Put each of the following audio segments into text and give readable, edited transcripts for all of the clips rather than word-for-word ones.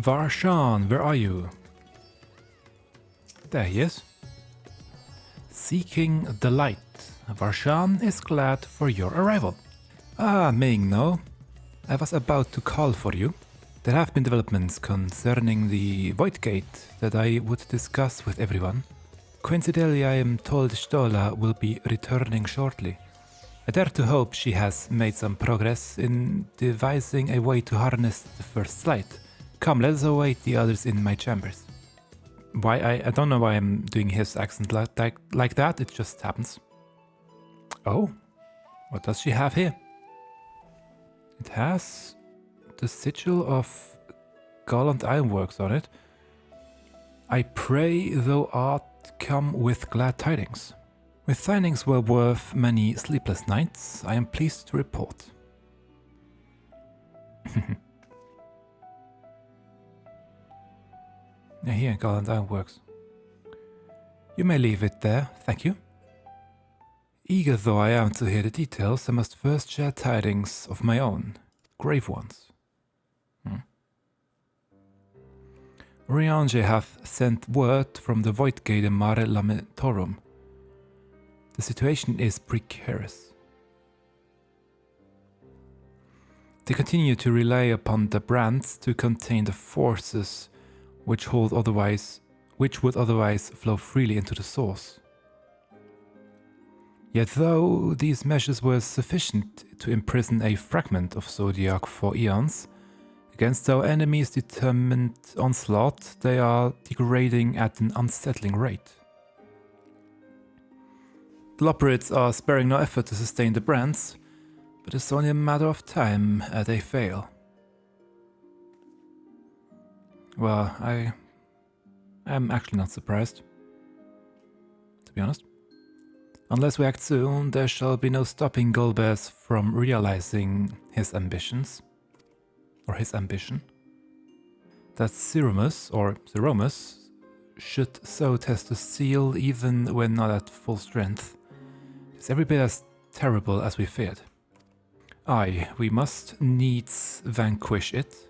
Varshan, where are you? There he is. Seeking the light. Varshan is glad for your arrival. Ah, Ming, no. I was about to call for you. There have been developments concerning the Void Gate that I would discuss with everyone. Coincidentally, I am told Stola will be returning shortly. I dare to hope she has made some progress in devising a way to harness the first light. Come, let us await the others in my chambers. Why I don't know why I'm doing his accent like that, it just happens. Oh, what does she have here? It has the sigil of Gallant Ironworks on it. I pray thou art come with glad tidings. With tidings were worth many sleepless nights, I am pleased to report. Yeah, here, Gallant Ironworks. You may leave it there, thank you. Eager though I am to hear the details, I must first share tidings of my own, grave ones. Reunited hath sent word from the Void Gate in Mare Lametorum. The situation is precarious. They continue to rely upon the brands to contain the forces which would otherwise flow freely into the source. Yet though these measures were sufficient to imprison a fragment of Zodiac for eons, against our enemies' determined onslaught, they are degrading at an unsettling rate. The Loporrids are sparing no effort to sustain the brands, but it's only a matter of time they fail. Well, I am actually not surprised, to be honest. Unless we act soon, there shall be no stopping Golbez from realizing his ambitions. Or his ambition. That Ceromus should so test the seal even when not at full strength. It's every bit as terrible as we feared. Aye, we must needs vanquish it,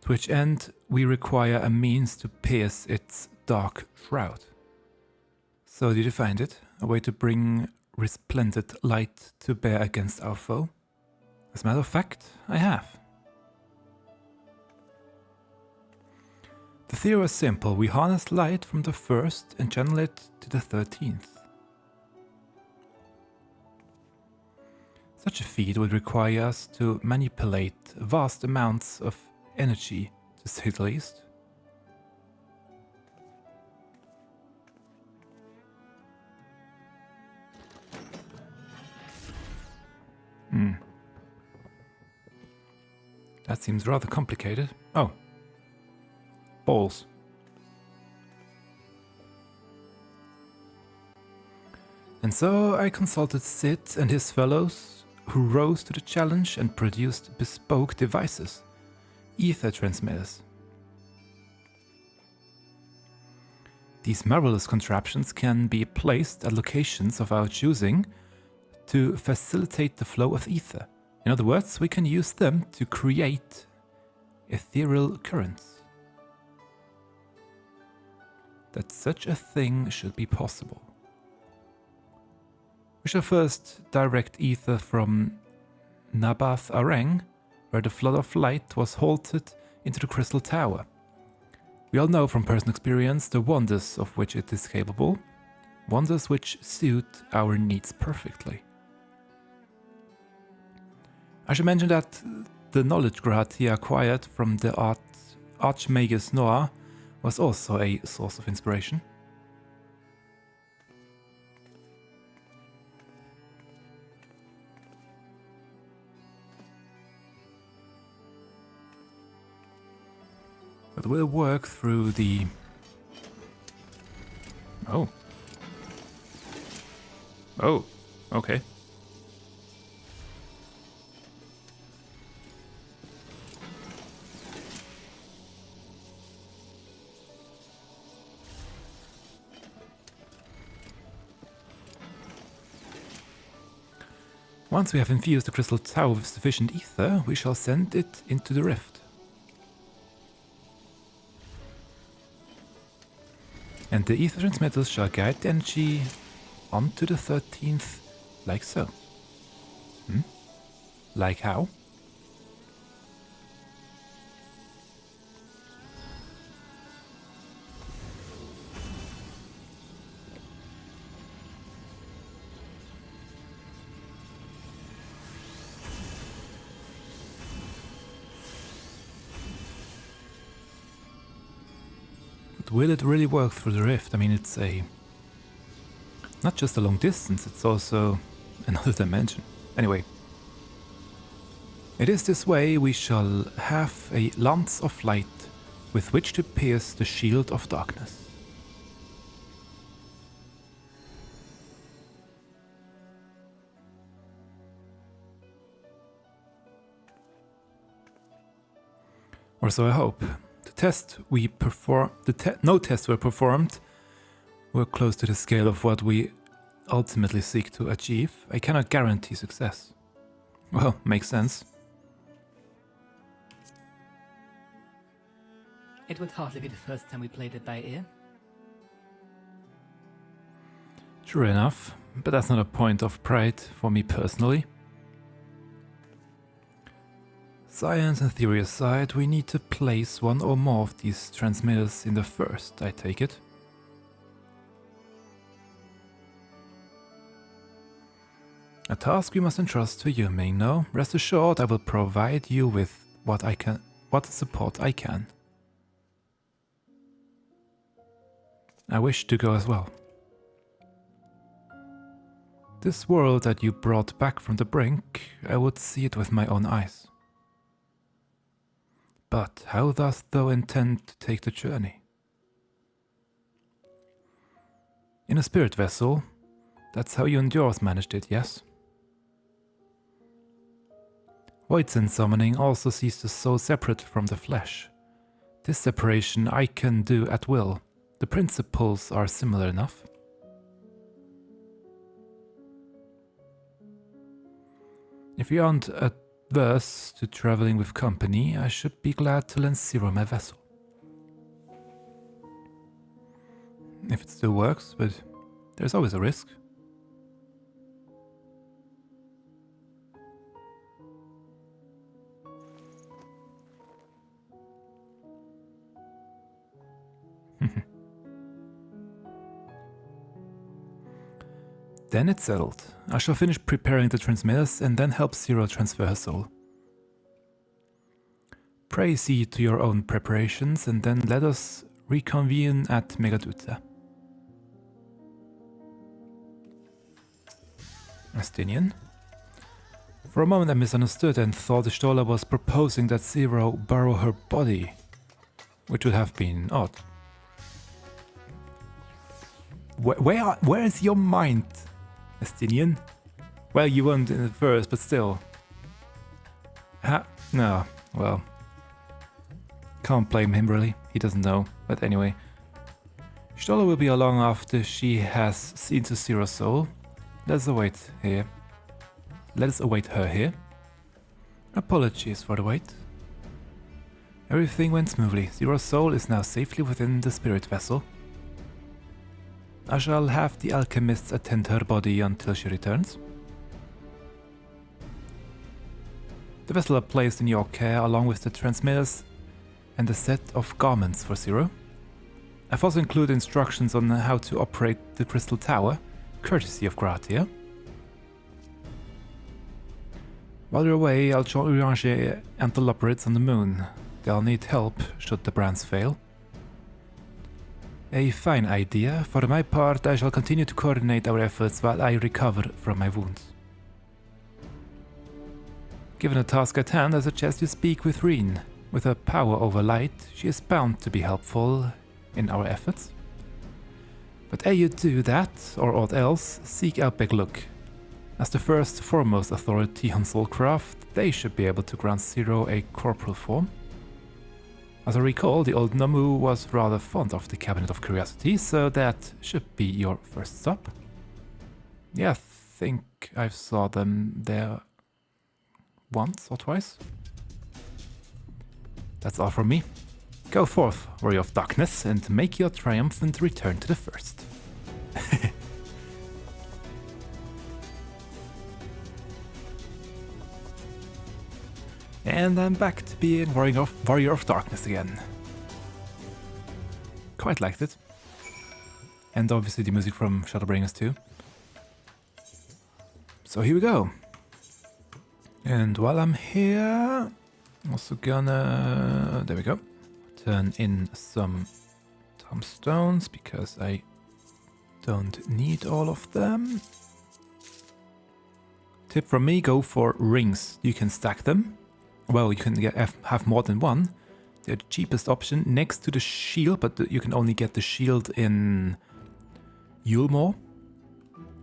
to which end we require a means to pierce its dark shroud. So did you find it? A way to bring resplendent light to bear against our foe? As a matter of fact, I have. The theory was simple. We harness light from the first and channel it to the 13th. Such a feat would require us to manipulate vast amounts of energy, to say the least. That seems rather complicated. Oh. Balls. And so I consulted Sid and his fellows, who rose to the challenge and produced bespoke devices, ether transmitters. These marvelous contraptions can be placed at locations of our choosing to facilitate the flow of ether. In other words, we can use them to create ethereal currents. That such a thing should be possible. We shall first direct ether from Nabath Areng, where the flood of light was halted, into the Crystal Tower. We all know from personal experience the wonders of which it is capable, wonders which suit our needs perfectly. I should mention that the knowledge grat he acquired from the Archmagus Noah was also a source of inspiration. But we'll work through the... Oh. Oh, okay. Once we have infused the Crystal Tower with sufficient ether, we shall send it into the rift. And the ether transmitters shall guide the energy onto the 13th, like so. Like how? But will it really work through the rift? I mean, it's not just a long distance, it's also another dimension. Anyway. It is this way we shall have a lance of light with which to pierce the shield of darkness. Or so I hope. No tests were performed were close to the scale of what we ultimately seek to achieve. I cannot guarantee success. Well, makes sense. It would hardly be the first time we played it by ear. True enough, but that's not a point of pride for me personally. Science and theory aside, we need to place one or more of these transmitters in the first, I take it. A task we must entrust to you, Ming-No. Rest assured I will provide you with what support I can. I wish to go as well. This world that you brought back from the brink, I would see it with my own eyes. But how dost thou intend to take the journey? In a spirit vessel, that's how you and yours managed it, yes? Void-sense summoning also sees the soul separate from the flesh. This separation I can do at will. The principles are similar enough. If you aren't adverse to traveling with company, I should be glad to lend Zero my vessel. If it still works, but there's always a risk. Then it's settled. I shall finish preparing the transmitters and then help Zero transfer her soul. Pray see to your own preparations and then let us reconvene at Megadutza. Astinian? For a moment I misunderstood and thought the Stola was proposing that Zero borrow her body, which would have been odd. Where is your mind, Astinian? Well, you weren't in it first, but still. No, well. Can't blame him really, he doesn't know, but anyway. Stola will be along after she has seen to Zero's soul. Let us await her here. Apologies for the wait. Everything went smoothly. Zero's soul is now safely within the spirit vessel. I shall have the alchemists attend her body until she returns. The vessel are placed in your care along with the transmitters and a set of garments for Zero. I've also included instructions on how to operate the crystal tower, courtesy of Gratia. While you're away, I'll join Reunited and the Loporits on the moon. They'll need help should the brands fail. A fine idea. For my part, I shall continue to coordinate our efforts while I recover from my wounds. Given the task at hand, I suggest you speak with Reen. With her power over light, she is bound to be helpful in our efforts. But ere you do that, or aught else, seek out Begluk. As the first foremost authority on soulcraft, they should be able to grant Zero a corporal form. As I recall, the old Namu was rather fond of the Cabinet of Curiosity, so that should be your first stop. Yeah, I think I saw them there once or twice. That's all from me. Go forth, warrior of darkness, and make your triumphant return to the first. And I'm back to being warrior of darkness again. Quite liked it. And obviously the music from Shadowbringers too. So here we go. And while I'm here, I'm also gonna... there we go. Turn in some tombstones, because I don't need all of them. Tip from me, go for rings. You can stack them. Well, you can have more than one. They're the cheapest option next to the shield, but you can only get the shield in Yulmore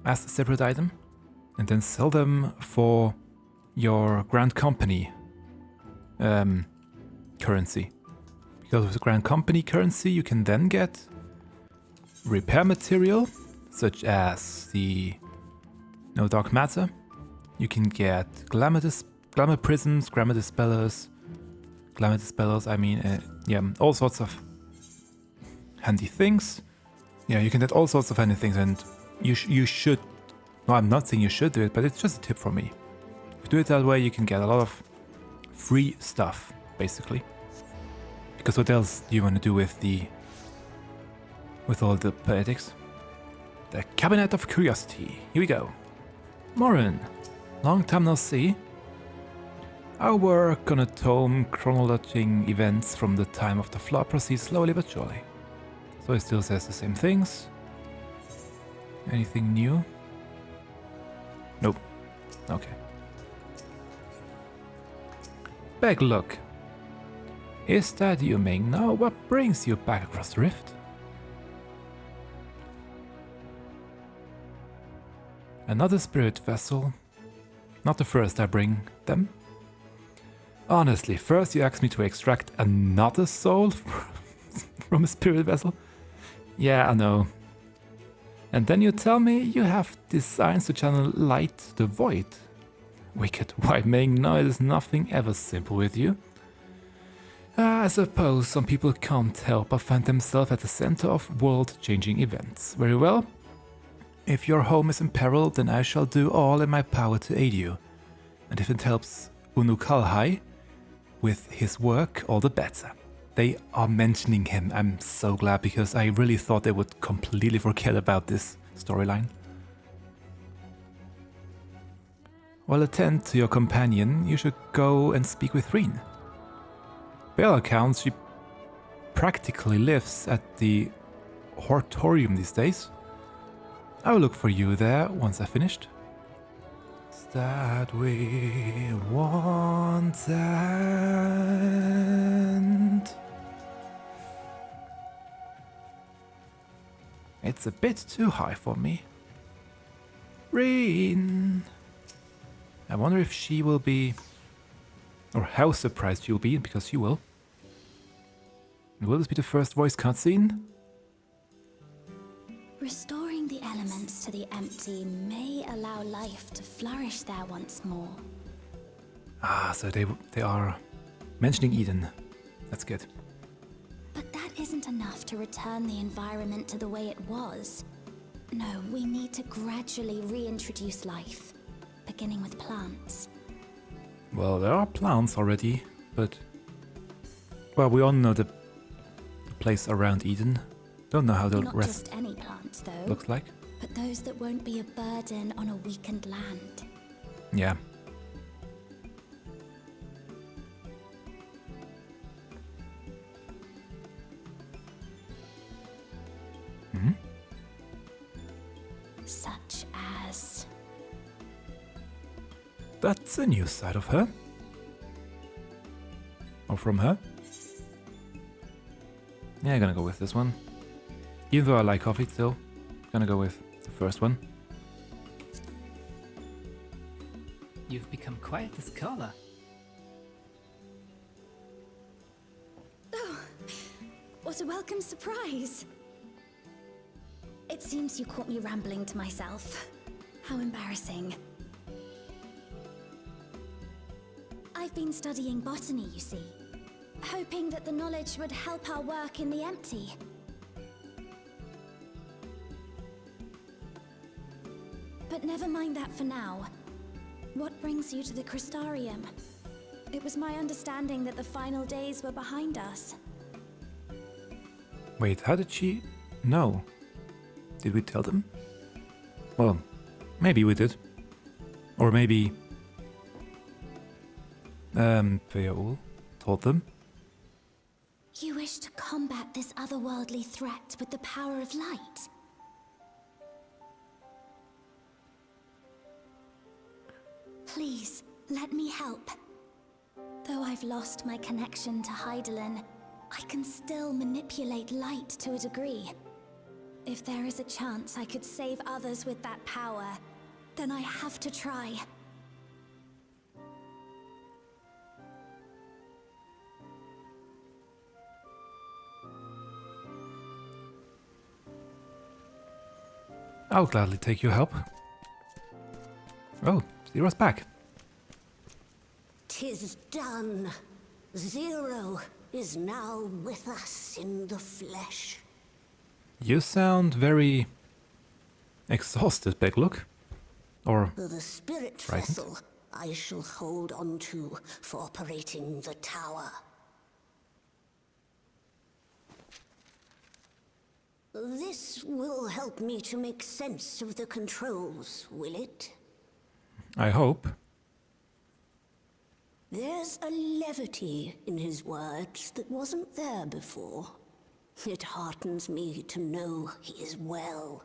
as a separate item. And then sell them for your Grand Company currency. Because with the Grand Company currency, you can then get repair material, such as the No Dark Matter. You can get Glamour Prisms, Glamour Dispellers, I mean, yeah, all sorts of handy things. Yeah, you can get all sorts of handy things, and you should... No, I'm not saying you should do it, but it's just a tip from me. If you do it that way, you can get a lot of free stuff, basically. Because what else do you want to do with all the poetics? The Cabinet of Curiosity. Here we go. Morin, long time no see. Our work on a tome chronologizing events from the time of the flood proceeds slowly but surely. So it still says the same things. Anything new? Nope. Okay. Beg look. Is that you, Ming? Now, what brings you back across the rift? Another spirit vessel. Not the first I bring them. Honestly, first you asked me to extract another soul from a spirit vessel? Yeah, I know. And then you tell me you have designs to channel light the void. Wicked, why, Ming? No, it is nothing ever simple with you. I suppose some people can't help but find themselves at the center of world-changing events. Very well. If your home is in peril, then I shall do all in my power to aid you. And if it helps Unukalhai with his work, all the better. They are mentioning him. I'm so glad, because I really thought they would completely forget about this storyline. While attend to your companion, you should go and speak with Reen. By all accounts, she practically lives at the Hortorium these days. I will look for you there once I've finished. It's that we want and... It's a bit too high for me. Reen! I wonder if she will be... or how surprised she'll be, because she will. Will this be the first voice cutscene? Restoring the elements to the empty may allow life to flourish there once more. Ah, so they are mentioning Eden. That's good. But that isn't enough to return the environment to the way it was. No, we need to gradually reintroduce life, beginning with plants. Well, there are plants already, but... Well, we all know the place around Eden. Don't know how the Not rest just any plants, though, looks like. but those that won't be a burden on a weakened land. Yeah. Mm-hmm. Such as... That's a new side of her. Or from her. Yeah, I'm gonna go with this one. Even though I like coffee still, gonna go with the first one. You've become quite the scholar. Oh, what a welcome surprise. It seems you caught me rambling to myself. How embarrassing. I've been studying botany, you see. hoping that the knowledge would help our work in the empty. But never mind that for now. What brings you to the Crystarium? It was my understanding that the final days were behind us. Wait, how did she know? Did we tell them? Well, maybe we did. Or maybe... Feol told them? You wish to combat this otherworldly threat with the power of light? Please, let me help. Though I've lost my connection to Hydaelyn, I can still manipulate light to a degree. If there is a chance I could save others with that power, then I have to try. I'll gladly take your help. Oh, Zero's back. 'Tis done. Zero is now with us in the flesh. You sound very exhausted, Beglook. Or The spirit frightened? vessel I shall hold on to for operating the tower. This will help me to make sense of the controls, will it? I hope. There's a levity in his words that wasn't there before. It heartens me to know he is well.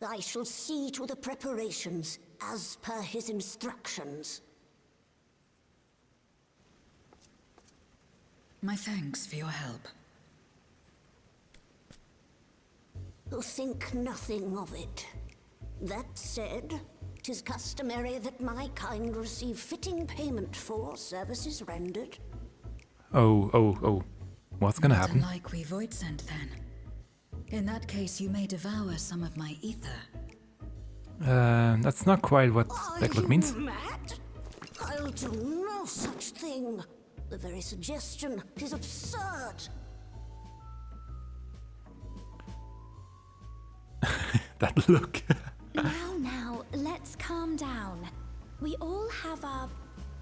I shall see to the preparations as per his instructions. My thanks for your help. Think nothing of it. That said, 'tis customary that my kind receive fitting payment for services rendered. Oh. What's gonna Not happen? unlike we void sent then. In that case, you may devour some of my ether. That's not quite what Beglook means. Mad? I'll do no such thing. The very suggestion is absurd. That look. Now, let's calm down. We all have our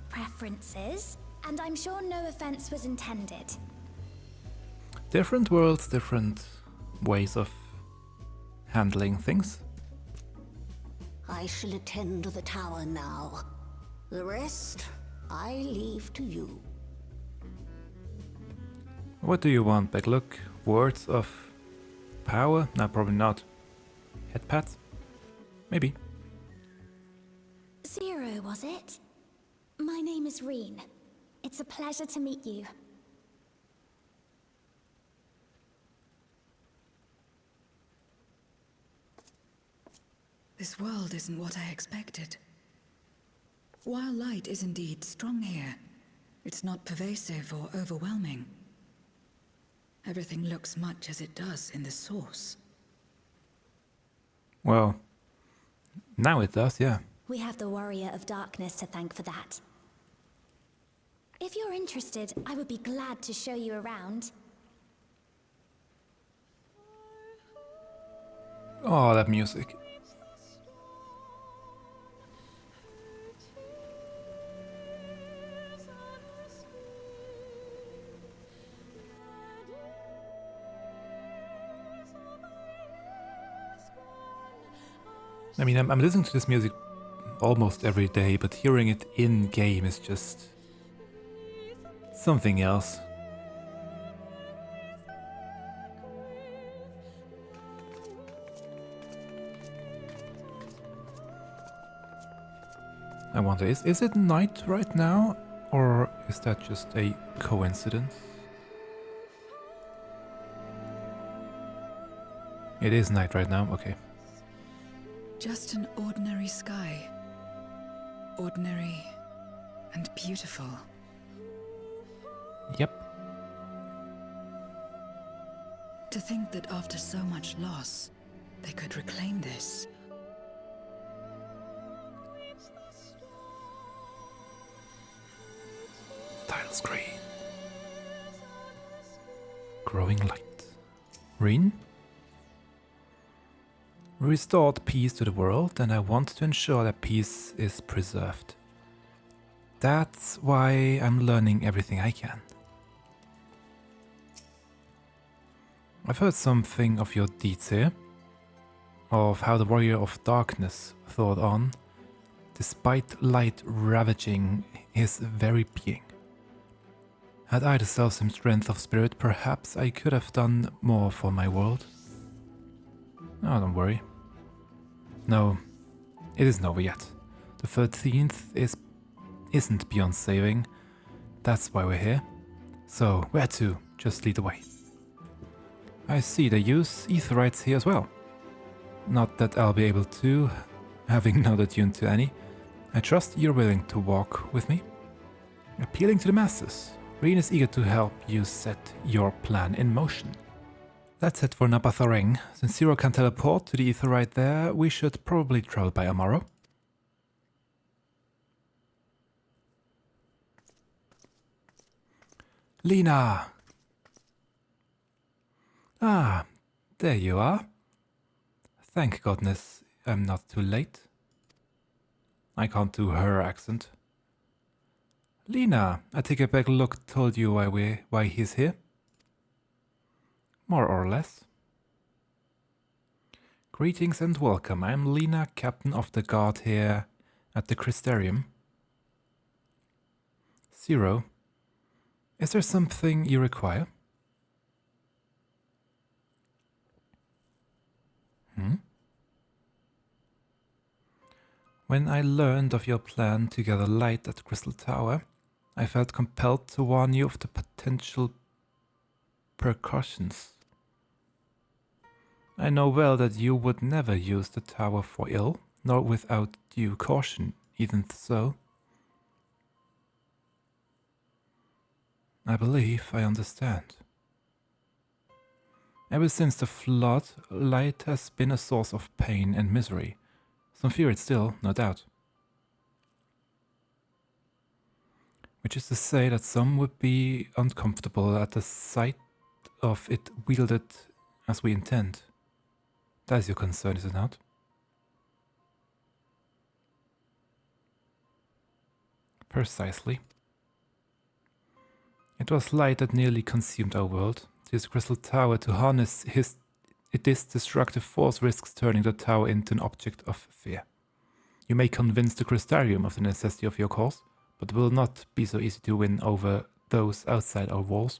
preferences, and I'm sure no offense was intended. Different worlds, different ways of handling things. I shall attend to the tower now. The rest, I leave to you. What do you want, Beglook? Words of power? No, probably not. Head pats? Maybe. Zero, was it? My name is Reen. It's a pleasure to meet you. This world isn't what I expected. While light is indeed strong here, it's not pervasive or overwhelming. Everything looks much as it does in the source. Well, now it does, yeah. We have the Warrior of Darkness to thank for that. If you're interested, I would be glad to show you around. Oh, that music. I mean, I'm listening to this music almost every day, but hearing it in-game is just something else. I wonder, is it night right now? Or is that just a coincidence? It is night right now, okay. Just an ordinary sky. Ordinary and beautiful. Yep. To think that after so much loss, they could reclaim this. title screen. Growing light. Reen? We restored peace to the world, and I want to ensure that peace is preserved. That's why I'm learning everything I can. I've heard something of your deeds here, of how the warrior of darkness fought on, despite light ravaging his very being. Had I the self-same strength of spirit, perhaps I could have done more for my world. Oh, don't worry. No, it isn't over yet. The 13th isn't beyond saving. That's why we're here. So, where to? Just lead the way. I see they use aetherytes here as well. Not that I'll be able to, having not attuned to any. I trust you're willing to walk with me. Appealing to the masses, Reen is eager to help you set your plan in motion. Let's head for Subterrane. Since Zero can teleport to the aetheryte there, we should probably travel by Amaro. Lena! Ah, there you are. Thank goodness I'm not too late. I can't do her accent. Lena, I take a back look told you why he's here? More or less. Greetings and welcome. I'm Lena, captain of the guard here at the Crystarium. Zero, is there something you require? When I learned of your plan to gather light at Crystal Tower, I felt compelled to warn you of the potential repercussions. I know well that you would never use the tower for ill, nor without due caution, even so. I believe I understand. Ever since the flood, light has been a source of pain and misery. Some fear it still, no doubt. Which is to say that some would be uncomfortable at the sight of it wielded as we intend. That is your concern, is it not? Precisely. It was light that nearly consumed our world. To use Crystal Tower to harness this destructive force risks turning the tower into an object of fear. You may convince the Crystarium of the necessity of your cause, but it will not be so easy to win over those outside our walls.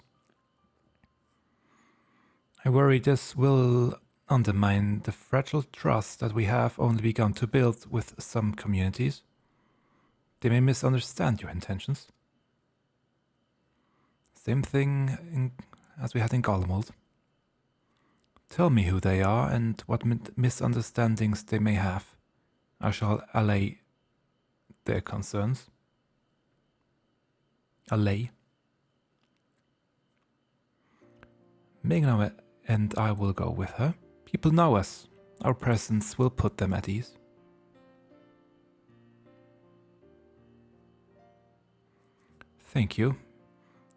I worry this will undermine the fragile trust that we have only begun to build with some communities. They may misunderstand your intentions. Same thing as we had in Garlemald. Tell me who they are and what misunderstandings they may have. I shall allay their concerns. Allay. Migna and I will go with her. People know us. Our presence will put them at ease. Thank you.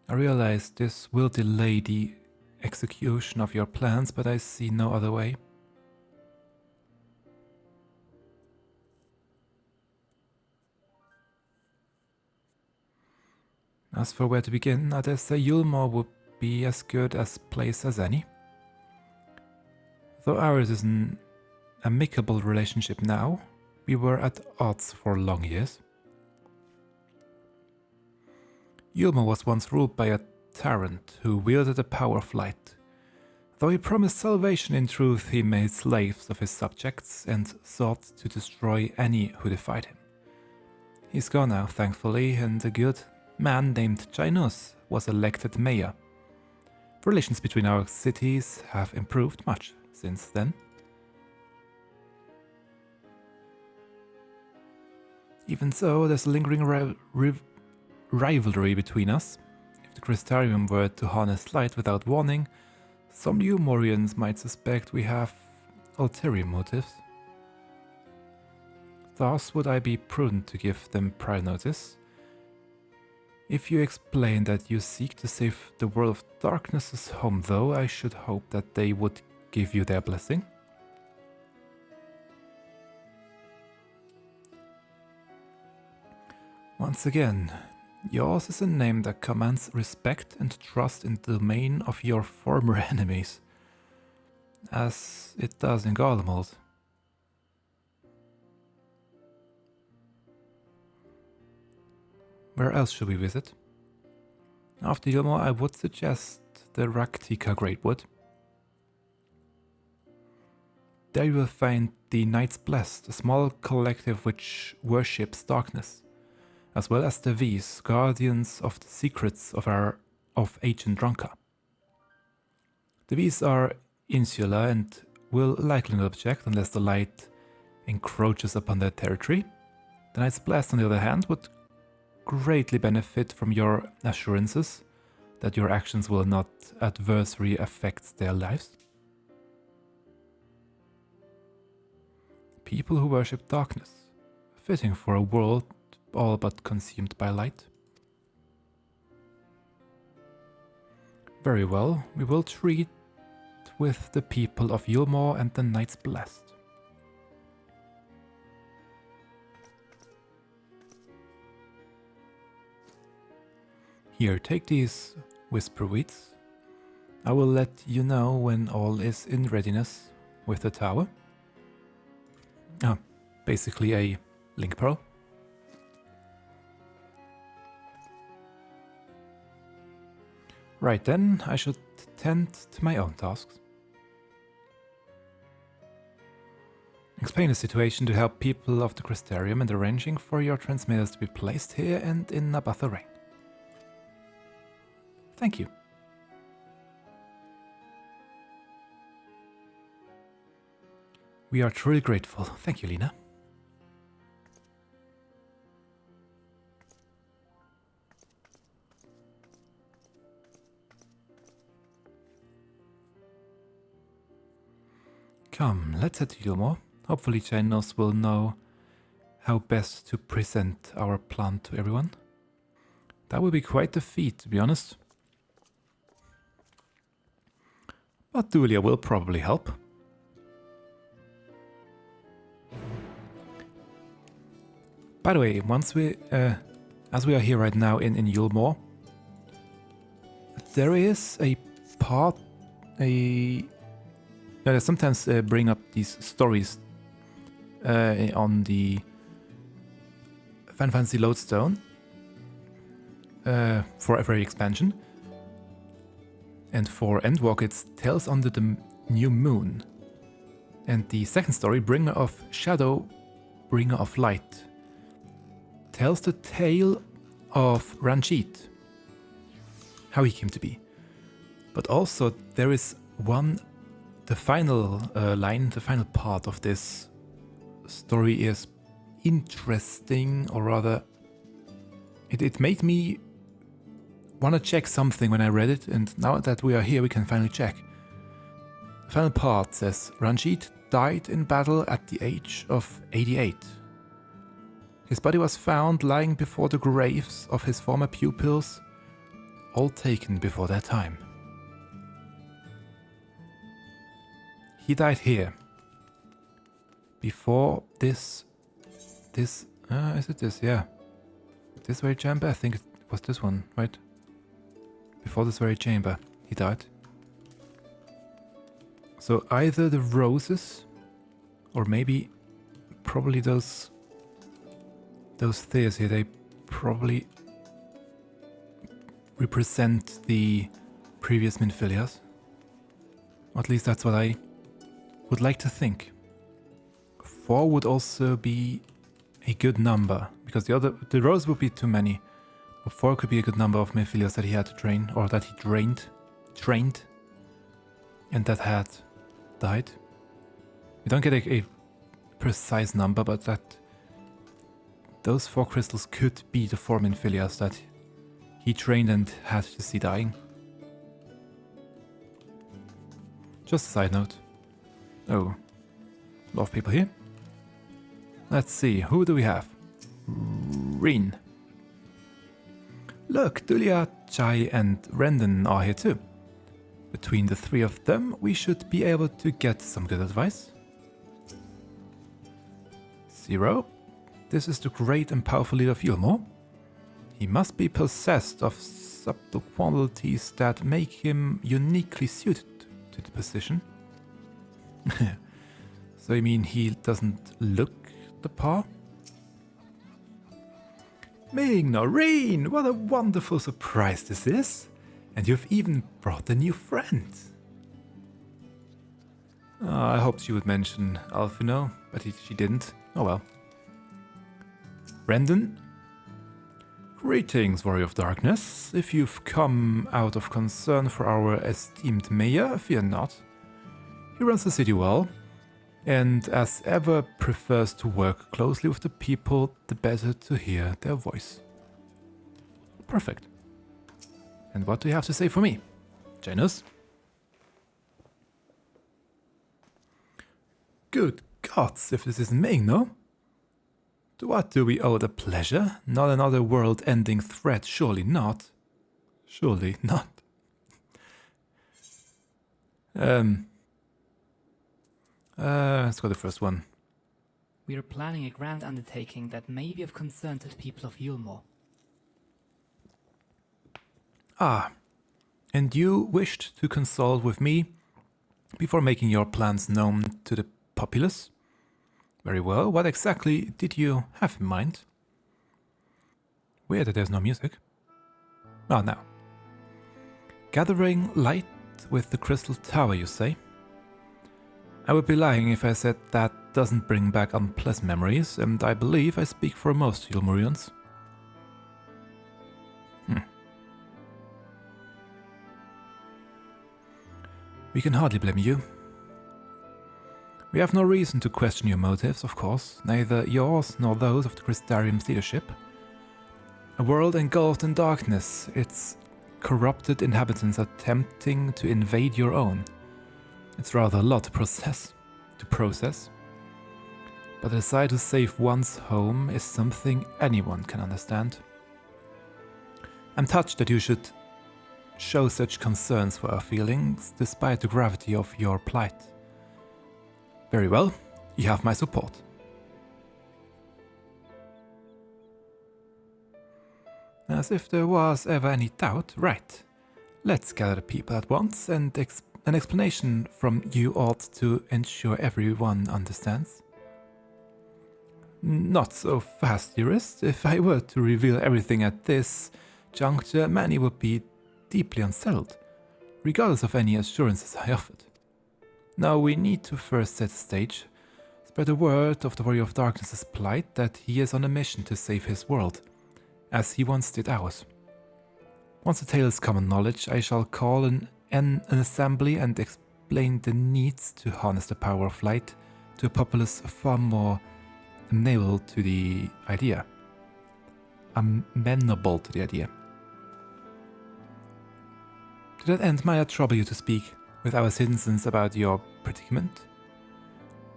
I realize this will delay the execution of your plans, but I see no other way. As for where to begin, I dare say Yulmore would be as good a place as any. Though ours is an amicable relationship now, we were at odds for long years. Yulmore was once ruled by a tyrant who wielded the power of light. Though he promised salvation, in truth he made slaves of his subjects and sought to destroy any who defied him. He's gone now, thankfully, and a good man named Jainus was elected mayor. Relations between our cities have improved much since then. Even so, there's a lingering rivalry between us. If the Crystarium were to harness light without warning, some new Morians might suspect we have ulterior motives. Thus would I be prudent to give them prior notice. If you explain that you seek to save the world of darkness's home, though, I should hope that they would give you their blessing. Once again, yours is a name that commands respect and trust in the domain of your former enemies, as it does in Garlemald. Where else should we visit? After Ylmor, I would suggest the Raktika Greatwood. There you will find the Knights Blessed, a small collective which worships darkness, as well as the V's, guardians of the secrets of ancient Dranka. The V's are insular and will likely not object unless the light encroaches upon their territory. The Knights Blessed, on the other hand, would greatly benefit from your assurances that your actions will not adversely affect their lives. People who worship darkness, fitting for a world all but consumed by light. Very well, we will treat with the people of Ylmor and the Knights Blessed. Here, take these whisper weeds. I will let you know when all is in readiness with the tower. Basically a link pearl. Right then, I should tend to my own tasks. Explain the situation to help people of the Crystarium and arranging for your transmitters to be placed here and in Subterrane. Thank you. We are truly grateful. Thank you, Lena. Come, let's head to Ylmor. Hopefully Janos will know how best to present our plan to everyone. That will be quite a feat, to be honest. But Dulia will probably help. By the way, once as we are here right now in Ylmor, there is a part, they sometimes bring up these stories on the Final Fantasy Lodestone for every expansion. And for Endwalker, it's Tales Under the New Moon. And the second story, Bringer of Shadow, Bringer of Light, tells the tale of Ranjit, how he came to be. But also there is the final line, the final part of this story is interesting, or rather, it made me want to check something when I read it, and now that we are here, we can finally check. The final part says, Ranjit died in battle at the age of 88. His body was found lying before the graves of his former pupils, all taken before their time. He died here. Before this, is it this? Yeah. This very chamber? I think it was this one, right? Before this very chamber, he died. So either the roses, or maybe, probably those things here, they probably represent the previous Minfilias. Or at least that's what I would like to think. 4 would also be a good number, because the rose would be too many. But 4 could be a good number of Minfilias that he had to train, or that he trained, and that had died. We don't get a precise number, but that those 4 crystals could be the 4 Minfilias that he trained and had to see dying. Just a side note. Oh, a lot of people here. Let's see, who do we have? Reen. Look, Dulia, Chai, and Rendon are here too. Between the three of them, we should be able to get some good advice. Zero, this is the great and powerful leader of Yulmore. He must be possessed of subtle qualities that make him uniquely suited to the position. So you mean he doesn't look the part? Ming Noreen, what a wonderful surprise this is! And you've even brought a new friend. I hoped she would mention Alfino, but she didn't. Oh well. Rendon? Greetings, Warrior of Darkness. If you've come out of concern for our esteemed mayor, fear not. He runs the city well, and as ever prefers to work closely with the people, the better to hear their voice. Perfect. And what do you have to say for me, Janus? Good gods, if this isn't Ming, no? To what do we owe the pleasure? Not another world-ending threat, surely not. Surely not. Let's go the first one. We are planning a grand undertaking that may be of concern to the people of Yulmore. Ah, and you wished to consult with me before making your plans known to the populace? Very well, what exactly did you have in mind? Weird that there's no music. Oh, now. Gathering light with the Crystal Tower, you say? I would be lying if I said that doesn't bring back unpleasant memories, and I believe I speak for most Yulmurians. We can hardly blame you. We have no reason to question your motives, of course, neither yours nor those of the Crystarium's leadership. A world engulfed in darkness, its corrupted inhabitants attempting to invade your own. It's rather a lot to process. But the desire to save one's home is something anyone can understand. I'm touched that you should show such concerns for our feelings, despite the gravity of your plight. Very well, you have my support. As if there was ever any doubt, right. Let's gather the people at once, and an explanation from you ought to ensure everyone understands. Not so fast, dearest. If I were to reveal everything at this juncture, many would be deeply unsettled, regardless of any assurances I offered. Now we need to first set the stage, spread the word of the Warrior of Darkness's plight that he is on a mission to save his world, as he once did ours. Once the tale is common knowledge, I shall call an assembly and explain the needs to harness the power of light to a populace far more amenable to the idea. Amenable to the idea. To that end, might I trouble you to speak with our citizens about your predicament?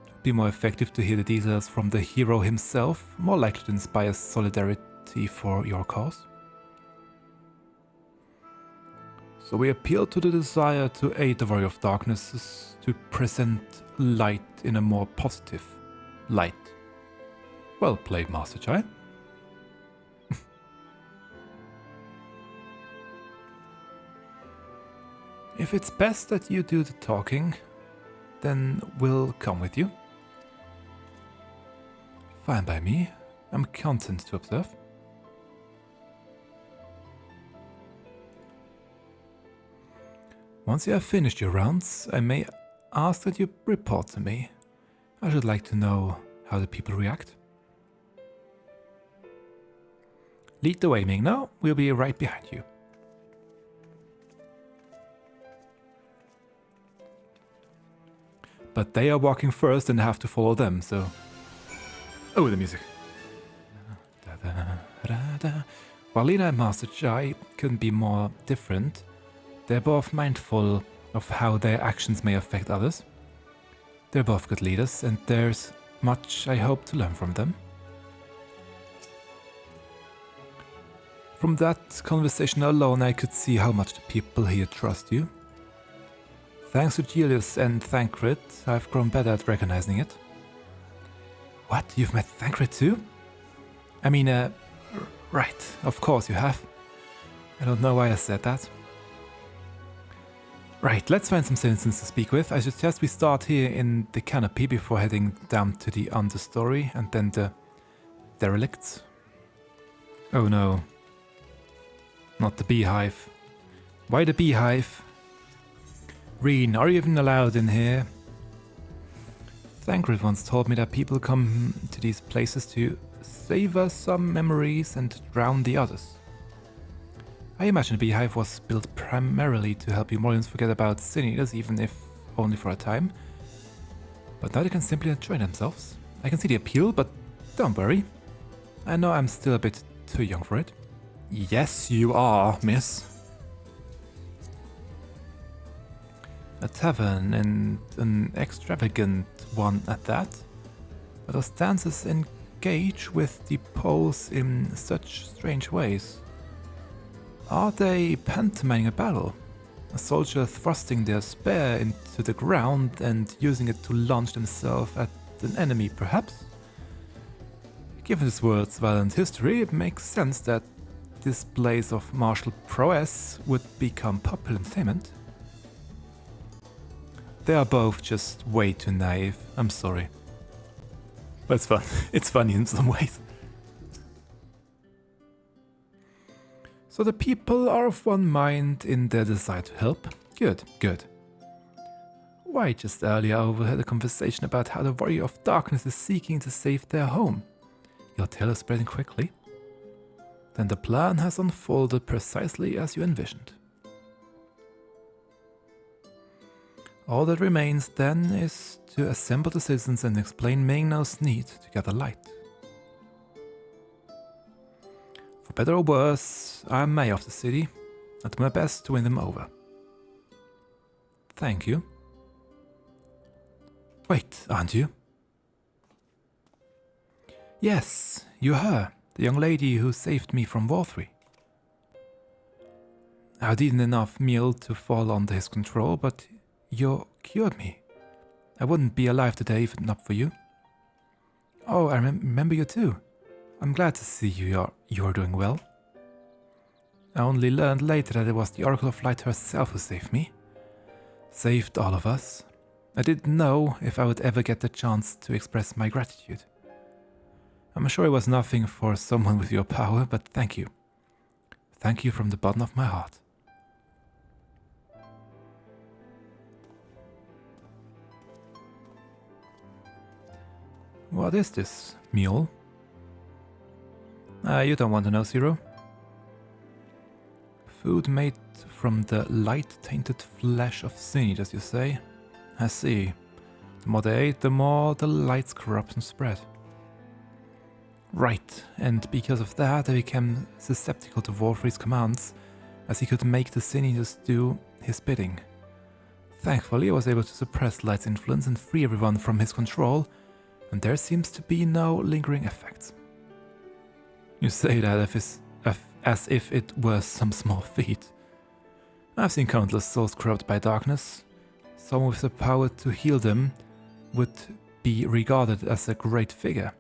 It would be more effective to hear the details from the hero himself, more likely to inspire solidarity for your cause. So we appeal to the desire to aid the Warrior of Darkness to present light in a more positive light. Well played, Master Chai. If it's best that you do the talking, then we'll come with you. Fine by me. I'm content to observe. Once you have finished your rounds, I may ask that you report to me. I should like to know how the people react. Lead the way, Ming. Now we'll be right behind you. But they are walking first and have to follow them, so... Oh, the music. While Lena and Master Chai couldn't be more different, they're both mindful of how their actions may affect others. They're both good leaders, and there's much I hope to learn from them. From that conversation alone, I could see how much the people here trust you. Thanks to Julius and Thancred, I've grown better at recognizing it. What? You've met Thancred too? I mean, right, of course you have. I don't know why I said that. Right, let's find some citizens to speak with. I suggest we start here in the canopy before heading down to the understory and then the derelicts. Oh no. Not the beehive. Why the beehive? Reen, are you even allowed in here? Thancred once told me that people come to these places to savor some memories and drown the others. I imagine the beehive was built primarily to help Umorians forget about sin eaters, even if only for a time. But now they can simply enjoy themselves. I can see the appeal, but don't worry. I know I'm still a bit too young for it. Yes, you are, miss. A tavern, and an extravagant one at that. But those dancers engage with the poles in such strange ways. Are they pantomiming a battle? A soldier thrusting their spear into the ground and using it to launch themselves at an enemy, perhaps? Given this world's violent history, it makes sense that displays of martial prowess would become popular entertainment. They are both just way too naive, I'm sorry. But it's fun. It's funny in some ways. So the people are of one mind in their desire to help. Good, good. Why, just earlier I overheard a conversation about how the Warrior of Darkness is seeking to save their home. Your tale is spreading quickly. Then the plan has unfolded precisely as you envisioned. All that remains then is to assemble the citizens and explain Maegnao's need to gather light. For better or worse, I am mayor of the city. I do my best to win them over. Thank you. Wait, aren't you? Yes, you're her, the young lady who saved me from War 3. I'd eaten enough meal to fall under his control, but you cured me. I wouldn't be alive today if not for you. Oh, I remember you too. I'm glad to see you're doing well. I only learned later that it was the Oracle of Light herself who saved me. Saved all of us. I didn't know if I would ever get the chance to express my gratitude. I'm sure it was nothing for someone with your power, but thank you. Thank you from the bottom of my heart. What is this, mule? You don't want to know, Zero? Food made from the light-tainted flesh of sin, as you say? I see. The more they ate, the more the light's corruption spread. Right, and because of that, I became susceptible to War 3's commands, as he could make the sin eaters do his bidding. Thankfully, I was able to suppress Light's influence and free everyone from his control, and there seems to be no lingering effects. You say that as if it were some small feat. I've seen countless souls corrupted by darkness. Someone with the power to heal them would be regarded as a great figure,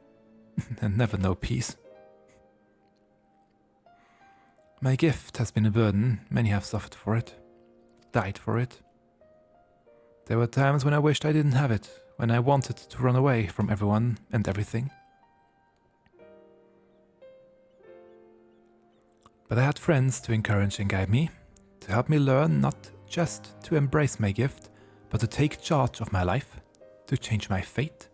and never know peace. My gift has been a burden. Many have suffered for it, died for it. There were times when I wished I didn't have it, when I wanted to run away from everyone and everything. But I had friends to encourage and guide me, to help me learn not just to embrace my gift, but to take charge of my life, to change my fate.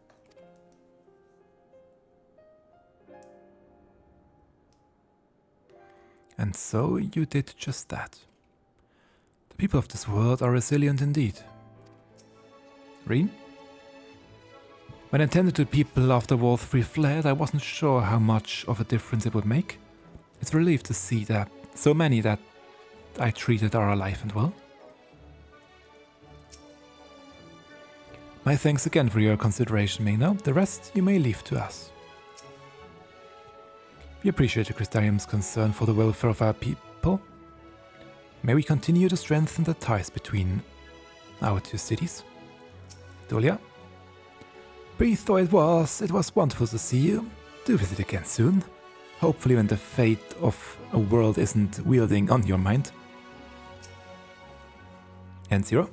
And so you did just that. The people of this world are resilient indeed. Reen? When I tended to people after War 3 fled, I wasn't sure how much of a difference it would make. It's a relief to see that so many that I treated are alive and well. My thanks again for your consideration, Maegnao. The rest you may leave to us. We appreciate the Crystarium's concern for the welfare of our people. May we continue to strengthen the ties between our two cities. Dolia. Brief though it was wonderful to see you. Do visit again soon. Hopefully when the fate of a world isn't wielding on your mind. And Zero.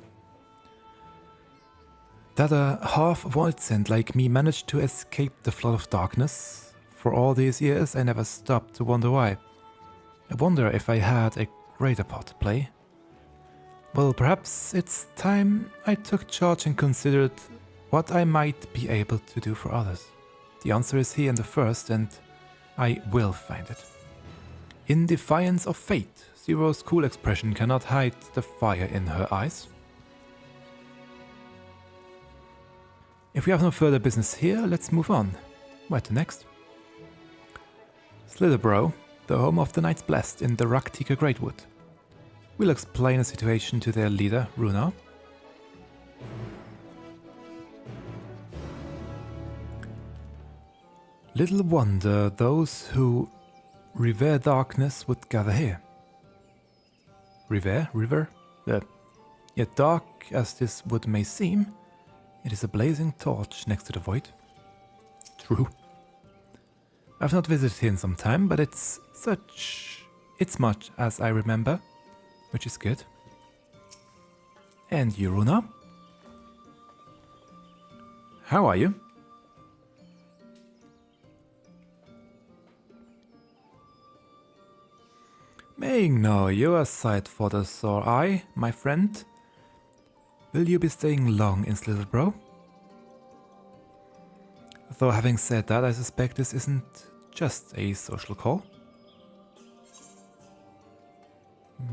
That a half-void sent like me managed to escape the flood of darkness. For all these years I never stopped to wonder why. I wonder if I had a greater part to play. Well, perhaps it's time I took charge and considered what I might be able to do for others. The answer is here in the first, and I will find it. In Defiance of Fate, Zero's cool expression cannot hide the fire in her eyes. If we have no further business here, let's move on. Where to next? Slitherborough, the home of the Knights Blessed in the Raktika Greatwood. We'll explain the situation to their leader, Lunar. Little wonder those who revere darkness would gather here. River? Yet dark as this wood may seem, it is a blazing torch next to the void. True. I've not visited here in some time, but it's much as I remember, which is good. And you, Runa? How are you? Maying no, you're a sight for the sore eye, my friend. Will you be staying long in Slitherborough? Though having said that, I suspect this isn't just a social call.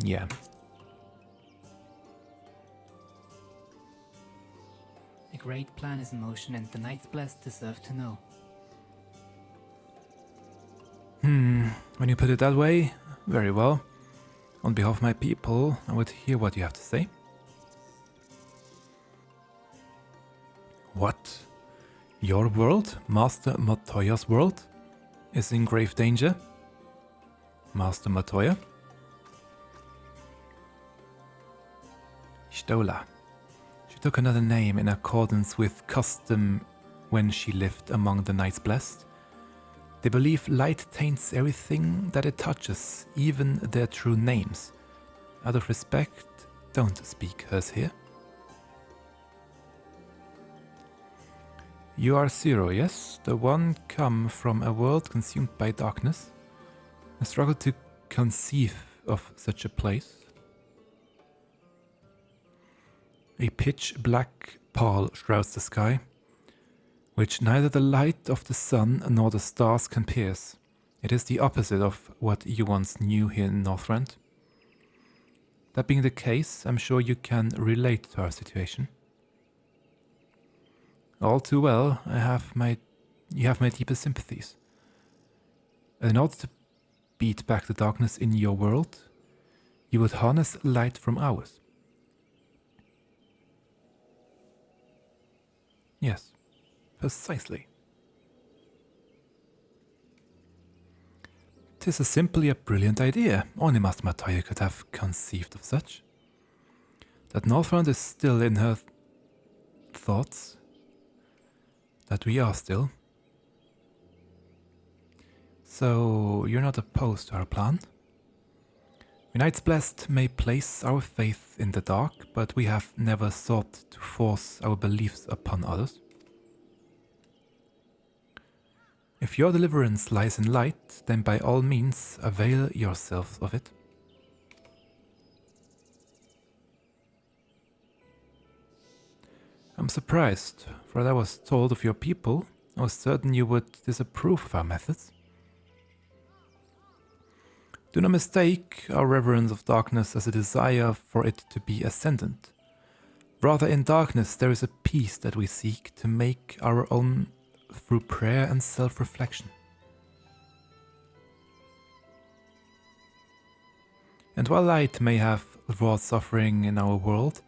Yeah. A great plan is in motion and the Knights Blessed deserve to know. When you put it that way, very well. On behalf of my people, I would hear what you have to say. What? Your world, Master Matoya's world, is in grave danger? Master Matoya? Stola. She took another name in accordance with custom when she lived among the Knights Blessed. They believe light taints everything that it touches, even their true names. Out of respect, don't speak hers here. You are Zero, yes? The one come from a world consumed by darkness? I struggle to conceive of such a place. A pitch black pall shrouds the sky, which neither the light of the sun nor the stars can pierce. It is the opposite of what you once knew here in Northrend. That being the case, I'm sure you can relate to our situation. All too well, you have my deepest sympathies. In order to beat back the darkness in your world, you would harness light from ours. Yes, precisely. 'Tis simply a brilliant idea. Only Master Matoya could have conceived of such. That Northrend is still in her thoughts. That we are still. So, you're not opposed to our plan? We Knights Blessed may place our faith in the dark, but we have never sought to force our beliefs upon others. If your deliverance lies in light, then by all means avail yourself of it. I'm surprised, for as I was told of your people, I was certain you would disapprove of our methods. Do not mistake our reverence of darkness as a desire for it to be ascendant. Rather, in darkness there is a peace that we seek to make our own through prayer and self-reflection. And while light may have wrought suffering in our world,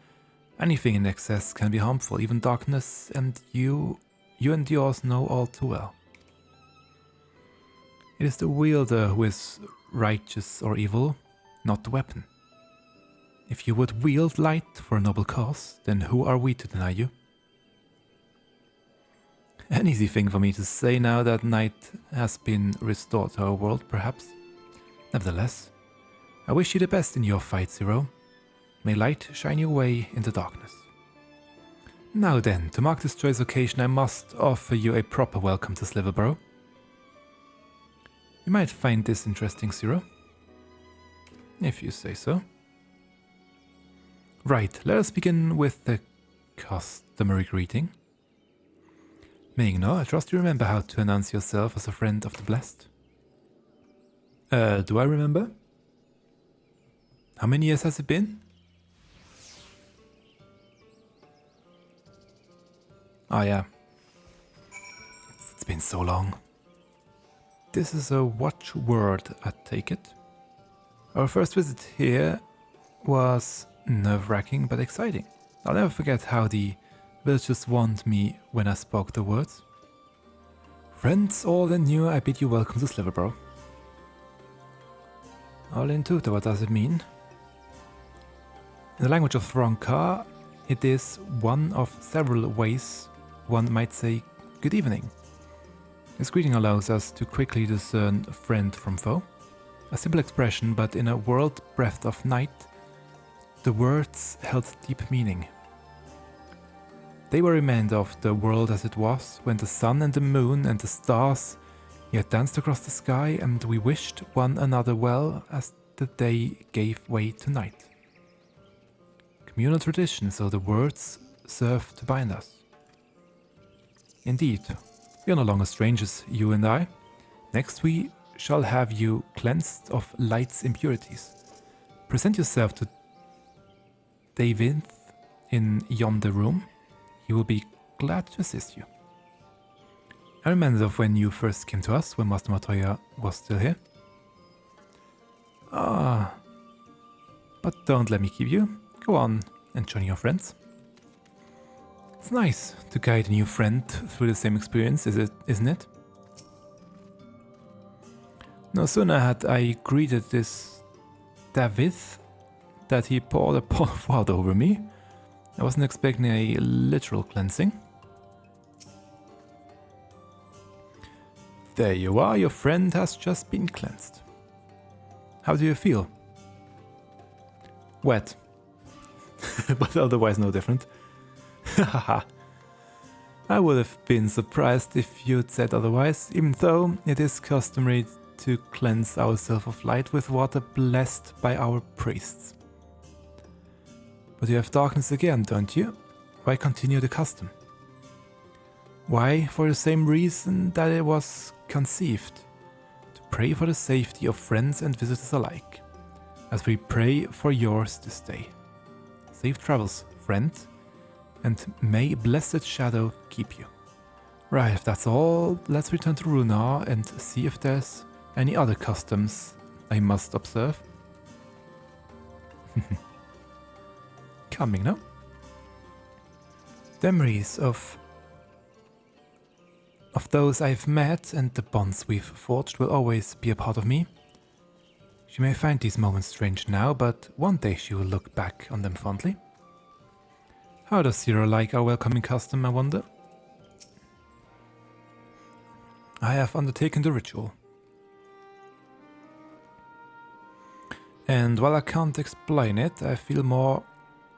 anything in excess can be harmful, even darkness, and you and yours know all too well. It is the wielder who is righteous or evil, not the weapon. If you would wield light for a noble cause, then who are we to deny you? An easy thing for me to say now that night has been restored to our world, perhaps. Nevertheless, I wish you the best in your fight, Zero. May light shine your way in the darkness. Now then, to mark this joyous occasion, I must offer you a proper welcome to Sliverborough. You might find this interesting, Zero. If you say so. Right, let us begin with the customary greeting. Meigno, I trust you remember how to announce yourself as a friend of the blessed. Do I remember? How many years has it been? Oh yeah. It's been so long. This is a watchword, I take it. Our first visit here was nerve-wracking but exciting. I'll never forget how the villagers warned me when I spoke the words. Friends old and new, I bid you welcome to Sliverborough. All in tutor, what does it mean? In the language of Thronkar, it is one of several ways one might say good evening. This greeting allows us to quickly discern friend from foe. A simple expression, but in a world bereft of night, the words held deep meaning. They were reminded of the world as it was, when the sun and the moon and the stars yet danced across the sky, and we wished one another well as the day gave way to night. Communal tradition, so the words serve to bind us. Indeed, we are no longer strangers, you and I. Next we shall have you cleansed of light's impurities. Present yourself to David in yonder room. He will be glad to assist you. I remember of when you first came to us, when Master Matoya was still here. But don't let me keep you. Go on and join your friends. It's nice to guide a new friend through the same experience, isn't it? No sooner had I greeted this David that he poured a pot of water over me. I wasn't expecting a literal cleansing. There you are, your friend has just been cleansed. How do you feel? Wet. But otherwise no different. Haha. I would have been surprised if you'd said otherwise, even though it is customary to cleanse ourselves of light with water blessed by our priests. But you have darkness again, don't you? Why continue the custom? Why, for the same reason that it was conceived, to pray for the safety of friends and visitors alike, as we pray for yours this day. Safe travels, friend, and may blessed shadow keep you. Right, if that's all, let's return to Lunar and see if there's any other customs I must observe. Coming now. Memories of those I've met and the bonds we've forged will always be a part of me. She may find these moments strange now, but one day she will look back on them fondly. How does Zero like our welcoming custom, I wonder? I have undertaken the ritual. And while I can't explain it, I feel more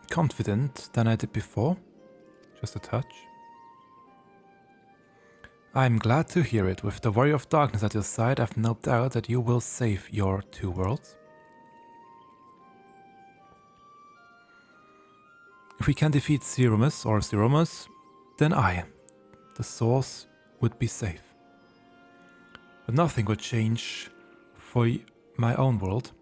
confident than I did before. Just a touch. I'm glad to hear it. With the Warrior of Darkness at your side, I've no doubt that you will save your two worlds. If we can defeat Zeromus, then the source, would be safe. But nothing would change for my own world.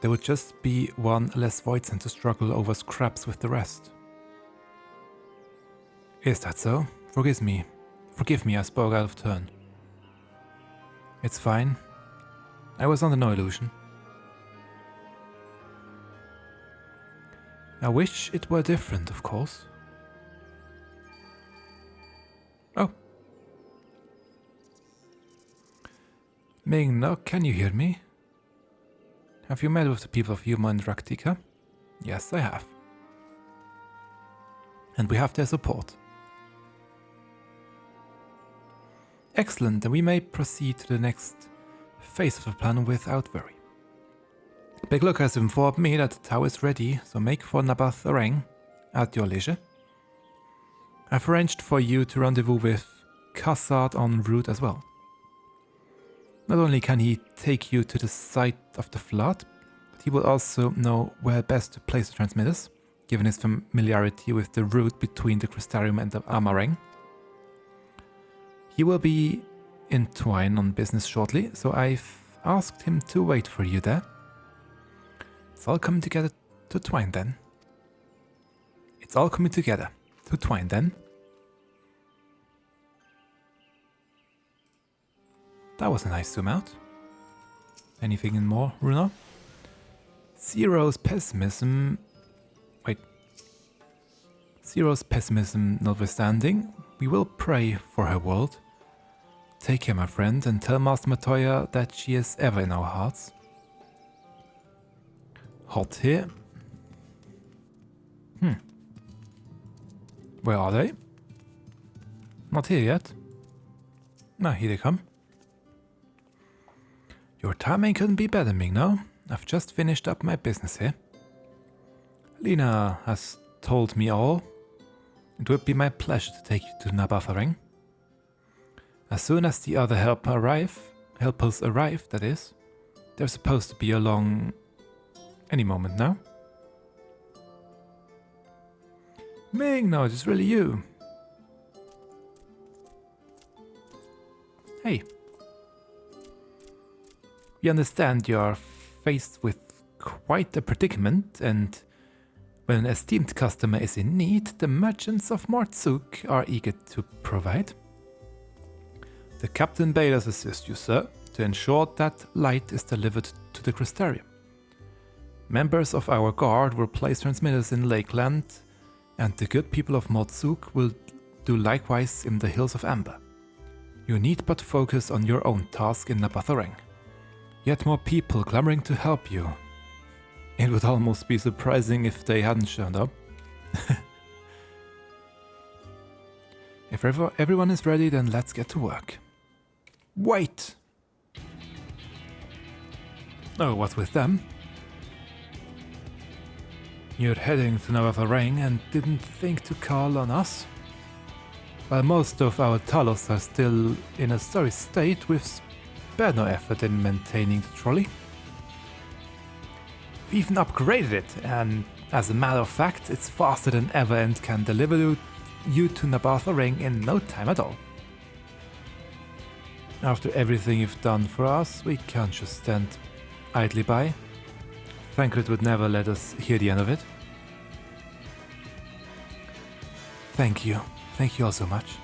There would just be one less void center to struggle over scraps with the rest. Is that so? Forgive me, I spoke out of turn. It's fine. I was under no illusion. I wish it were different, of course. Oh. Ming, now can you hear me? Have you met with the people of Yuma and Raktika? Yes, I have. And we have their support. Excellent, then we may proceed to the next phase of the plan without worry. Big Look has informed me that the tower is ready, so make for Nabatharang at your leisure. I've arranged for you to rendezvous with Kassad en route as well. Not only can he take you to the site of the flood, but he will also know where best to place the transmitters, given his familiarity with the route between the Crystarium and the Amarang. He will be in Twine on business shortly, so I've asked him to wait for you there. It's all coming together to Twine then. It's all coming together to Twine then. That was a nice zoom out. Anything in more, Runar? Zero's pessimism notwithstanding, we will pray for her world. Take care, my friend, and tell Master Matoya that she is ever in our hearts. Hot here. Where are they? Not here yet. No, here they come. Your timing couldn't be better, Ming, no? I've just finished up my business here. Lena has told me all. It would be my pleasure to take you to Nabatharang. As soon as the other helpers arrive, that is. They're supposed to be along any moment now. Ming, no, it's really you. Hey. We understand you are faced with quite a predicament, and when an esteemed customer is in need, the merchants of Martzuk are eager to provide. The captain bade us assist you, sir, to ensure that light is delivered to the Crystarium. Members of our guard will place transmitters in Lakeland, and the good people of Martzuk will do likewise in the Hills of Amber. You need but focus on your own task in Nabatharang. Yet more people clamoring to help you. It would almost be surprising if they hadn't shown up. If everyone is ready, then let's get to work. Wait! Oh, what's with them? You're heading to Nabatharang and didn't think to call on us? While most of our Talos are still in a sorry state, we've spared no effort in maintaining the trolley. We even upgraded it, and as a matter of fact, it's faster than ever and can deliver you to Nabatharang in no time at all. After everything you've done for us, we can't just stand idly by. Thancred would never let us hear the end of it. Thank you. Thank you all so much.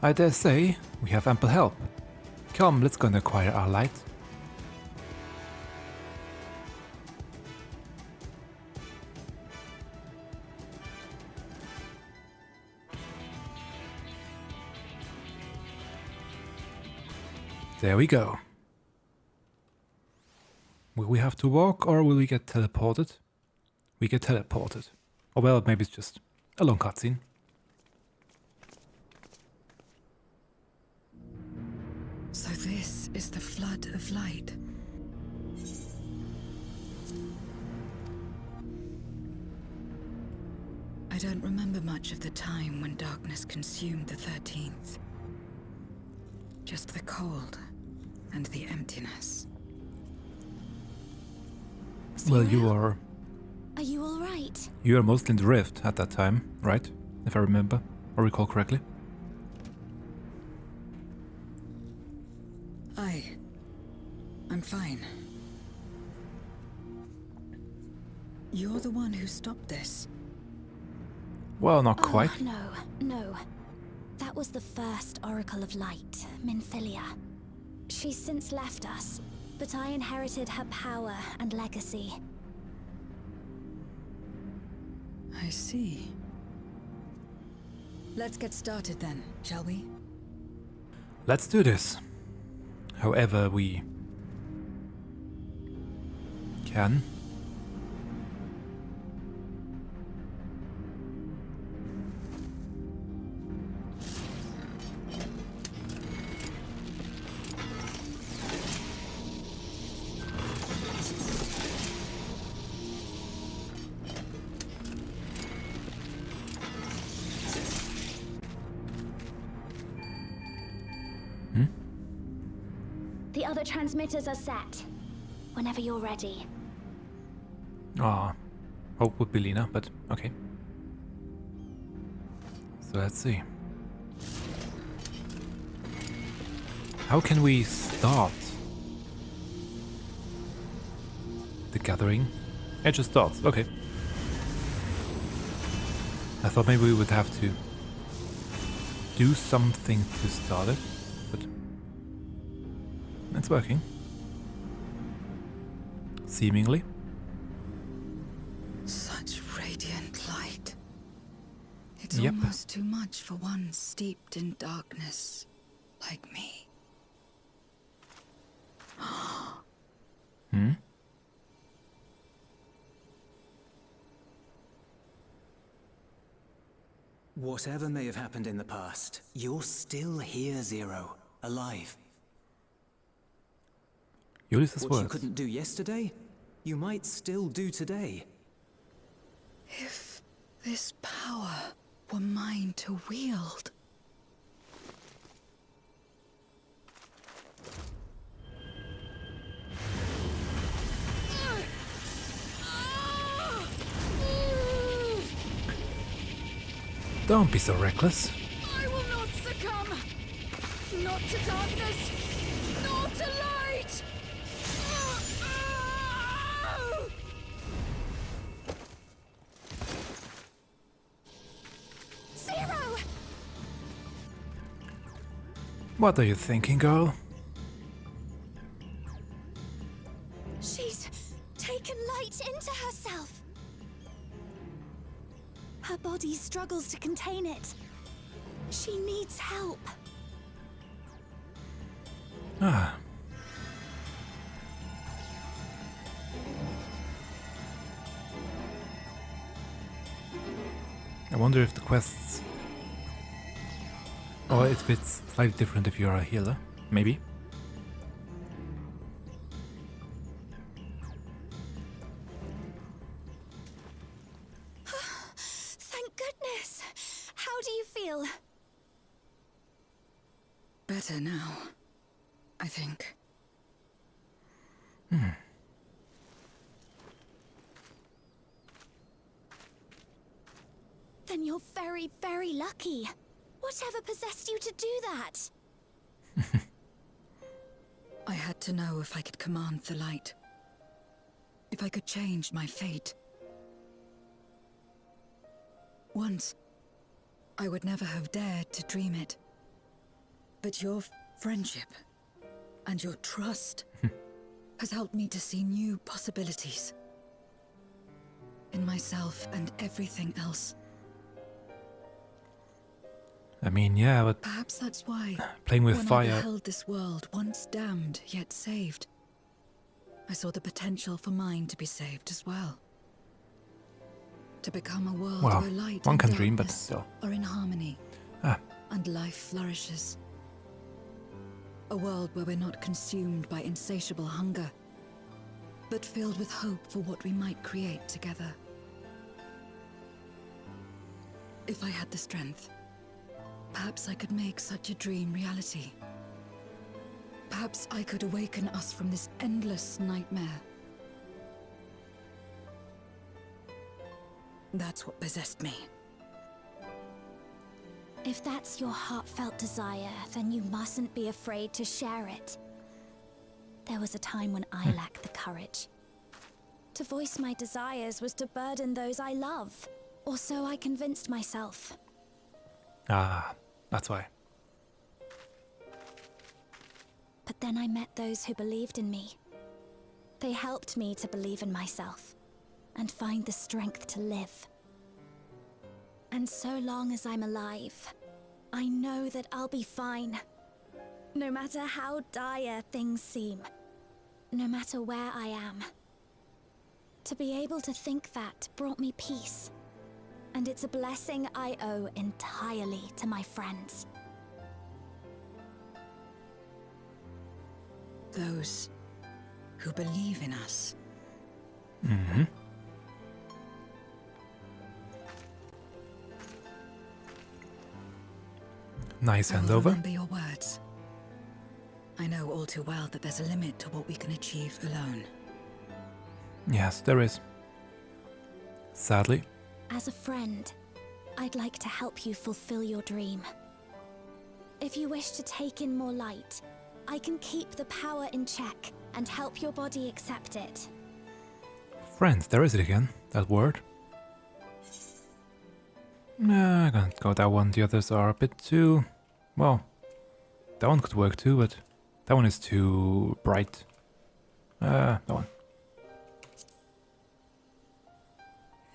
I dare say we have ample help. Come, let's go and acquire our light. There we go. Will we have to walk or will we get teleported? We get teleported. Or well, maybe it's just a long cutscene. So this is the flood of light. I don't remember much of the time when darkness consumed the 13th. Just the cold and the emptiness. Well, you are you all right? You were mostly in the rift at that time, right? If I remember or recall correctly. I'm fine. You're the one who stopped this. Well, not quite. No. That was the first Oracle of Light, Minfilia. She's since left us, but I inherited her power and legacy. I see. Let's get started then, shall we? Let's do this. However we can. The other transmitters are set. Whenever you're ready. Ah, hope would be Lena, but okay. So let's see. How can we start the gathering? It just starts, okay. I thought maybe we would have to do something to start it, but it's working. Seemingly. Such radiant light. It's Yep. almost too much for one steeped in darkness like me. Hmm? Whatever may have happened in the past, you're still here, Zero. Alive. Ulysses' What you words. couldn't do yesterday, you might still do today. If this power were mine to wield. Don't be so reckless. I will not succumb! Not to darkness! Nor to light! Zero! What are you thinking, girl? She's taken light into herself. Her body struggles to contain it. She needs help. Ah. I wonder if the quests... Or if it's slightly different if you're a healer. Maybe. Thank goodness. How do you feel? Better now, I think. Then you're very, very lucky. Whatever possessed you to do that? I had to know if I could command the light. If I could change my fate. Once, I would never have dared to dream it. But your friendship and your trust has helped me to see new possibilities. In myself and everything else. I mean, yeah, but Perhaps that's why, playing with when I fire... beheld this world once damned yet saved, I saw the potential for mine to be saved as well. To become a world Well, where light one and can dream, but darkness still. are in harmony, Ah, and life flourishes. A world where we're not consumed by insatiable hunger, but filled with hope for what we might create together. If I had the strength, perhaps I could make such a dream reality. Perhaps I could awaken us from this endless nightmare. That's what possessed me. If that's your heartfelt desire, then you mustn't be afraid to share it. There was a time when I lacked the courage. To voice my desires was to burden those I love, or so I convinced myself. ah, that's why. But then I met those who believed in me. They helped me to believe in myself, and find the strength to live. And so long as I'm alive, I know that I'll be fine. No matter how dire things seem, no matter where I am, to be able to think that brought me peace. And it's a blessing I owe entirely to my friends. Those who believe in us. Mm-hmm. Nice I will handover. remember your words. I know all too well that there's a limit to what we can achieve alone. Yes, there is. Sadly. As a friend, I'd like to help you fulfill your dream. If you wish to take in more light, I can keep the power in check and help your body accept it. Friends, there is it again, that word. Nah, I can't go that one. The others are a bit too... Well, that one could work too, but that one is too bright. That one.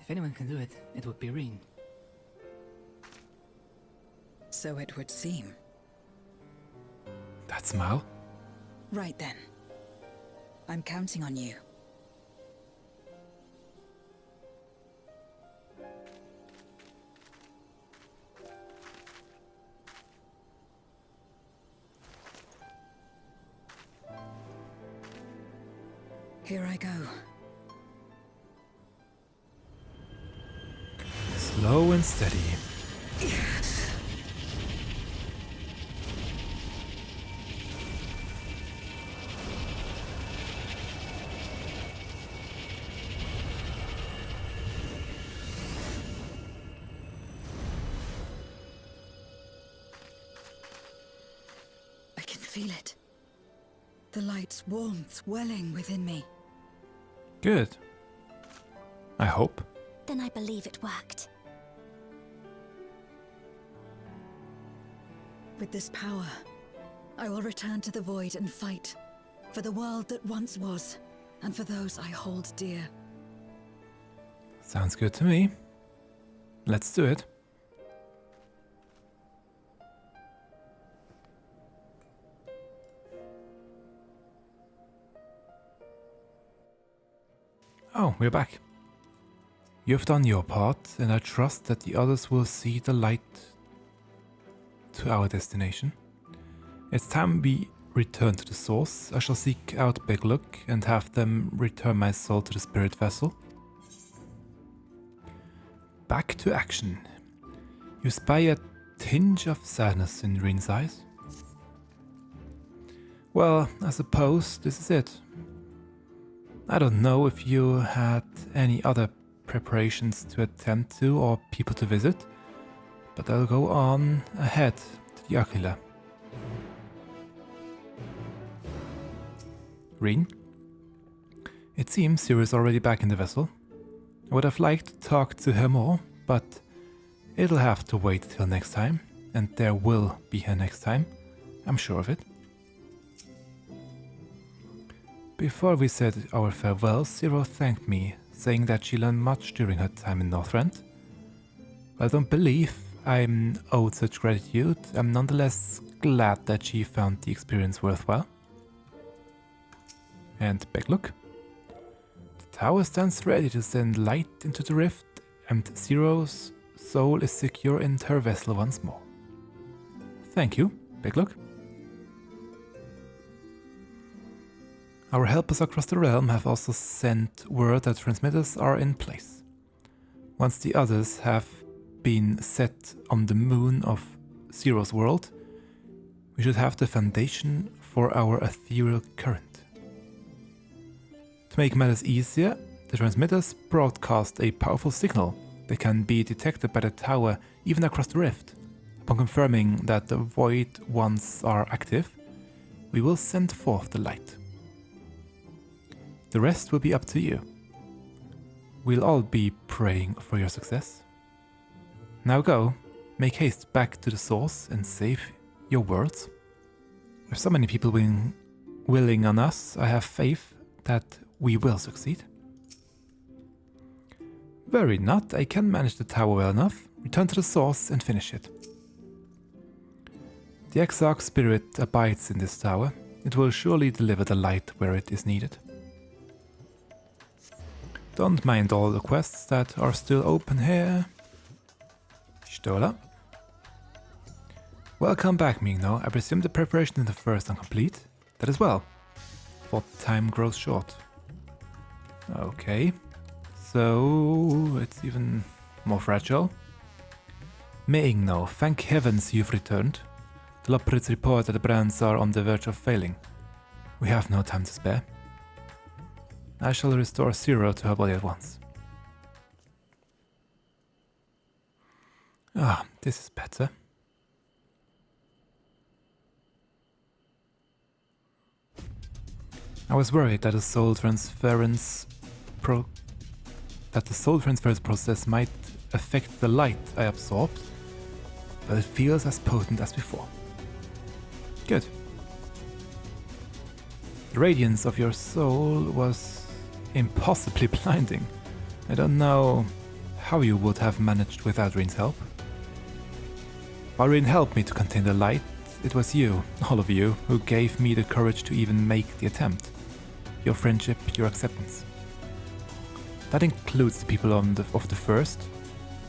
If anyone can do it, it would be Rean. So it would seem. That smile. Right then. I'm counting on you. Here I go. Slow and steady. I can feel it. The light's warmth welling within me. Good. I hope. Then I believe it worked. With this power, I will return to the void and fight for the world that once was, and for those I hold dear. Sounds good to me. Let's do it. Oh, we're back. You've done your part, and I trust that the others will see the light to our destination. It's time we return to the source. I shall seek out Big Look and have them return my soul to the spirit vessel. Back to action. You spy a tinge of sadness in Rin's eyes. Well, I suppose this is it. I don't know if you had any other preparations to attend to or people to visit, but I'll go on ahead to the Aquila. Rin? It seems Zero is already back in the vessel. I would have liked to talk to her more, but it'll have to wait till next time, and there will be a next time, I'm sure of it. Before we said our farewells, Zero thanked me, saying that she learned much during her time in Northrend. I don't believe I'm owed such gratitude. I'm nonetheless glad that she found the experience worthwhile. And back look. The tower stands ready to send light into the rift, and Zero's soul is secure in her vessel once more. Thank you, back look. Our helpers across the realm have also sent word that transmitters are in place. Once the others have been set on the moon of Zero's world, we should have the foundation for our ethereal current. To make matters easier, the transmitters broadcast a powerful signal that can be detected by the tower even across the rift. Upon confirming that the void ones are active, we will send forth the light. The rest will be up to you. We'll all be praying for your success. Now go, make haste back to the source and save your worlds. With so many people willing on us, I have faith that we will succeed. Worry not, I can manage the tower well enough. Return to the source and finish it. The Exarch spirit abides in this tower. It will surely deliver the light where it is needed. Don't mind all the quests that are still open here. Stola. Welcome back, Migno. I presume the preparation in the first are complete? That as well. But time grows short. Okay. So it's even more fragile. Migno, thank heavens you've returned. The Loprits report that the brands are on the verge of failing. We have no time to spare. I shall restore Zero to her body at once. Ah, this is better. I was worried that the soul transference process might affect the light I absorbed, but it feels as potent as before. Good. The radiance of your soul was impossibly blinding. I don't know how you would have managed without Rin's help. While Rin helped me to contain the light, it was you, all of you, who gave me the courage to even make the attempt. Your friendship, your acceptance. That includes the people of the first.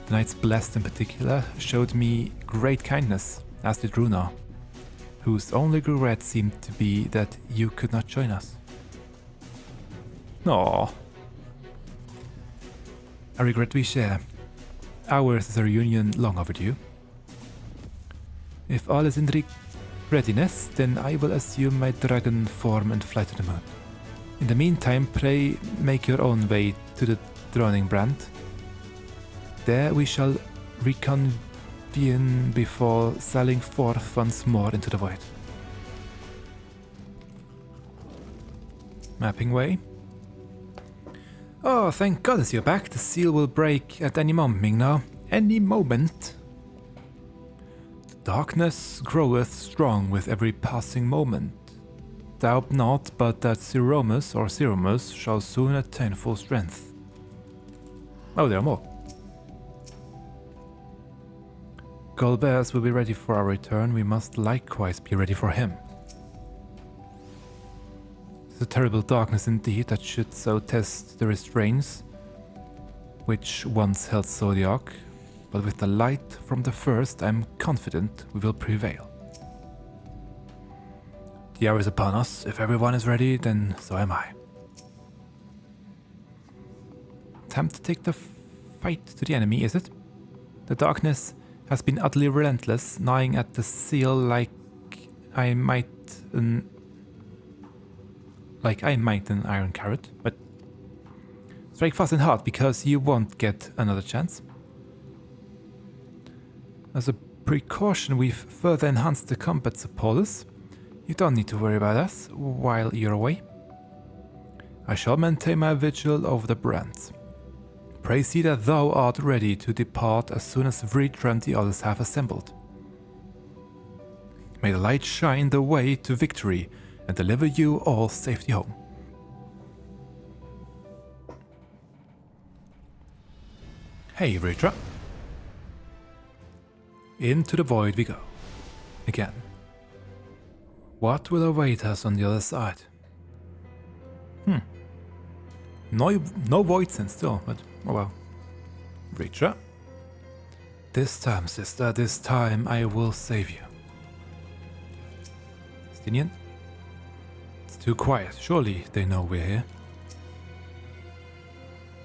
The Knights Blessed in particular showed me great kindness, as did Lunar, whose only regret seemed to be that you could not join us. Aww. A regret we share. Ours is a reunion long overdue. If all is in readiness, then I will assume my dragon form and fly to the moon. In the meantime, pray make your own way to the drowning brand. There we shall reconvene before sailing forth once more into the void. Mapping way. Oh, thank goodness you're back. The seal will break at any moment, Migno. Any moment. The darkness groweth strong with every passing moment. Doubt not but that Ceromus shall soon attain full strength. Oh, there are more. Golbez will be ready for our return. We must likewise be ready for him. It's a terrible darkness indeed that should so test the restraints which once held Zodiac, but with the light from the first, I am confident we will prevail. The hour is upon us. If everyone is ready, then so am I. Time to take the fight to the enemy, is it? The darkness has been utterly relentless, gnawing at the seal like I might an iron carrot, but strike fast and hard because you won't get another chance. As a precaution, we've further enhanced the combat supporters. You don't need to worry about us while you're away. I shall maintain my vigil over the brands. Pray see that thou art ready to depart as soon as Vritra and the others have assembled. May the light shine the way to victory and deliver you all safely home. Hey, Vritra. Into the void we go. Again. What will await us on the other side? No void sense still, but oh well. Vritra. This time, sister, this time I will save you. Stinian? It's too quiet. Surely they know we're here.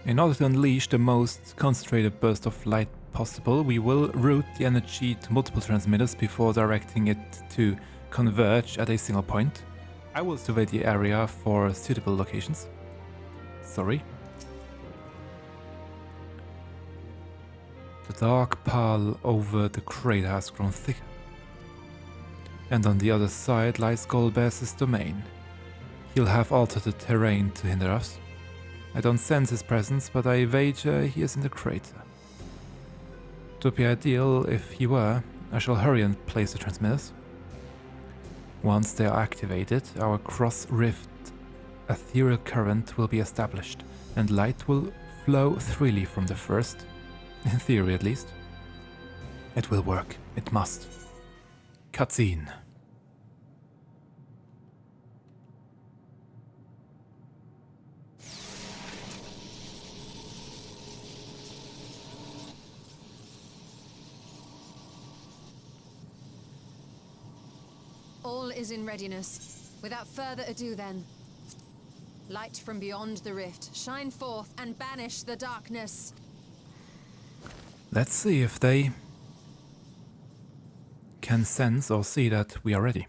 In order to unleash the most concentrated burst of light possible, we will route the energy to multiple transmitters before directing it to converge at a single point. I will survey the area for suitable locations. Sorry. The dark pall over the crater has grown thicker. And on the other side lies Golbez's domain. He'll have altered the terrain to hinder us. I don't sense his presence, but I wager he is in the crater. It would be ideal if he were. I shall hurry and place the transmitters. Once they are activated, our cross-rift ethereal current will be established, and light will flow freely from the first, in theory at least. It will work. It must. Cutscene. All is in readiness. Without further ado then. Light from beyond the rift, shine forth and banish the darkness. Let's see if they can sense or see that we are ready.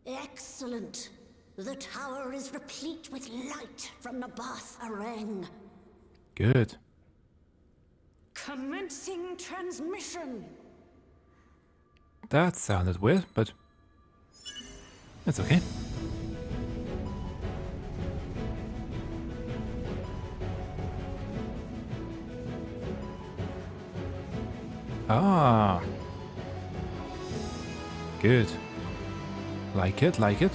Excellent. The tower is replete with light from the Bath Arang. Good. Commencing transmission. That sounded weird, but it's okay. Ah. Good. Like it, like it.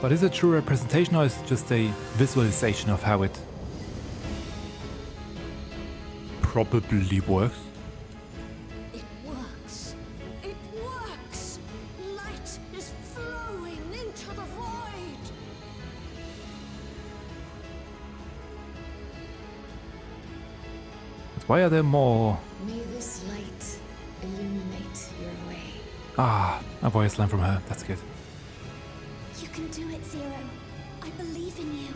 But is it true representation or is it just a visualization of how it probably works? It works. It works. Light is flowing into the void. But why are there more? May this light illuminate your way. Ah, a voice line from her. That's good. You can do it, Zero. I believe in you.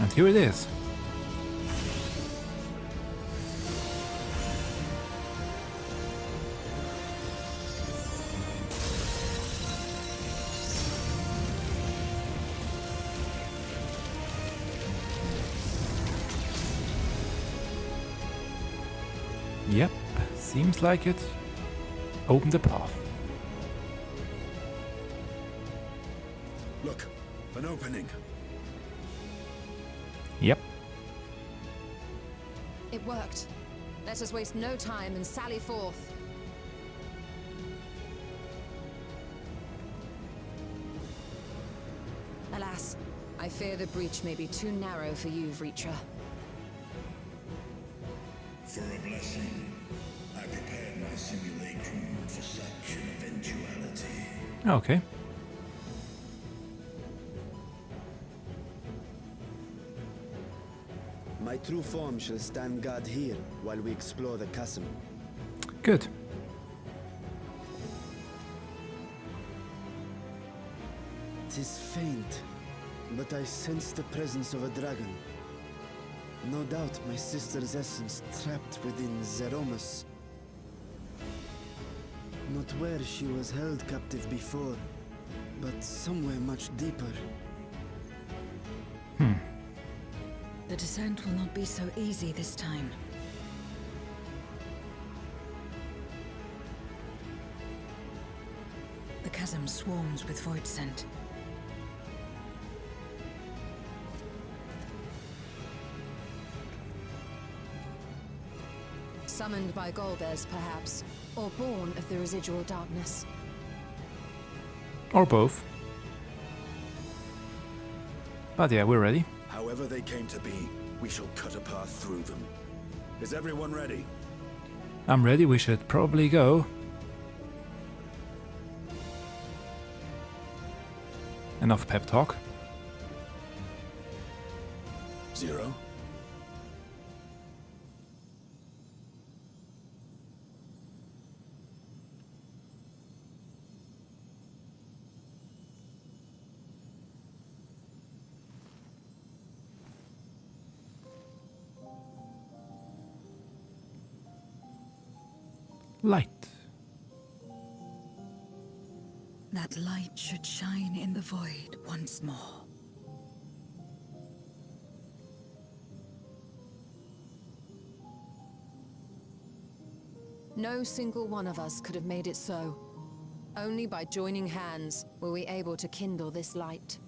And here it is. Yep, seems like it opened the path. Look, an opening. Yep. It worked. Let us waste no time and sally forth. Alas, I fear the breach may be too narrow for you, Vritra. For a blessing, I prepared my simulacrum for such an eventuality. Okay. My true form shall stand guard here while we explore the chasm. Good. Tis faint, but I sense the presence of a dragon. No doubt my sister's essence trapped within Zeromus. Not where she was held captive before, but somewhere much deeper. The descent will not be so easy this time. The chasm swarms with void scent. Summoned by Golbez, perhaps, or born of the residual darkness. Or both. But yeah, we're ready. However they came to be, we shall cut a path through them. Is everyone ready? I'm ready, we should probably go. Enough pep talk. Zero? Light. That light should shine in the void once more. No single one of us could have made it so. Only by joining hands were we able to kindle this light.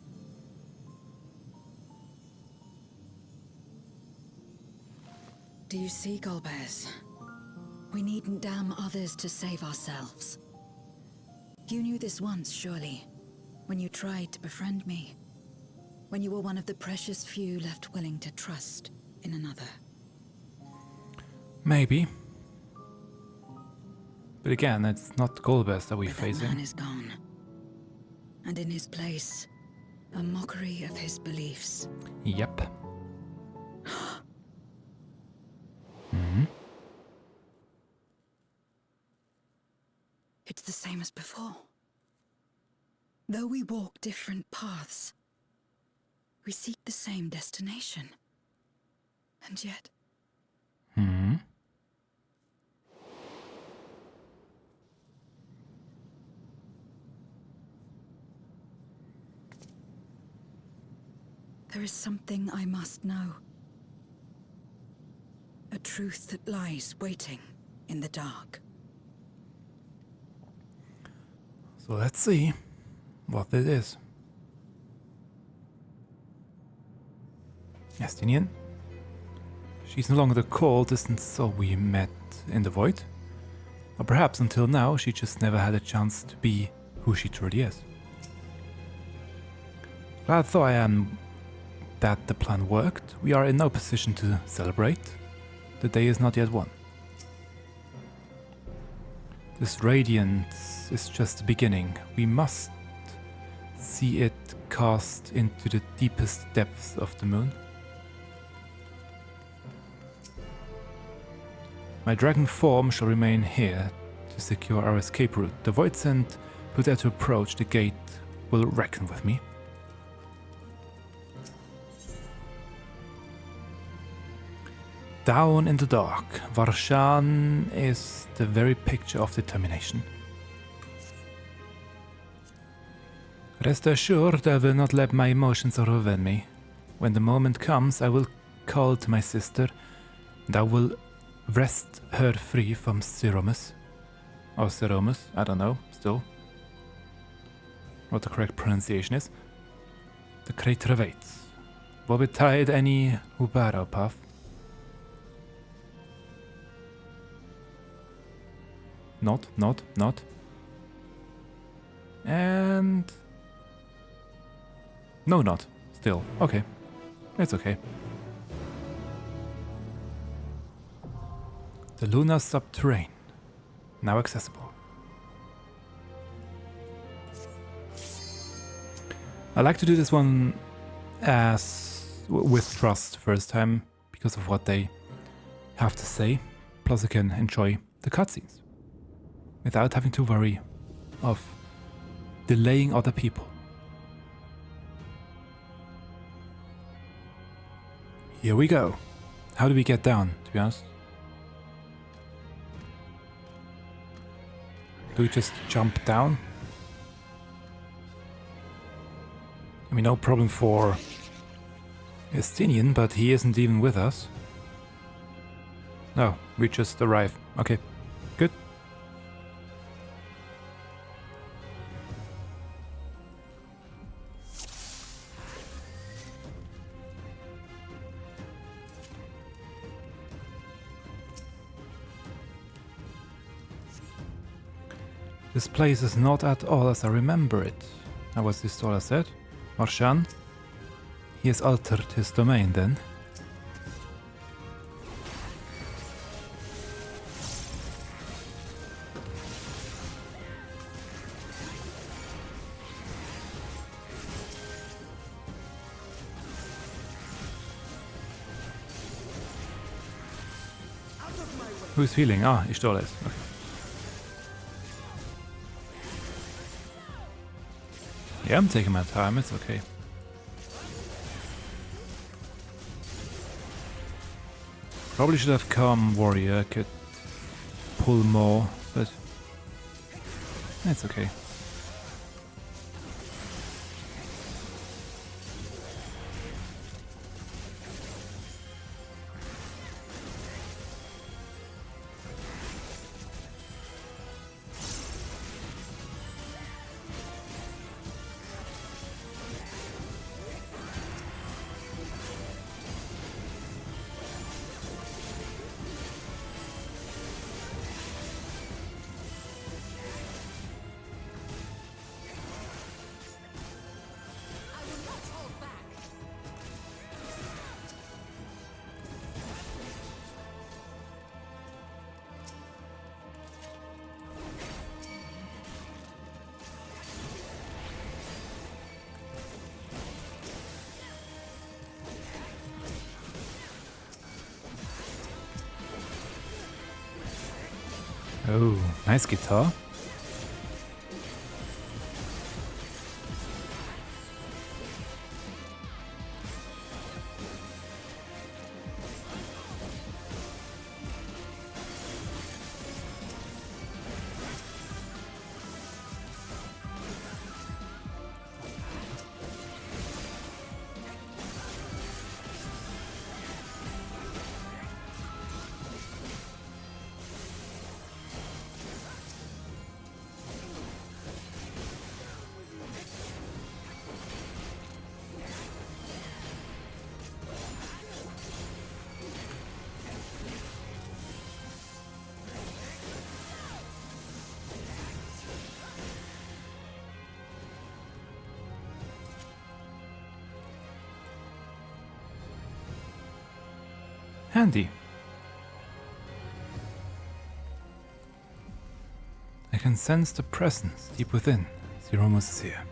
Do you see, Golbez? We needn't damn others to save ourselves. You knew this once, surely, when you tried to befriend me. When you were one of the precious few left willing to trust in another. Maybe. But again, it's not Golbez that we're But facing. that man is gone. And in his place, a mockery of his beliefs. Yep. It's the same as before. Though we walk different paths, we seek the same destination. And yet... There is something I must know. A truth that lies waiting in the dark. So let's see what it is. Estinian. She's no longer the cold distant soul we met in the void. Or perhaps until now she just never had a chance to be who she truly is. Glad though I am that the plan worked, we are in no position to celebrate. The day is not yet won. This radiance is just the beginning. We must see it cast into the deepest depths of the moon. My dragon form shall remain here to secure our escape route. The void sent who dare to approach the gate will reckon with me. Down in the dark, Varshan is the very picture of determination. Rest assured, I will not let my emotions overwhelm me. When the moment comes, I will call to my sister, and I will wrest her free from Ceromus. Or Ceromus, I don't know, still. What the correct pronunciation is. The crater awaits. Will betide any who bar our path. Not. And... No, not. Still. Okay. It's okay. The Lunar Subterrane. Now accessible. I like to do this one with trust first time because of what they have to say. Plus I can enjoy the cutscenes without having to worry of delaying other people. Here we go. How do we get down, to be honest? Do we just jump down? I mean, no problem for Estinian, but he isn't even with us. No, we just arrived. Okay, good. This place is not at all as I remember it. Now what's this all I said? Marshan? He has altered his domain then. Who's healing? Ah, Ishtoles. Okay. Yeah, I'm taking my time, it's okay. Probably should have come warrior, could pull more, but it's okay. Oh, nice guitar. Handy. I can sense the presence deep within. Zeromus is here.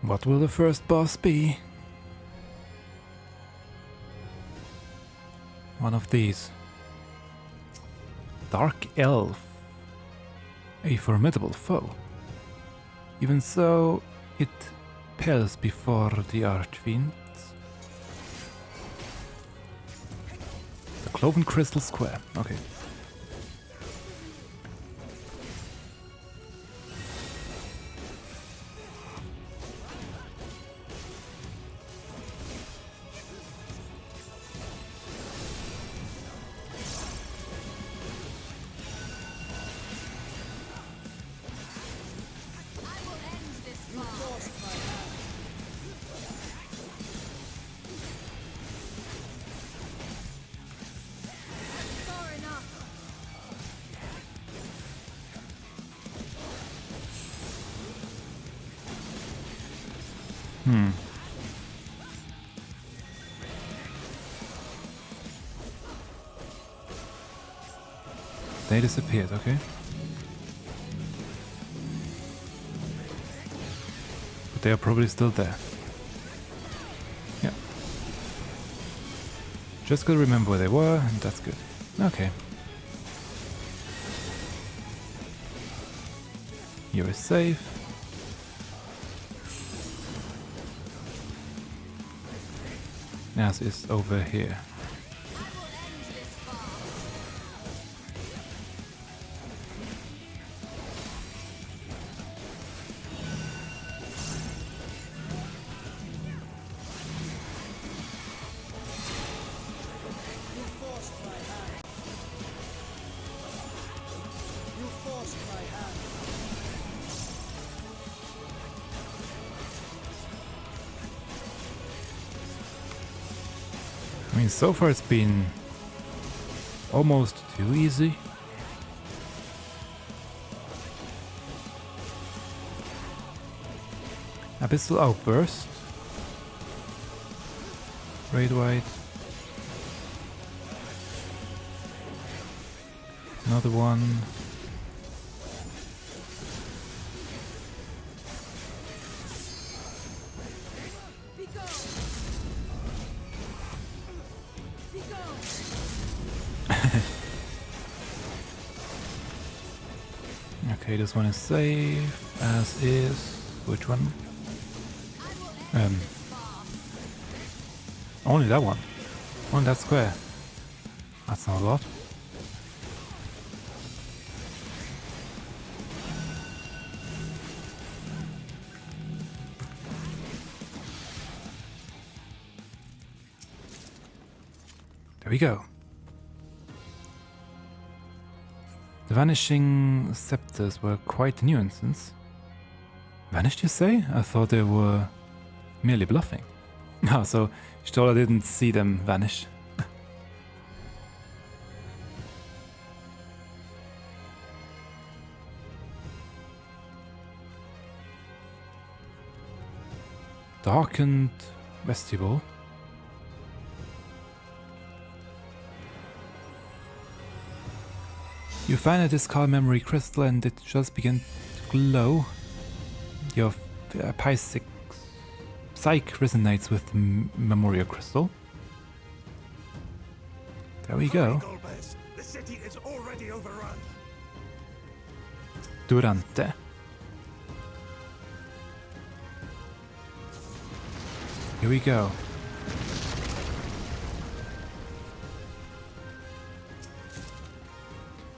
What will the first boss be? One of these. Dark Elf. A formidable foe. Even so, it pales before the Archfiends. The Cloven Crystal Square. Okay. They disappeared, okay. But they are probably still there. Yeah. Just gotta remember where they were, and that's good. Okay. Here is safe. As is over here. I mean, so far it's been almost too easy. Abyssal Outburst. Raid White. Another one. Okay, this one is safe, as is... which one? Only that one. Only that square. That's not a lot. There we go. The vanishing scepters were quite a nuisance. Vanished, you say? I thought they were merely bluffing. Ah, so Stola didn't see them vanish. Darkened vestibule. You find a discard memory crystal and it just began to glow. Your psych resonates with the memorial crystal. There we go. The city is already overrun. Durante. Here we go.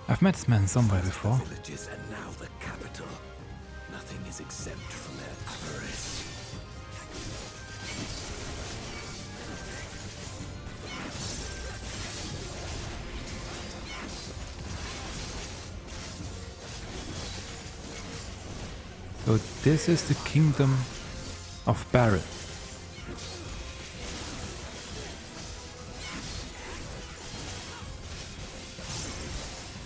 I've met this man somewhere before. Villages and now the capital. Nothing is exempt from their avarice. So this is the kingdom of Barret.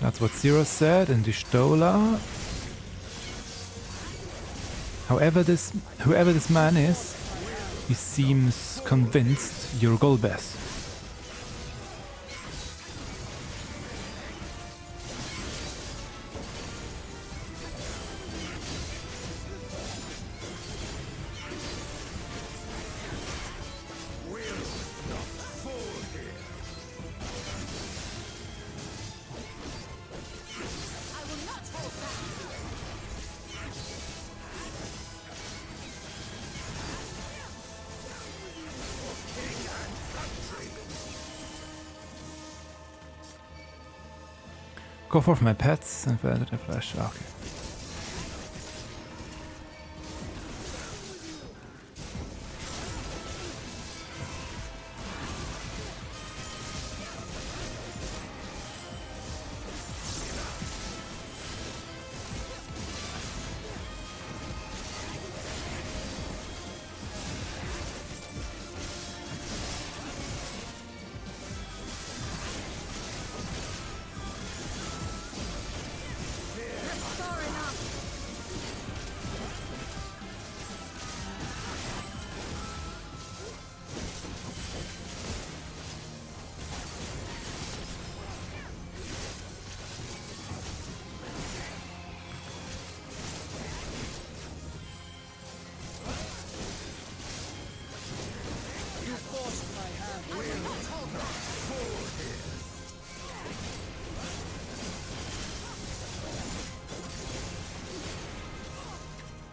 That's what Zero said in the Stola. Whoever this man is, he seems convinced you're Golbez. Go for my pets and further the flesh. Okay.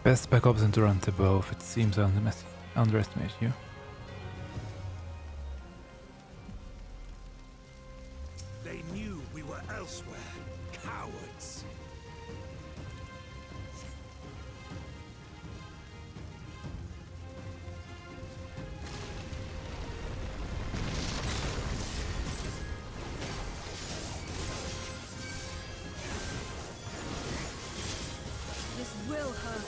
Best backups in Toronto both. It seems I underestimate you. They knew we were elsewhere. Cowards. This will hurt.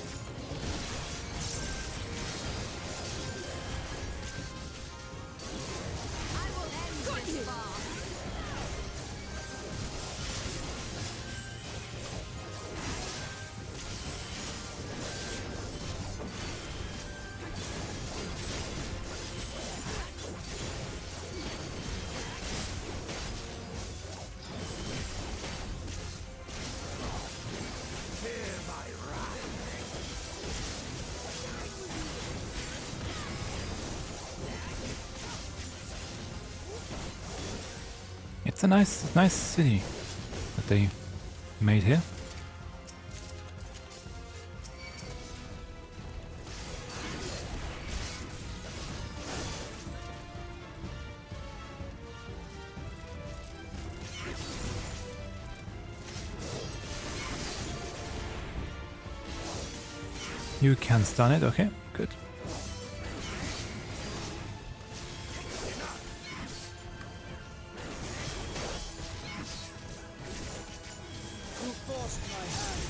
I will end this farce. Fear my wrath. It's a nice city that they made here. You can stun it, okay, good. You forced my hand.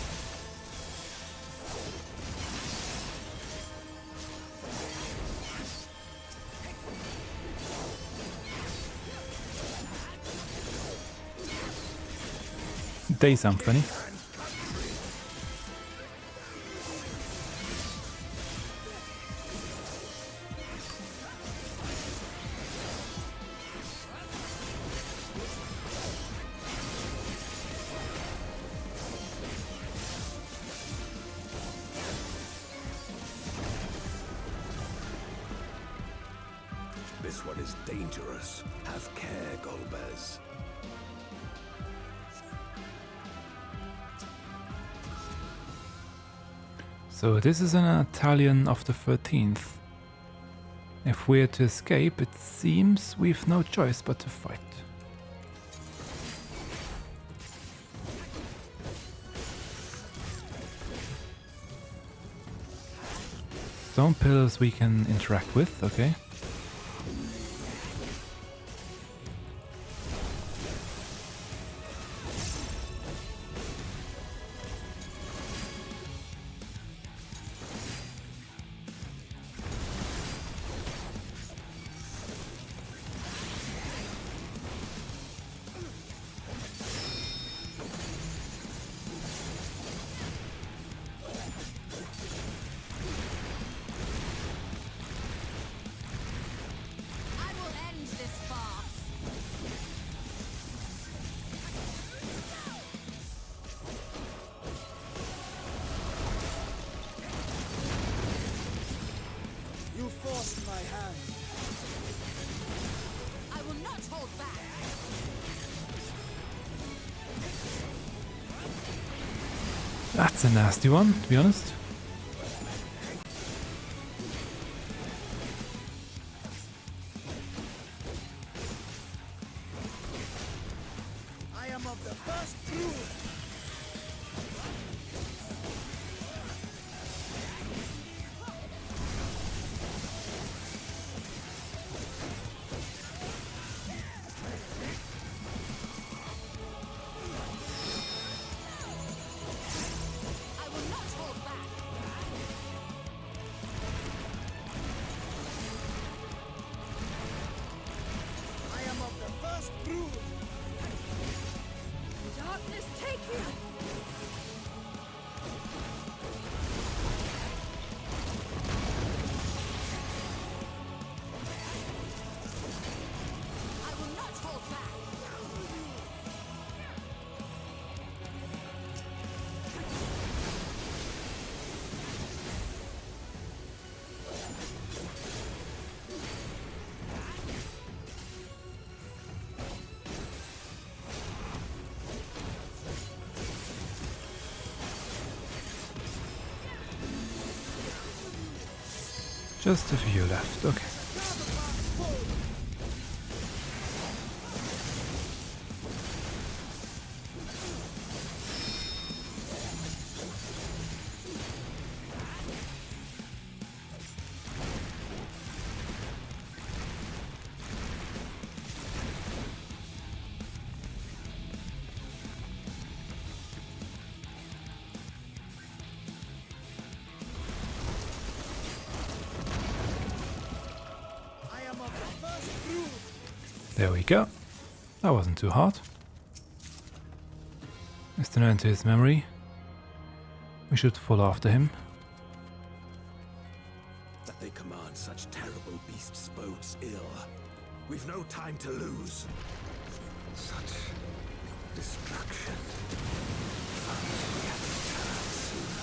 They sound funny. This one is dangerous. Have care, Golbez. So this is an Italian of the 13th. If we're to escape, it seems we've no choice but to fight. Stone pillars we can interact with, okay. I will end this farce. You forced my hand. I will not hold back. That's a nasty one, to be honest. I am of the first brood. I will not hold back. Just a few left, okay. There we go. That wasn't too hard. Is to enter his memory. We should follow after him. That they command such terrible beasts bodes ill. We've no time to lose. Such destruction. We have to turn sooner.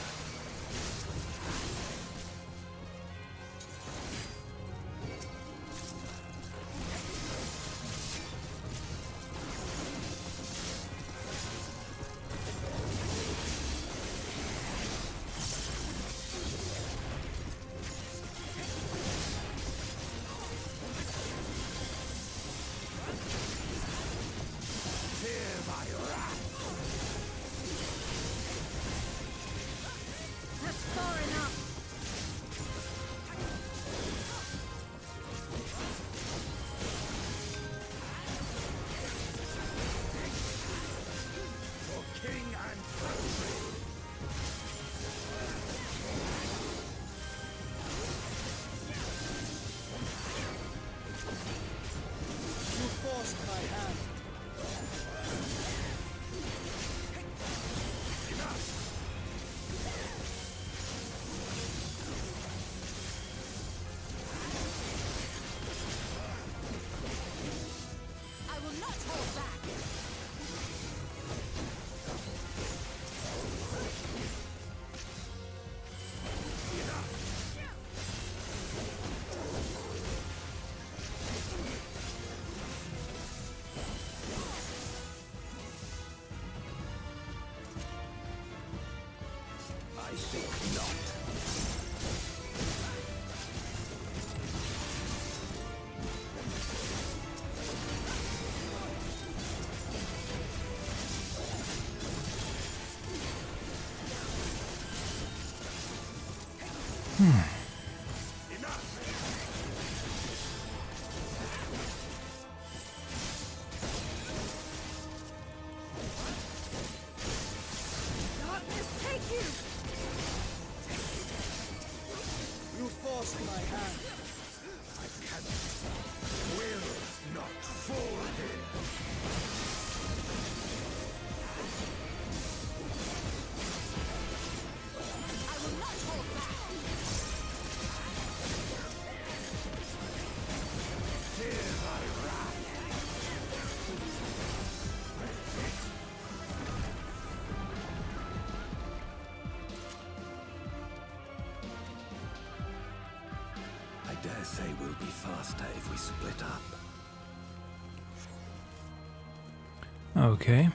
I think not. I dare say we'll be faster if we split up. Okay.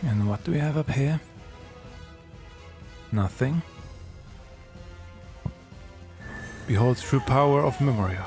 And what do we have up here? Nothing. Behold true power of Memoria.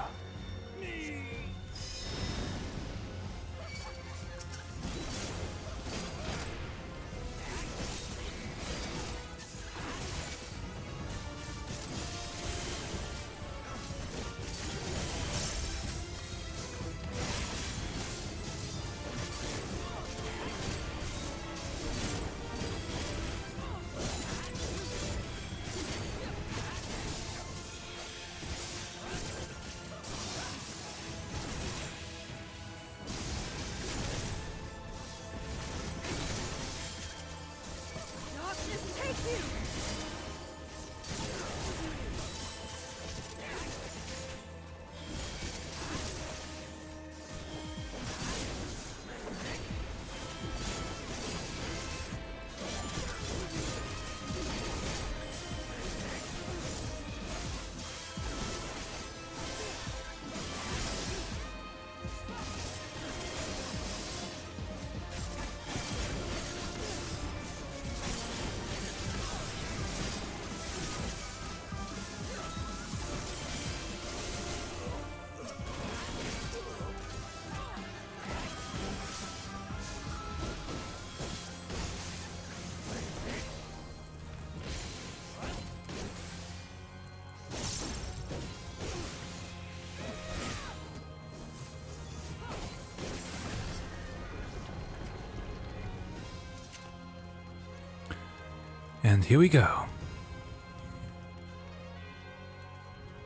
And here we go.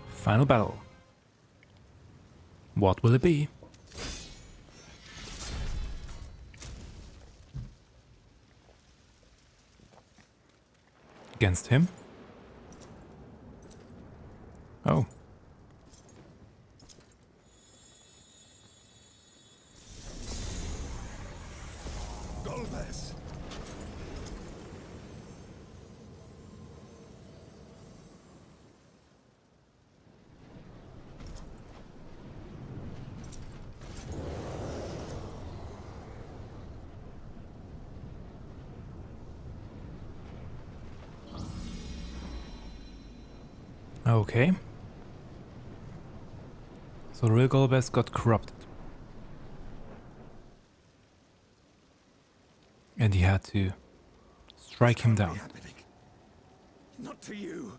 Final battle. What will it be? Against him? Oh. Golbez. Okay. So real Golbez got corrupted. And he had to strike him down. Not to you.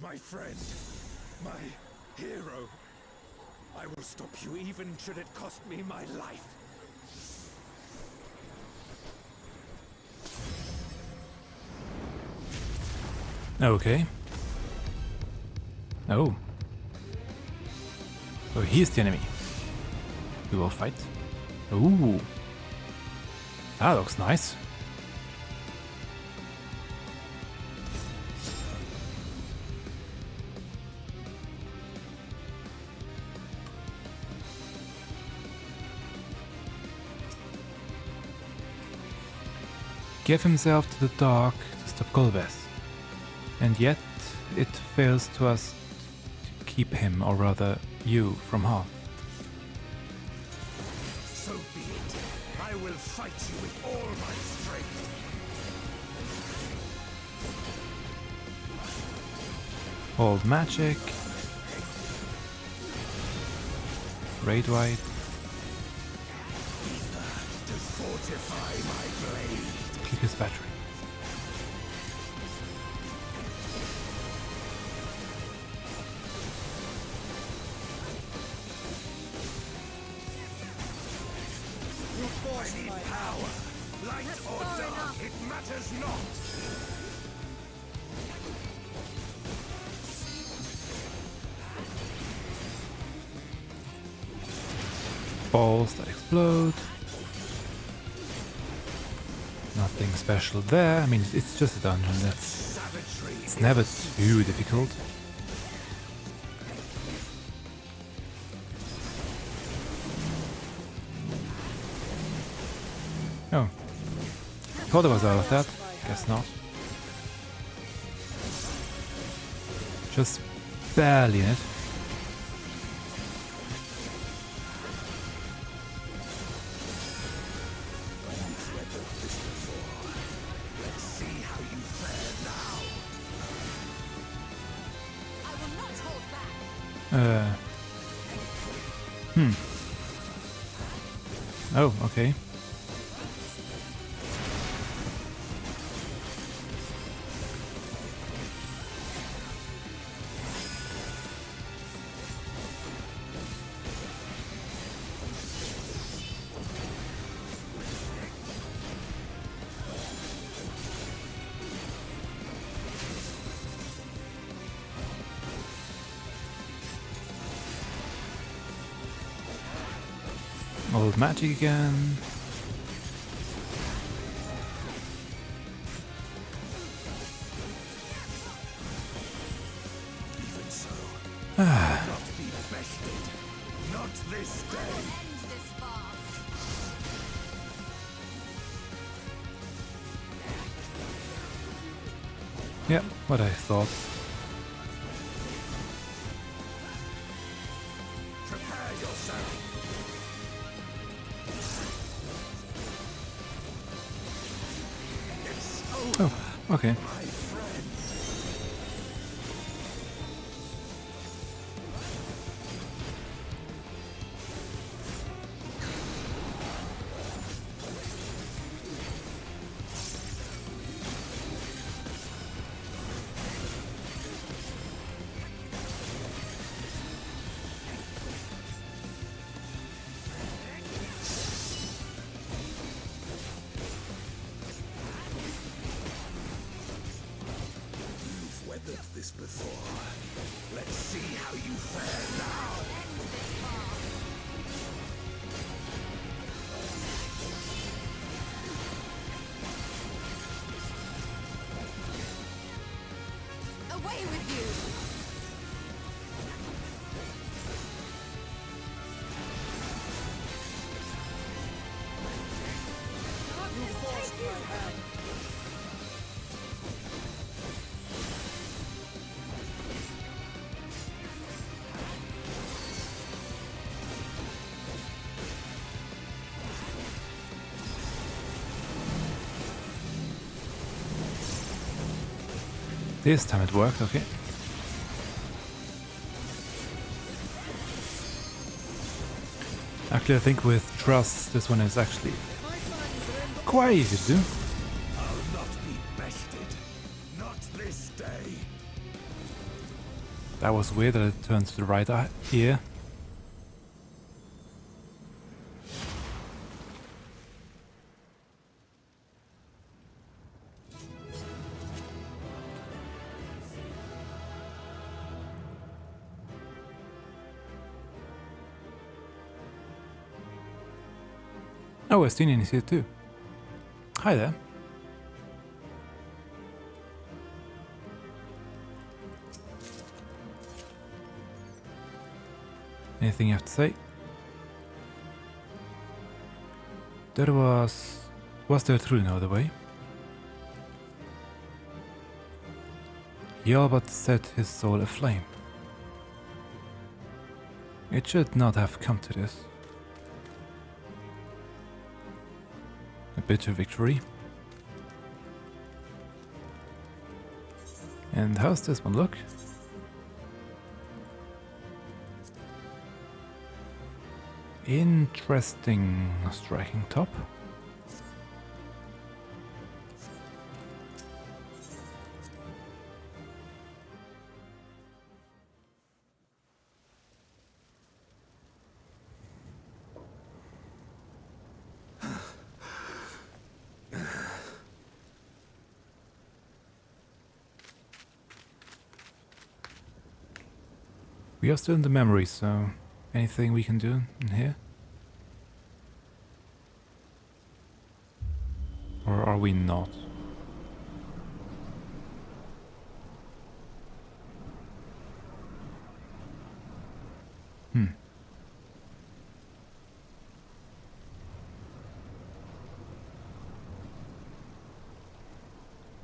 My friend, my hero. I will stop you even should it cost me my life. Okay. Oh. So he's the enemy. We will fight. Ooh. That looks nice. Give himself to the dark to stop Golbez. And yet it fails to us to keep him, or rather you, from harm. So be it. I will fight you with all my strength. Hold magic. Raid White. To fortify my blade. Keep his battery. I need power. Light or dark, it matters not. Balls that explode. Nothing special there. I mean, it's just a dungeon. It's never too difficult. Oh. Thought I was out of that. Guess not. Just barely in it. Oh, okay. Old magic again. Even so, not be bested. Not this day. Yeah, what I thought. Prepare yourself. Oh, okay. This before. Let's see how you fare now. Away with you! This time it worked, okay. Actually, I think with Trust, this one is actually quite easy to do. I'll not be bested. Not this day. That was weird that it turned to the right ear. Oh, Estinian is here too. Hi there. Anything you have to say? Was there truly no other way? He all but set his soul aflame. It should not have come to this. A bitter victory. And how's this one look? Interesting striking top. We are still in the memory, so anything we can do in here? Or are we not?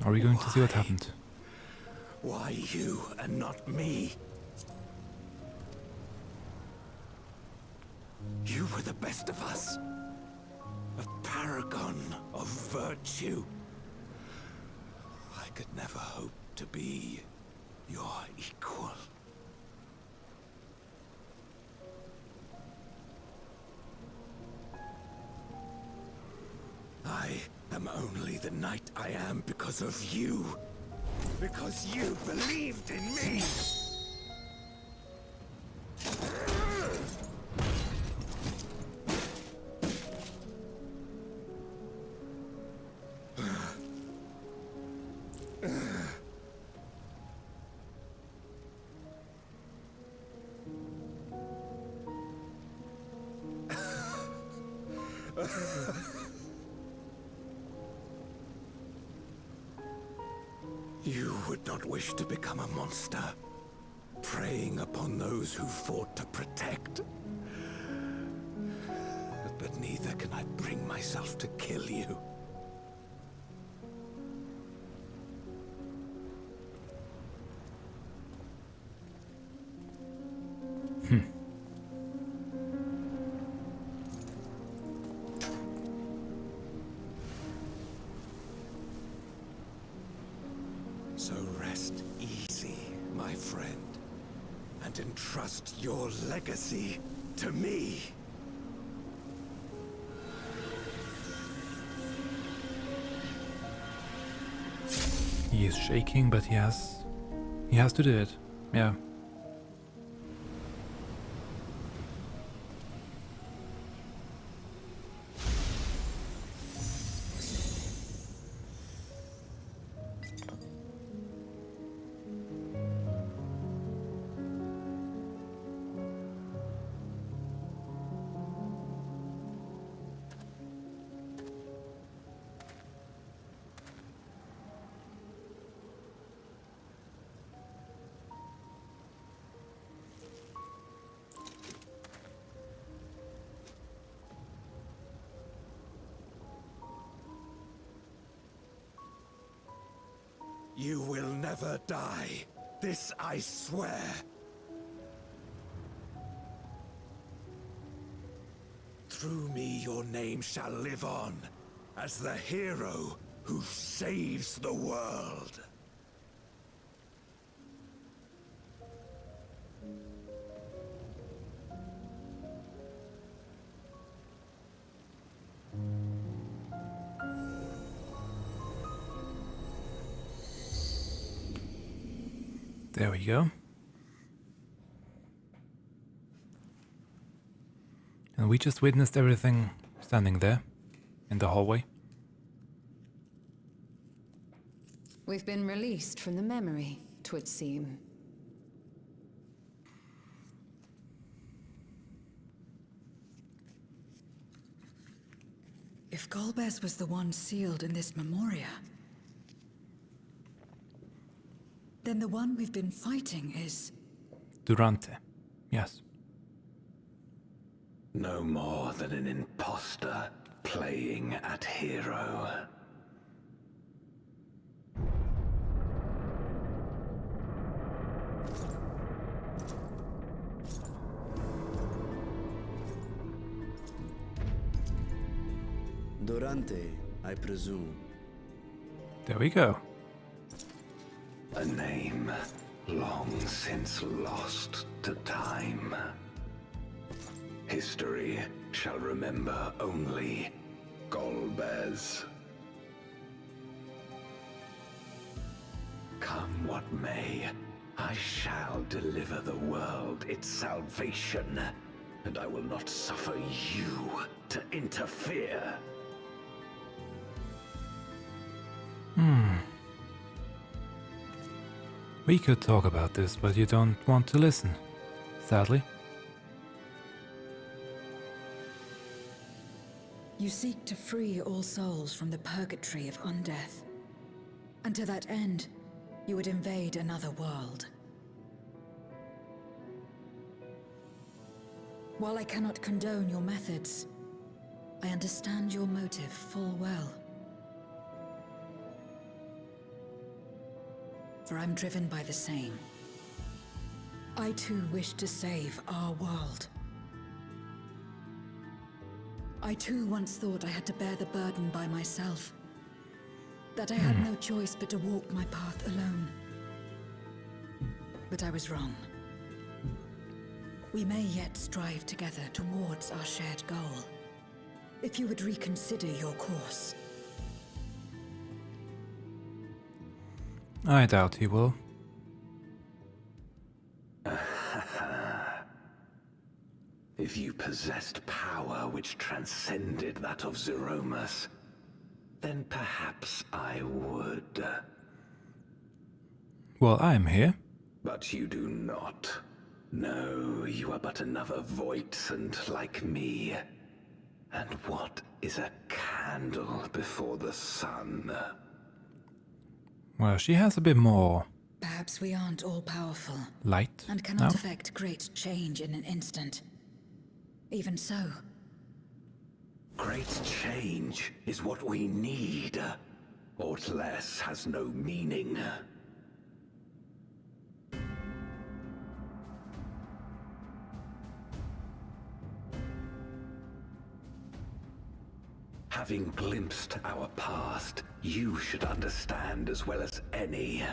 Are we going to see what happened? Why you and not me? You were the best of us. A paragon of virtue. I could never hope to be your equal. I am only the knight I am because of you. Because you believed in me! You would not wish to become a monster, preying upon those who fought to protect. But neither can I bring myself to kill you. So rest easy, my friend, and entrust your legacy to me. He is shaking, but he has to do it. Yeah. You will never die. This I swear. Through me your name shall live on as the hero who saves the world. There we go. And we just witnessed everything standing there in the hallway. We've been released from the memory, 'twould seem. If Golbez was the one sealed in this memoria, then the one we've been fighting is... Durante. Yes. No more than an imposter playing at hero. Durante, I presume. There we go. A name long since lost to time. History shall remember only Golbez. Come what may, I shall deliver the world its salvation, and I will not suffer you to interfere. We could talk about this, but you don't want to listen, sadly. You seek to free all souls from the purgatory of undeath. And to that end, you would invade another world. While I cannot condone your methods, I understand your motive full well. For I'm driven by the same. I too wish to save our world. I too once thought I had to bear the burden by myself. That I had no choice but to walk my path alone. But I was wrong. We may yet strive together towards our shared goal. if you would reconsider your course. I doubt he will. If you possessed power which transcended that of Zeromus, then perhaps I would. Well, I'm here. But you do not. No, you are but another Voidsent like me. And what is a candle before the sun? Well, she has a bit more Perhaps we aren't all-powerful. light And cannot now. effect great change in an instant. Even so. Great change is what we need. Aught less has no meaning. Having glimpsed our past, you should understand as well as any.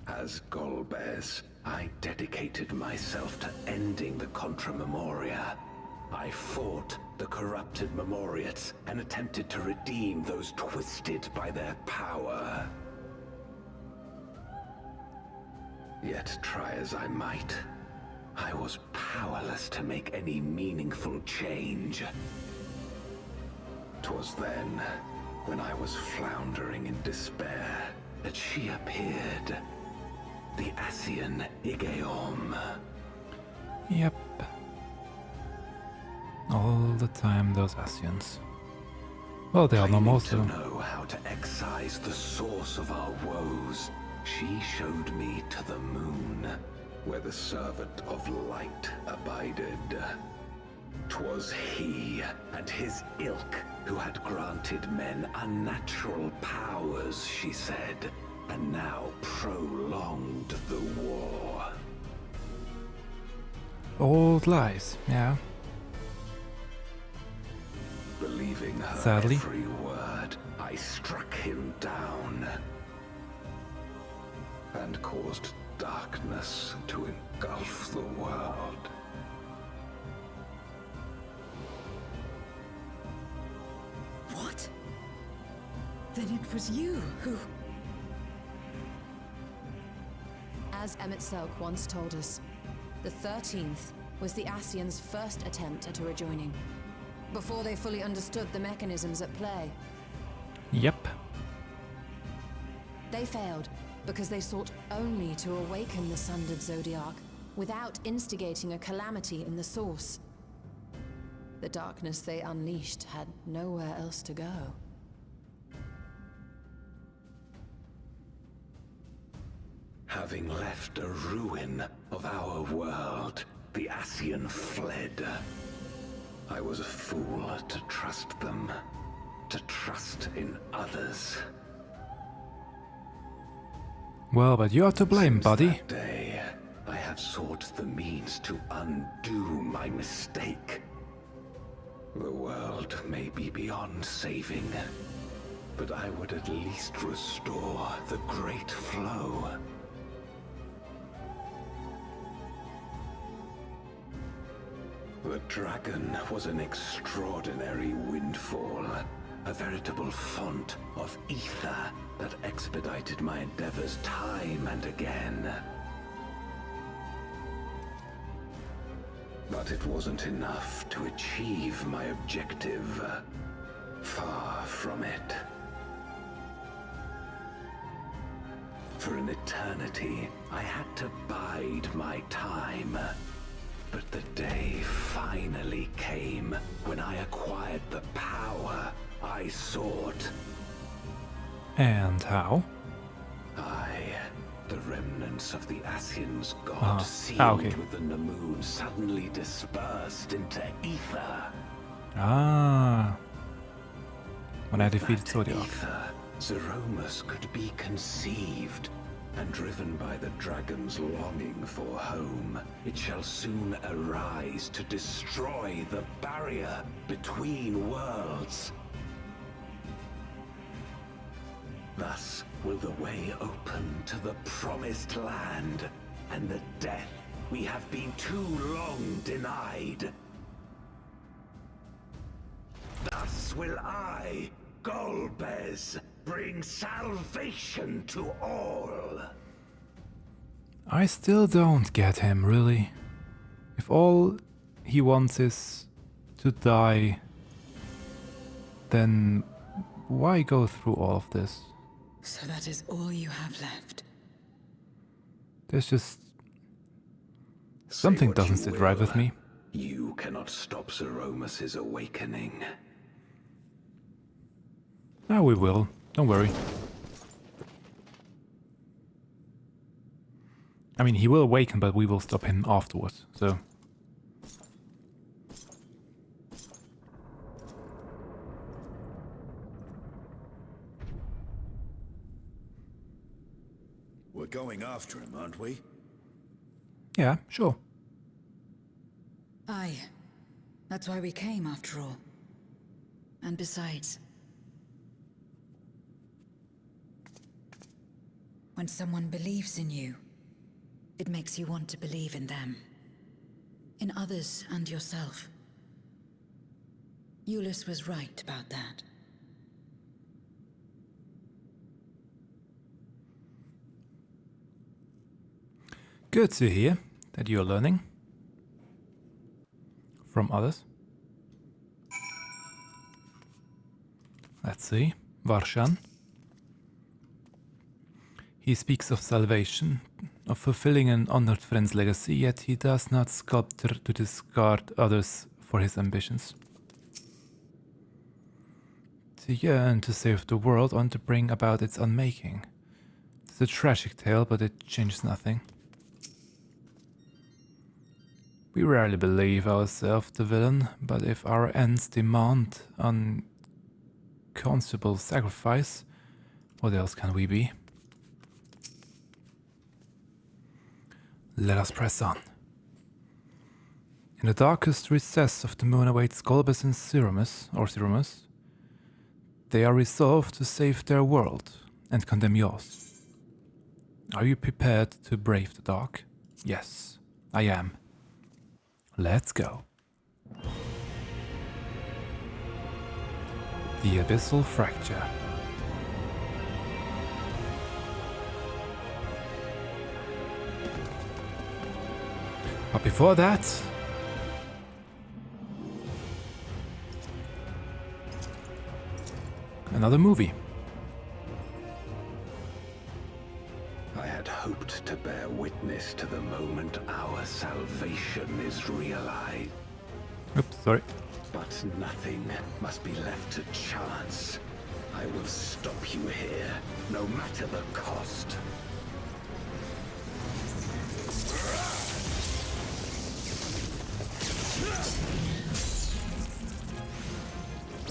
As Golbez, I dedicated myself to ending the Contra Memoria. I fought the corrupted Memoriates and attempted to redeem those twisted by their power. Yet try as I might, I was powerless to make any meaningful change. 'Twas then, when I was floundering in despair, that she appeared. The Ascian Igeom. Yep. All the time, those Ascians. Well, they are no more so. To know how to excise the source of our woes, she showed me to the moon, where the servant of light abided. 'Twas he and his ilk who had granted men unnatural powers, she said, and now prolonged the war. Old lies, yeah. Believing her Sadly. every word, I struck him down and caused darkness to engulf the world. What? Then it was you who... As Emmett Selk once told us, the 13th was the Ascians' first attempt at a rejoining, before they fully understood the mechanisms at play. Yep. They failed because they sought only to awaken the sundered Zodiac without instigating a calamity in the source. The darkness they unleashed had nowhere else to go. Having left a ruin of our world, the Ascian fled. I was a fool to trust them, to trust in others. Well, but you're to blame, Since buddy. that day, I have sought the means to undo my mistake. The world may be beyond saving, but I would at least restore the Great Flow. The dragon was an extraordinary windfall, a veritable font of ether that expedited my endeavors time and again. But it wasn't enough to achieve my objective. Far from it. For an eternity, I had to bide my time. But the day finally came when I acquired the power I sought. And how? The remnants of the Ascians god sealed okay. within the moon suddenly dispersed into ether. Ah. When I defeated That Zodiac. ether, Zeromus could be conceived, and driven by the dragon's longing for home, it shall soon arise to destroy the barrier between worlds. Thus will the way open to the promised land, and the death we have been too long denied. will I, Golbez, bring salvation to all. I still don't get him, really. If all he wants is to die, then why go through all of this? So that is all you have left. There's just... something doesn't sit right with me. You cannot stop Zeromus's awakening. Ah, we will. Don't worry. I mean, he will awaken, but we will stop him afterwards, so... We're going after him, aren't we? Yeah, sure. Aye. That's why we came, after all. And besides... when someone believes in you, it makes you want to believe in them. In others and yourself. Euless was right about that. Good to hear that you're learning from others. Let's see. Varshan. He speaks of salvation, of fulfilling an honored friend's legacy, yet he does not sculptor to discard others for his ambitions. To yearn to save the world and to bring about its unmaking. It's a tragic tale, but it changes nothing. We rarely believe ourselves the villain, but if our ends demand unconscionable sacrifice, what else can we be? Let us press on. In the darkest recess of the moon awaits Golbez and Zeromus. They are resolved to save their world and condemn yours. Are you prepared to brave the dark? Yes, I am. Let's go. The Abyssal Fracture. But before that... another movie. I had hoped to bear witness to the moment our salvation is realized. Oops, sorry. But nothing must be left to chance. I will stop you here, no matter the cost.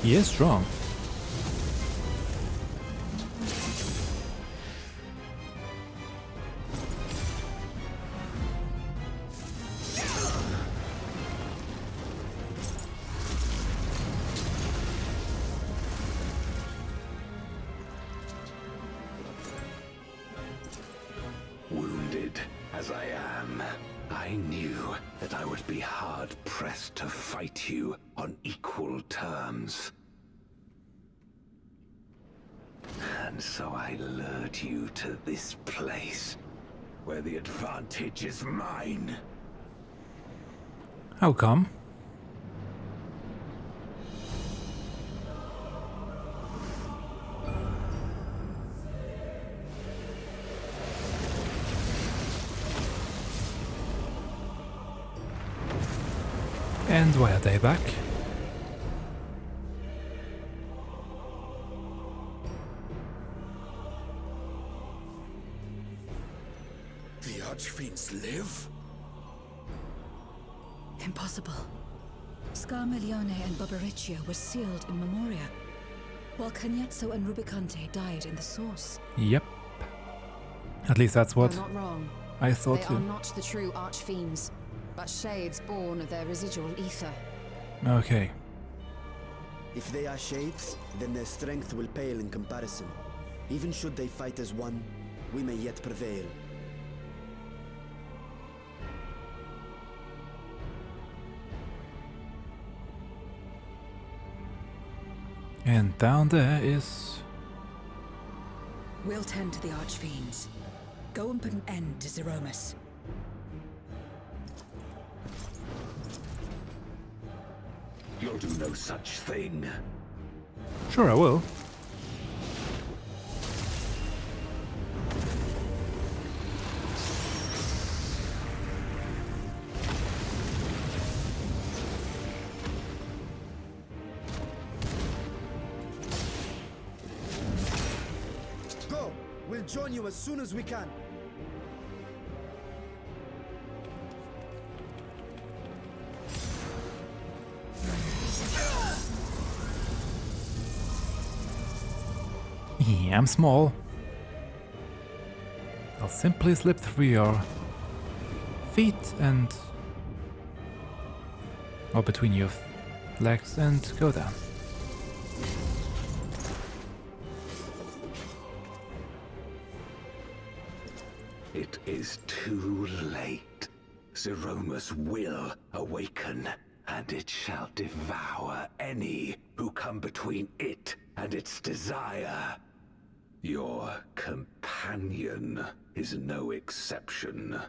He is strong. Wounded as I am, I knew that I would be hard-pressed to fight you on equal terms. And so I lured you to this place, where the advantage is mine. How come? And why are they back? The Archfiends live? Impossible. Scarmiglione and Barbariccia were sealed in Memoria, while Cagnazzo and Rubicante died in the Source. Yep. At least that's what You're not wrong. I thought They too. are not the true Archfiends, but shades born of their residual ether. Okay. If they are shades, then their strength will pale in comparison. Even should they fight as one, we may yet prevail. And down there is... We'll tend to the Archfiends. Go and put an end to Zeromus. You'll do no such thing. Sure I will. Go! We'll join you as soon as we can. Yeah, I'm small. I'll simply slip through your feet and... or between your legs and go down. It is too late. Zeromus will awaken, and it shall devour any who come between it and its desire. Your companion is no exception.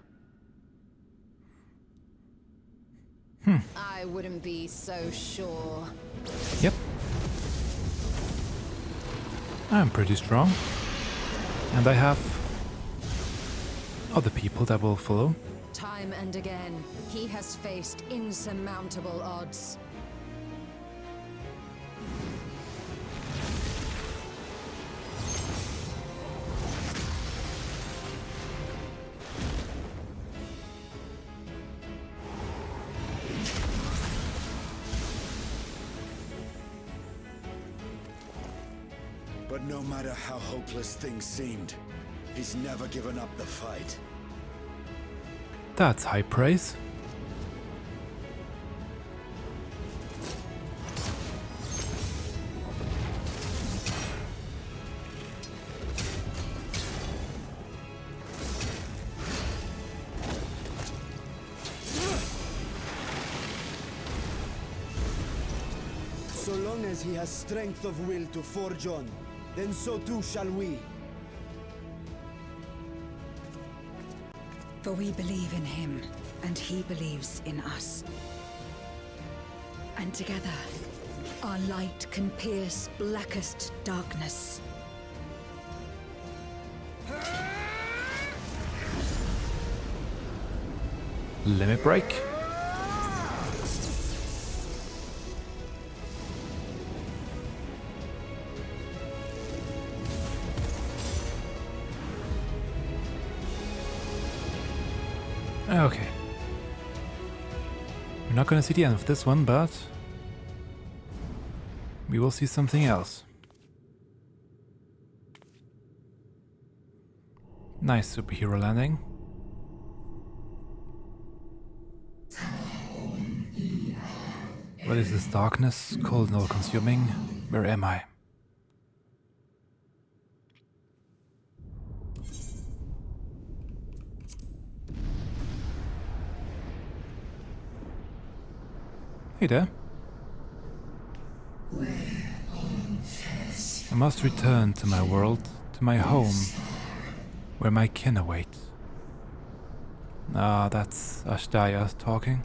I wouldn't be so sure. Yep. I'm pretty strong. And I have other people that will follow. Time and again, he has faced insurmountable odds. But no matter how hopeless things seemed, he's never given up the fight. That's high praise. So long as he has strength of will to forge on, then so too shall we. For we believe in him, and he believes in us. And together, our light can pierce blackest darkness. Limit break. Okay. We're not gonna see the end of this one, but we will see something else. Nice superhero landing. What is this darkness, cold and all-consuming? Where am I? Hey there. I must return to my world, to my home, where my kin await. Ah, that's Ashtaya talking.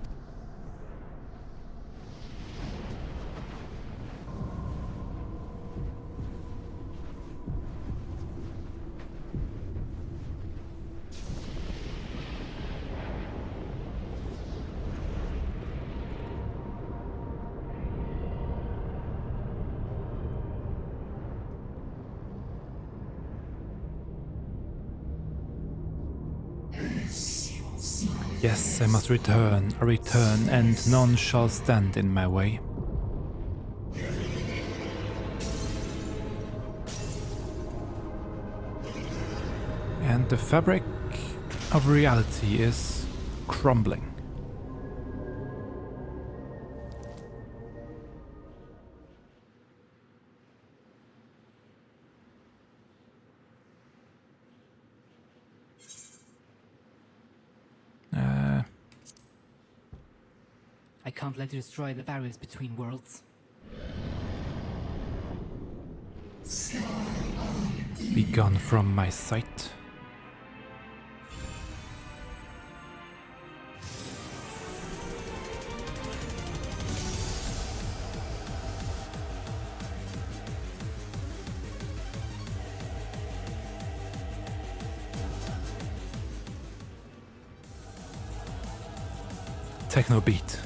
Yes, I must return, and none shall stand in my way. And the fabric of reality is crumbling. I can't let you destroy the barriers between worlds. Be gone from my sight. Techno beat.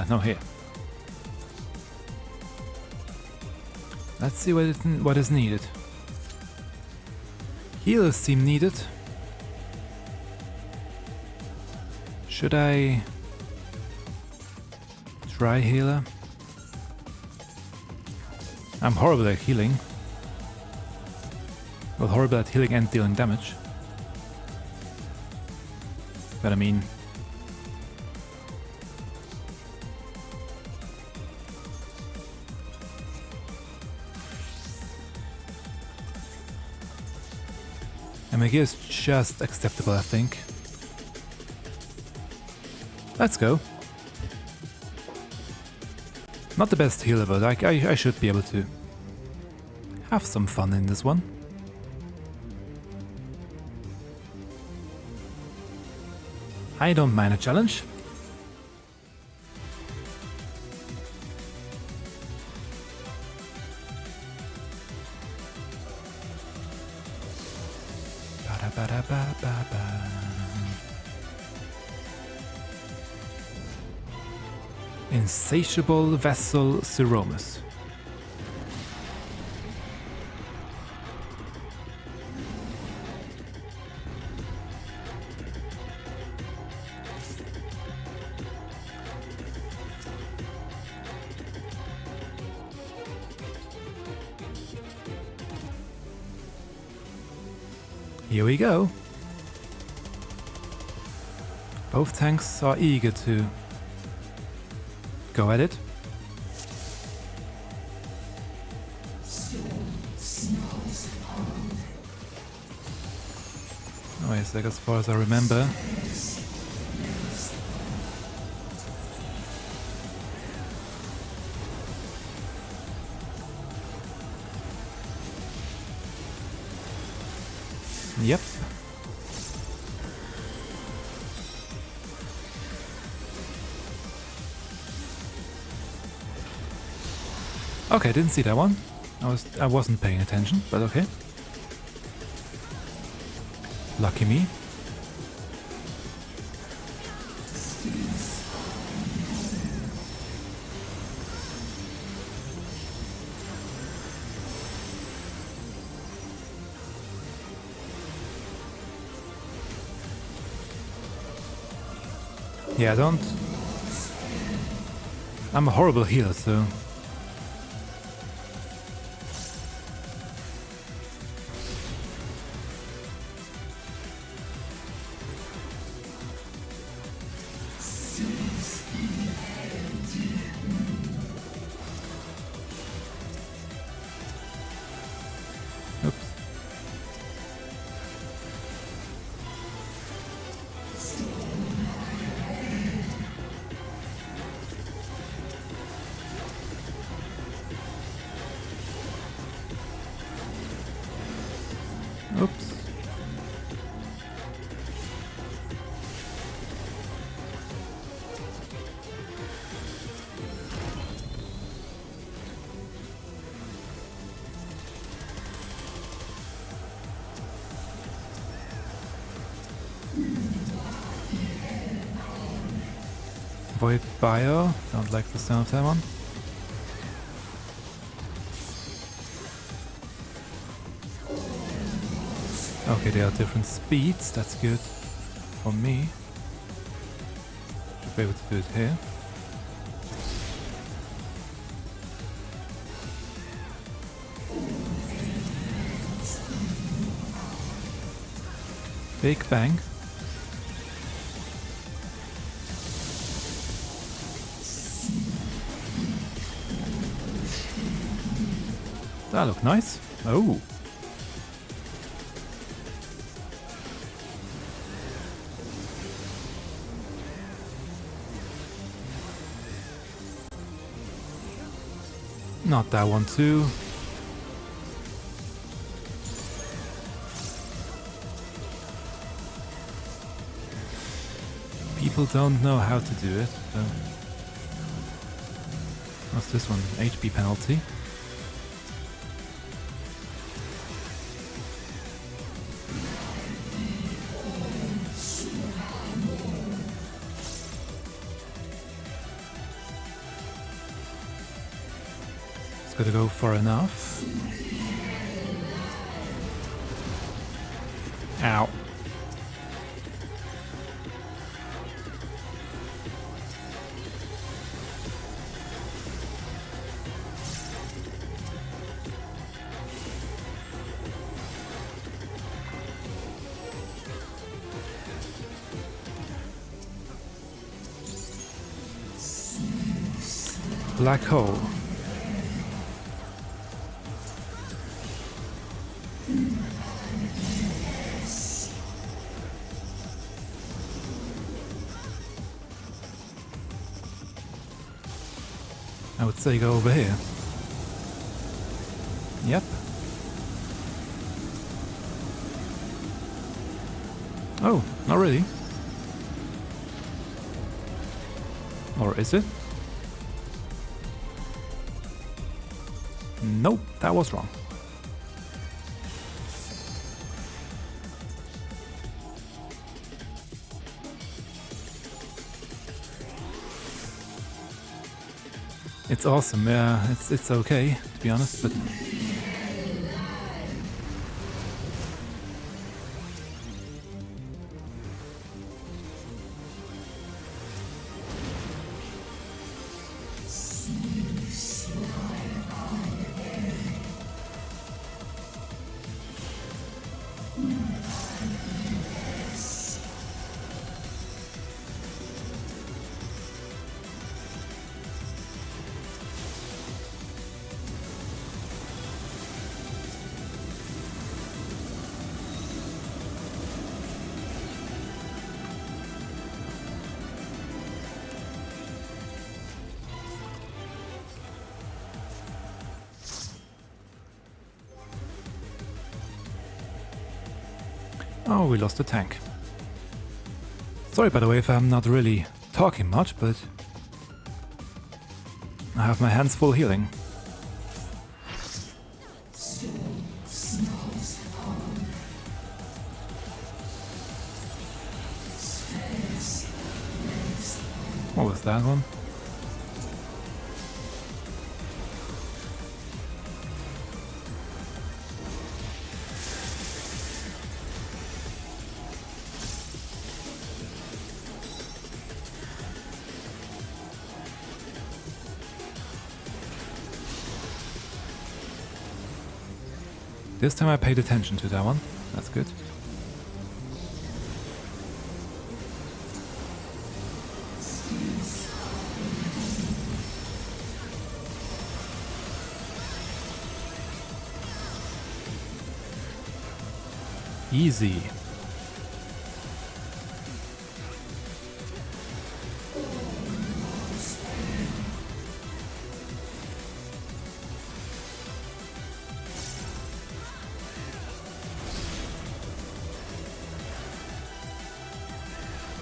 No, here. Let's see what is needed. Healers seem needed. Should I try healer? I'm horrible at healing. Well, horrible at healing and dealing damage. But I mean... MSQ is just acceptable, I think. Let's go. Not the best healer, but I should be able to have some fun in this one. I don't mind a challenge. Insatiable Vessel Ceromus. Here we go. Both tanks are eager to go at it. Oh, wait a sec, as far as I remember. Yep. Okay, didn't see that one. I wasn't paying attention, but okay. Lucky me. Yeah, I'm a horrible healer, so... Oops. Void Bio, don't like the sound of that one. Okay, they are different speeds, that's good for me. Should be able to do it here. Big bang. That looked nice. Oh. Not that one too. People don't know how to do it. So. What's this one? HP penalty. It's gotta go far enough. Ow. Black hole. I would say go over here. Yep. Oh, not really. Or is it? Nope, that was wrong. It's awesome, yeah, it's okay, to be honest, but... Oh, we lost the tank. Sorry, by the way, if I'm not really talking much, but I have my hands full healing. What was that one? This time I paid attention to that one. That's good. Easy.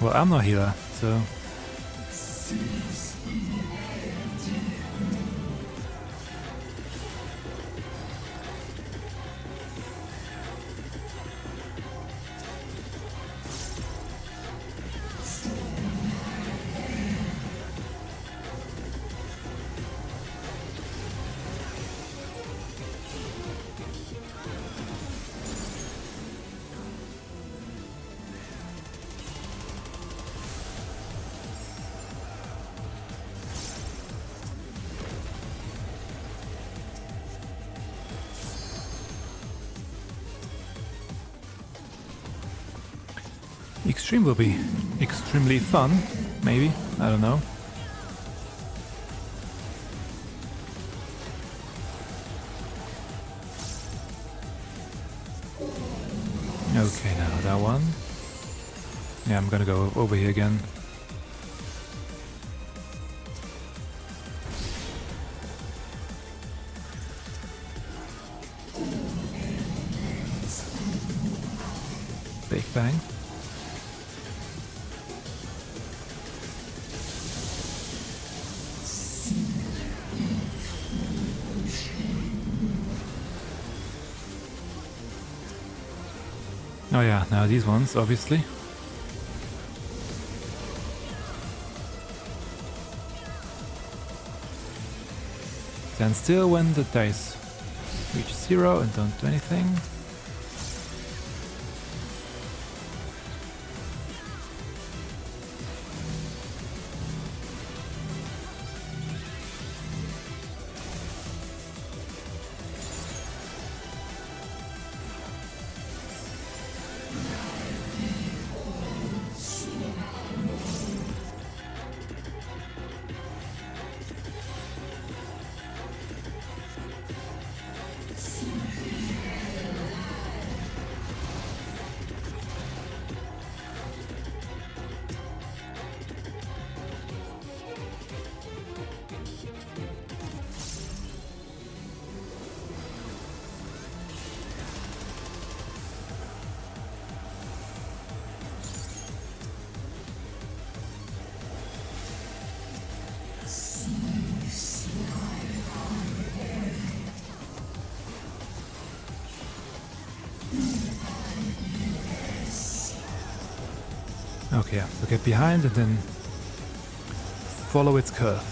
Well, I'm not here, so... Extreme will be extremely fun, maybe, I don't know. Okay, now that one. Yeah, I'm gonna go over here again. bang. Oh yeah, now these ones, obviously. Stand still when the dice reach 0 and don't do anything. Okay, yeah, so get behind and then follow its curve.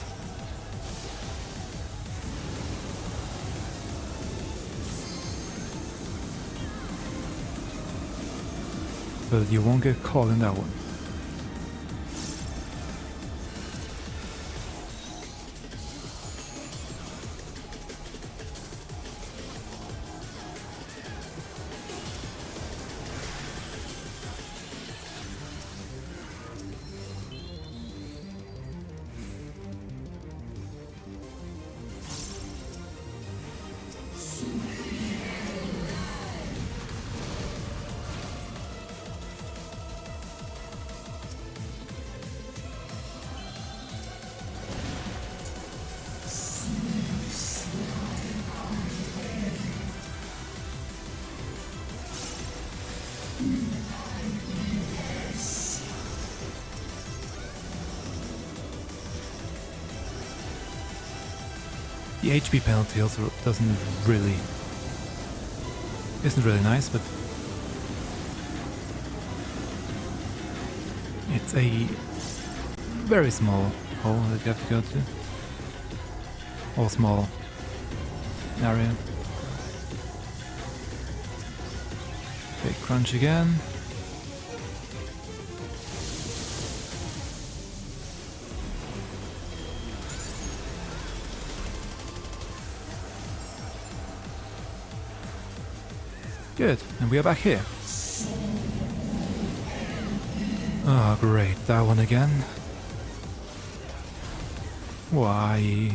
So that you won't get caught in that one. The HP penalty also isn't really nice, but it's a very small hole that you have to go to. Or small area. Big crunch again. Good, and we are back here. Oh great, that one again. Why?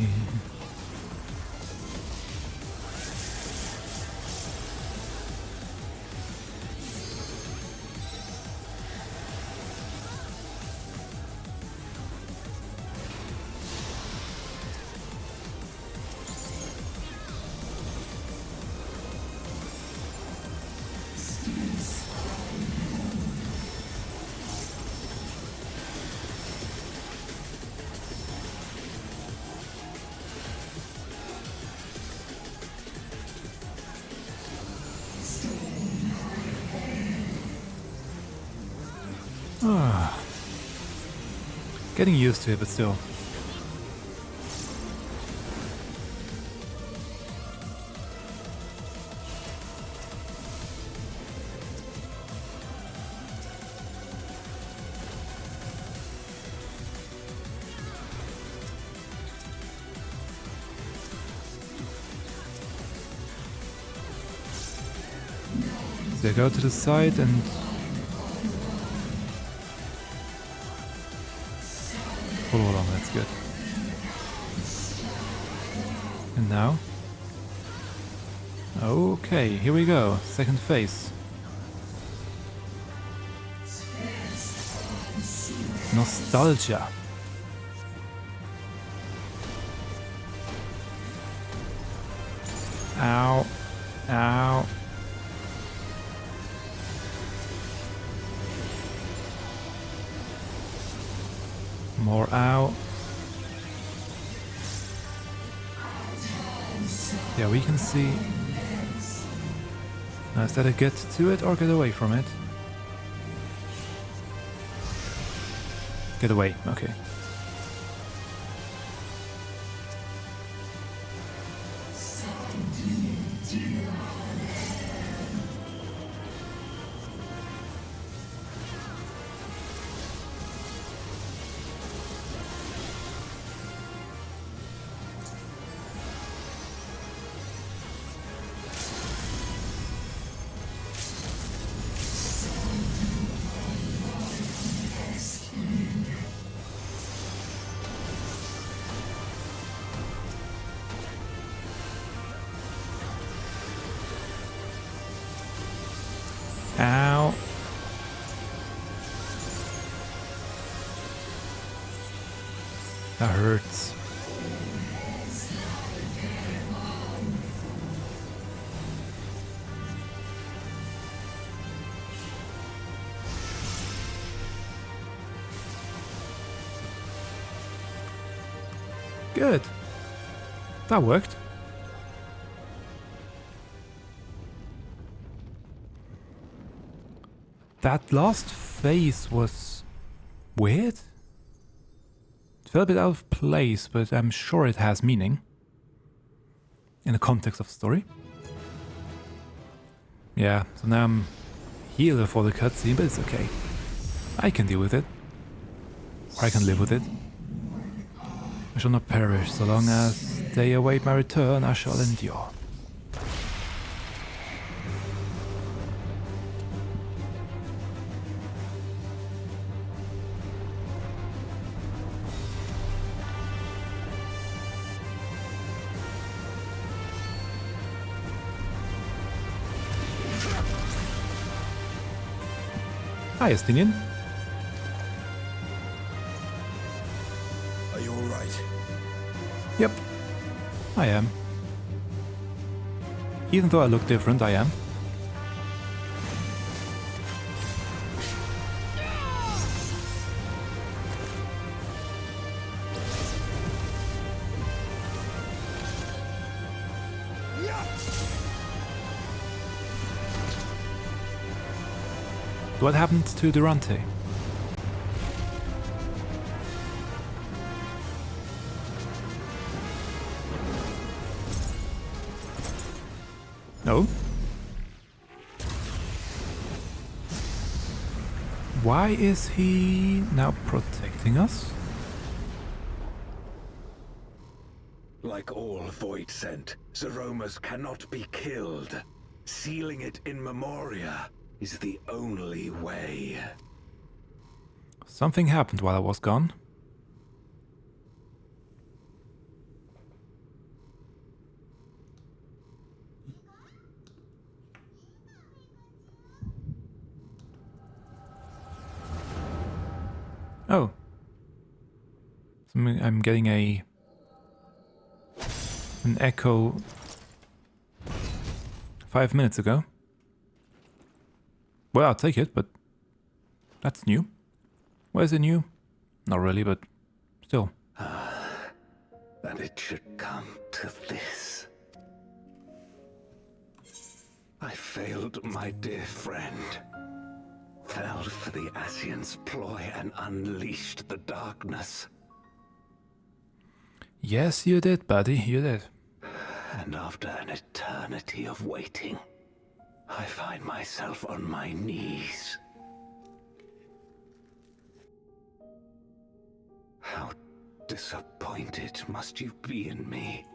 Getting used to it, but still. So go to the side and follow along, that's good. And now? Okay, here we go. Second phase. Nostalgia. Ow. Ow. More ow. Yeah, we can see. Now, is that a get to it or get away from it? Get away, okay. Ow. That hurts. Good. That worked. That last phase was weird. It felt a bit out of place, but I'm sure it has meaning in the context of the story. Yeah, so now I'm healer for the cutscene, but it's okay. I can deal with it. Or I can live with it. I shall not perish, so long as they await my return, I shall endure. Hi, Estinian. Are you alright? Yep, I am. Even though I look different, I am. What happened to Durante? No? Why is he now protecting us? Like all Void Sent, Zeromas cannot be killed. Sealing it in Memoria is the only way. Something happened while I was gone. Oh. I'm getting an echo 5 minutes ago. Well, I'll take it, but that's new. Where's it new? Not really, but still. That it should come to this. I failed my dear friend. Fell for the Ascian's ploy and unleashed the darkness. Yes, you did, buddy, you did. And after an eternity of waiting, I find myself on my knees. How disappointed must you be in me,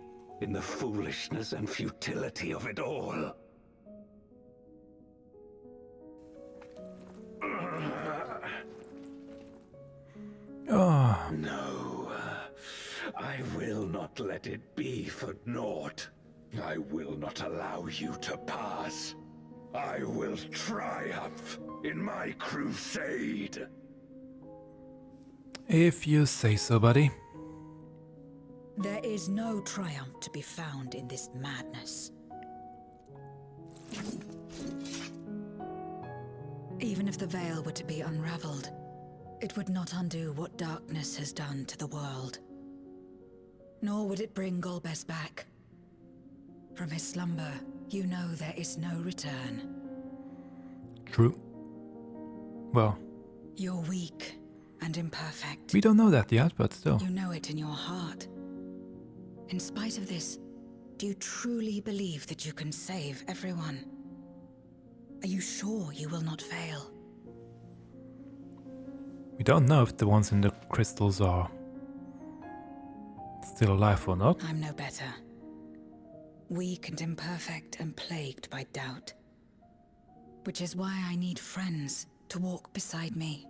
in the foolishness and futility of it all? Oh. No, I will not let it be for naught. I will not allow you to pass. I will triumph in my crusade. If you say so, buddy. There is no triumph to be found in this madness. Even if the veil were to be unraveled, It would not undo what darkness has done to the world. Nor would it bring Golbez back. From his slumber, you know there is no return. True. Well, you're weak and imperfect. We don't know that yet, but still. You know it in your heart. In spite of this, do you truly believe that you can save everyone? Are you sure you will not fail? We don't know if the ones in the crystals are still alive or not. I'm no better. Weak and imperfect and plagued by doubt. Which is why I need friends to walk beside me.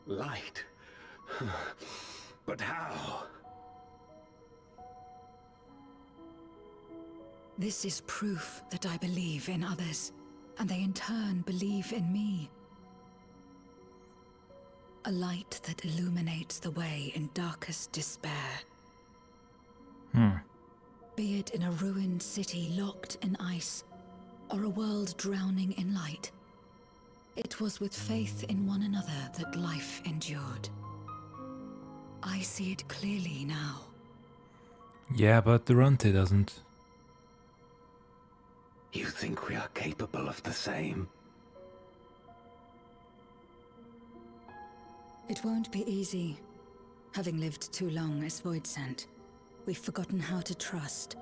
Light? But how? This is proof that I believe in others, and they in turn believe in me. A light that illuminates the way in darkest despair. Be it in a ruined city locked in ice, or a world drowning in light. It was with faith in one another that life endured. I see it clearly now. Yeah, but Durante doesn't. You think we are capable of the same? It won't be easy. Having lived too long as Void Sent, we've forgotten how to trust.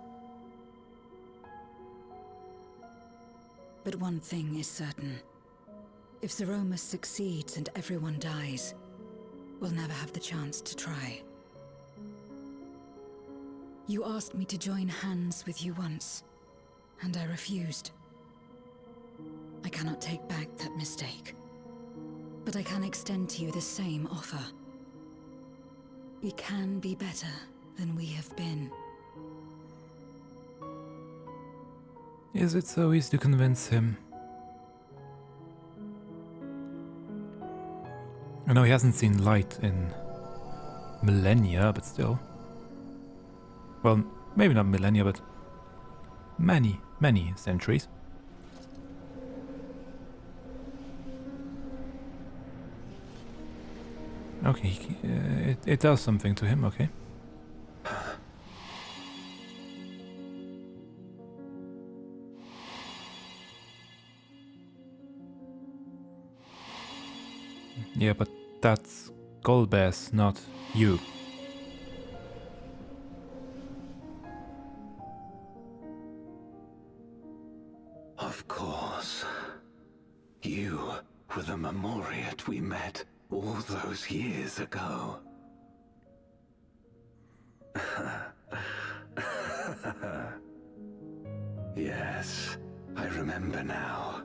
But one thing is certain. If Zeromus succeeds and everyone dies, we'll never have the chance to try. You asked me to join hands with you once, and I refused. I cannot take back that mistake, but I can extend to you the same offer. We can be better than we have been. Is it so easy to convince him? I know he hasn't seen light in millennia, but still. Well, maybe not millennia, but many, many centuries. Okay, it does something to him, okay. Yeah, but that's Golbez, not you. Of course. You were the Memoriat we met all those years ago. Yes, I remember now.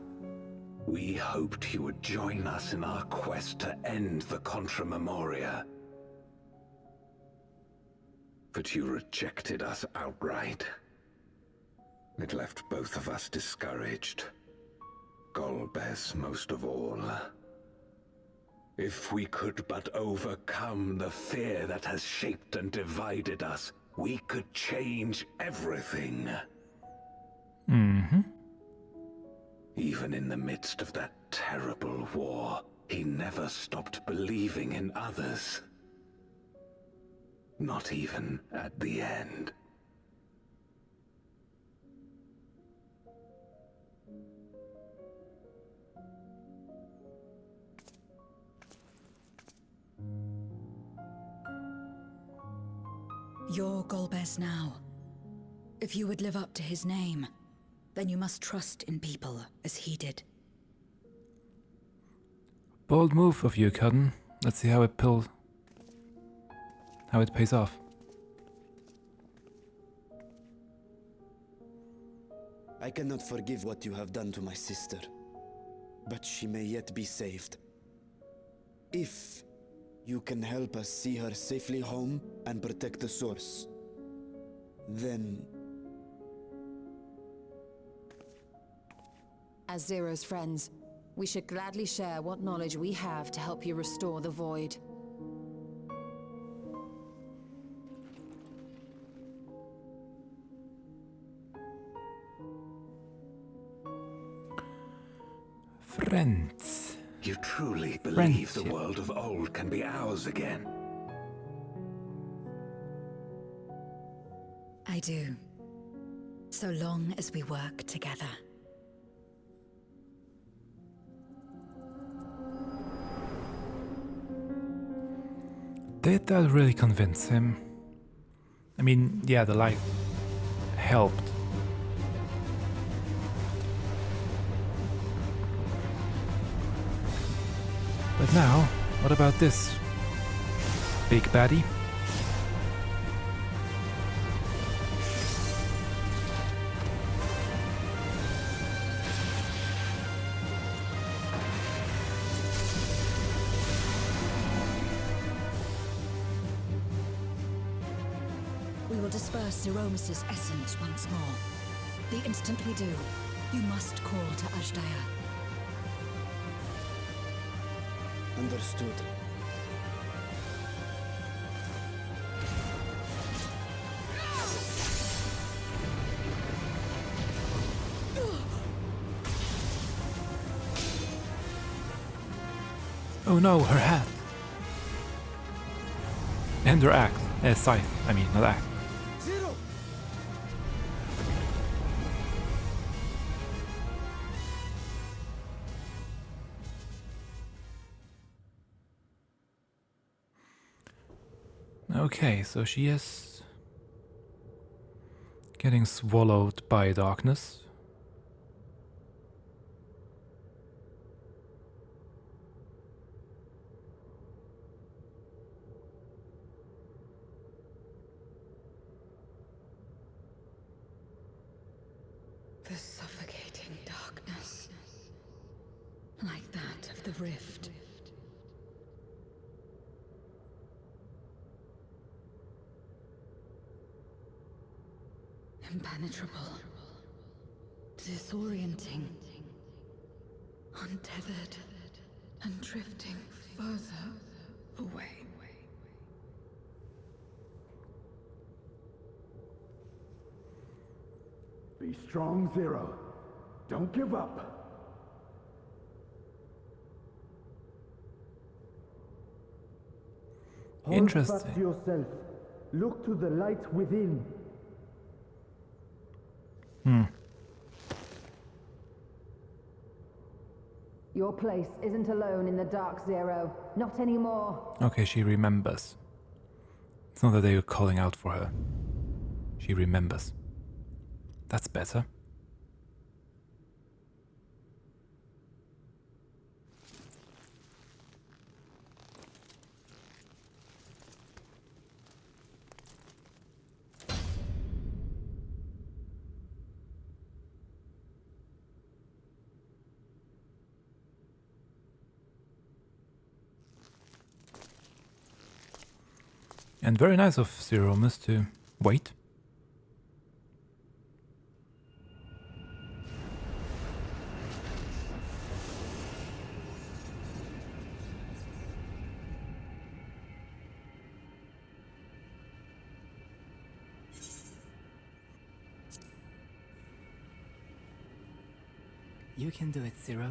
We hoped you would join us in our quest to end the Contra Memoria. But you rejected us outright. It left both of us discouraged. Golbez most of all. If we could but overcome the fear that has shaped and divided us, we could change everything. Even in the midst of that terrible war, he never stopped believing in others. Not even at the end. You're Golbez now. If you would live up to his name, then you must trust in people as he did. Bold move of you, Cudden. Let's see how it pays off. I cannot forgive what you have done to my sister, but she may yet be saved. If you can help us see her safely home and protect the source, then... As Zero's friends, we should gladly share what knowledge we have to help you restore the Void. Friends. You truly believe the world of old can be ours again? I do. So long as we work together. Did that really convince him? I mean, yeah, the light helped. But now, what about this big baddie? We will disperse Zeromus's essence once more. The instant we do, you must call to Ajdaya. Understood. Oh no, her hat! And her axe. Scythe, I mean, not axe. Zero! Okay, so she is getting swallowed by darkness. The suffocating darkness, like that of the rift. Impenetrable, disorienting, untethered, and drifting further away. Be strong, Zero. Don't give up. Interesting. Hold fast yourself. Look to the light within. Your place isn't alone in the dark, Zero. Not anymore. Okay, she remembers. It's not that they were calling out for her. She remembers. That's better. And very nice of Zeromus to wait. You can do it, Zero.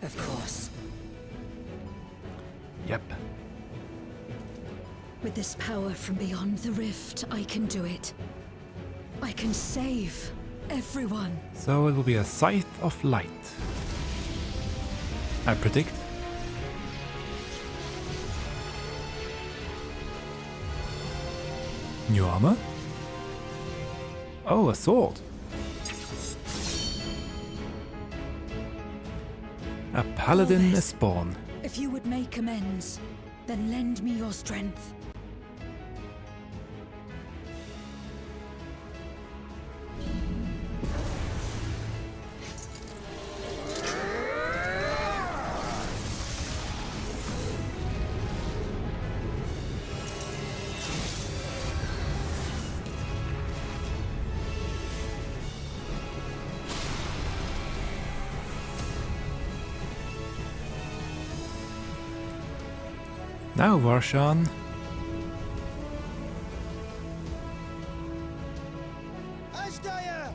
Of course. Yep. With this power from beyond the rift, I can do it. I can save everyone. So it will be a Scythe of Light. I predict. New armor? Oh, a sword. A paladin is spawn. If you would make amends, then lend me your strength. Now, Varshan. Ashdaya!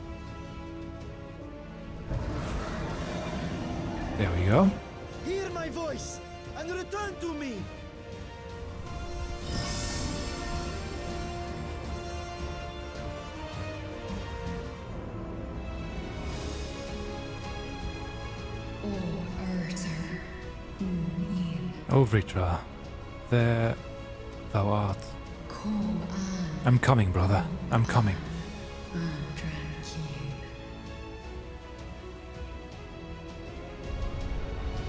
There we go. Hear my voice and return to me! O Vritra, there thou art. I'm coming, brother. I'm coming.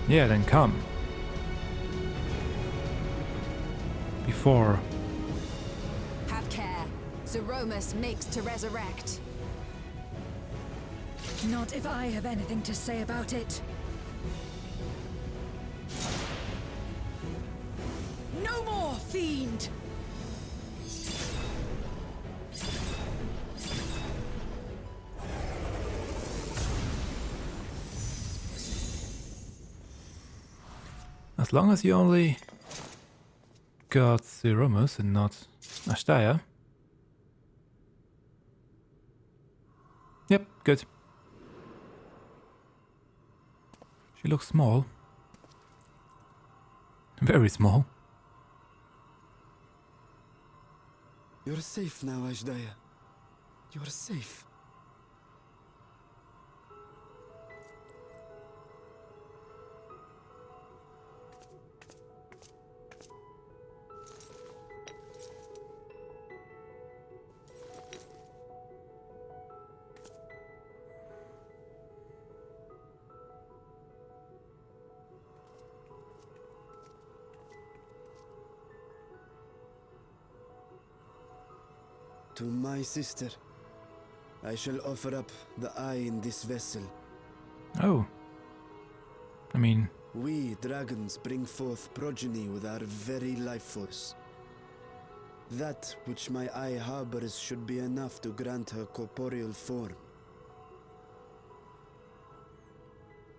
Yeah, then come. Before. Have care. Zeromus makes to resurrect. Not if I have anything to say about it. No more, fiend! As long as you only got Zeromus and not Ashdaya. Yep, good. She looks small. Very small. You're safe now, Ashdaya. You're safe. To my sister, I shall offer up the eye in this vessel. Oh. I mean... We, dragons, bring forth progeny with our very life force. That which my eye harbors should be enough to grant her corporeal form.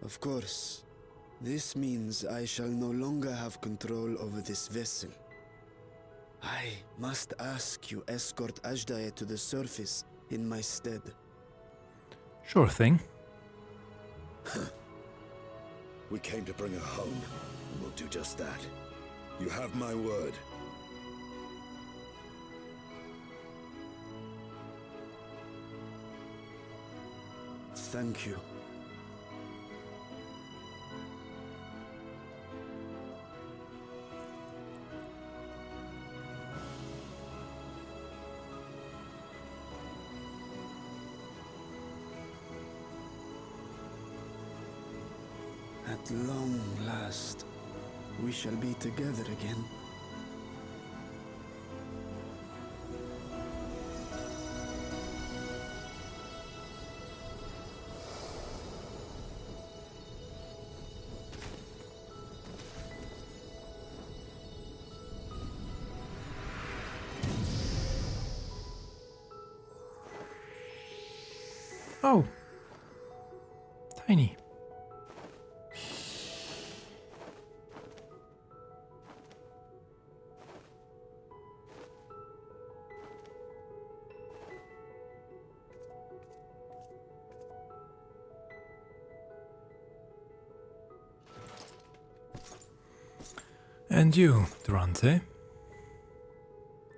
Of course, this means I shall no longer have control over this vessel. I must ask you escort Ashdaya to the surface in my stead. Sure thing. We came to bring her home, and we'll do just that. You have my word. Thank you. At long last, we shall be together again. Oh. Tiny. And you, Durante.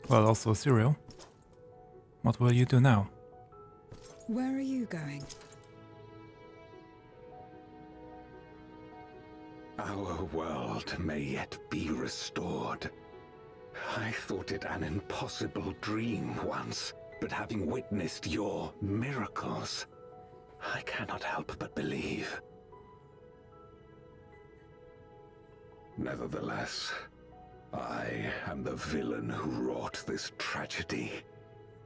Well, also Cyril. What will you do now? Where are you going? Our world may yet be restored. I thought it an impossible dream once, but having witnessed your miracles, I cannot help but believe. Nevertheless, I am the villain who wrought this tragedy,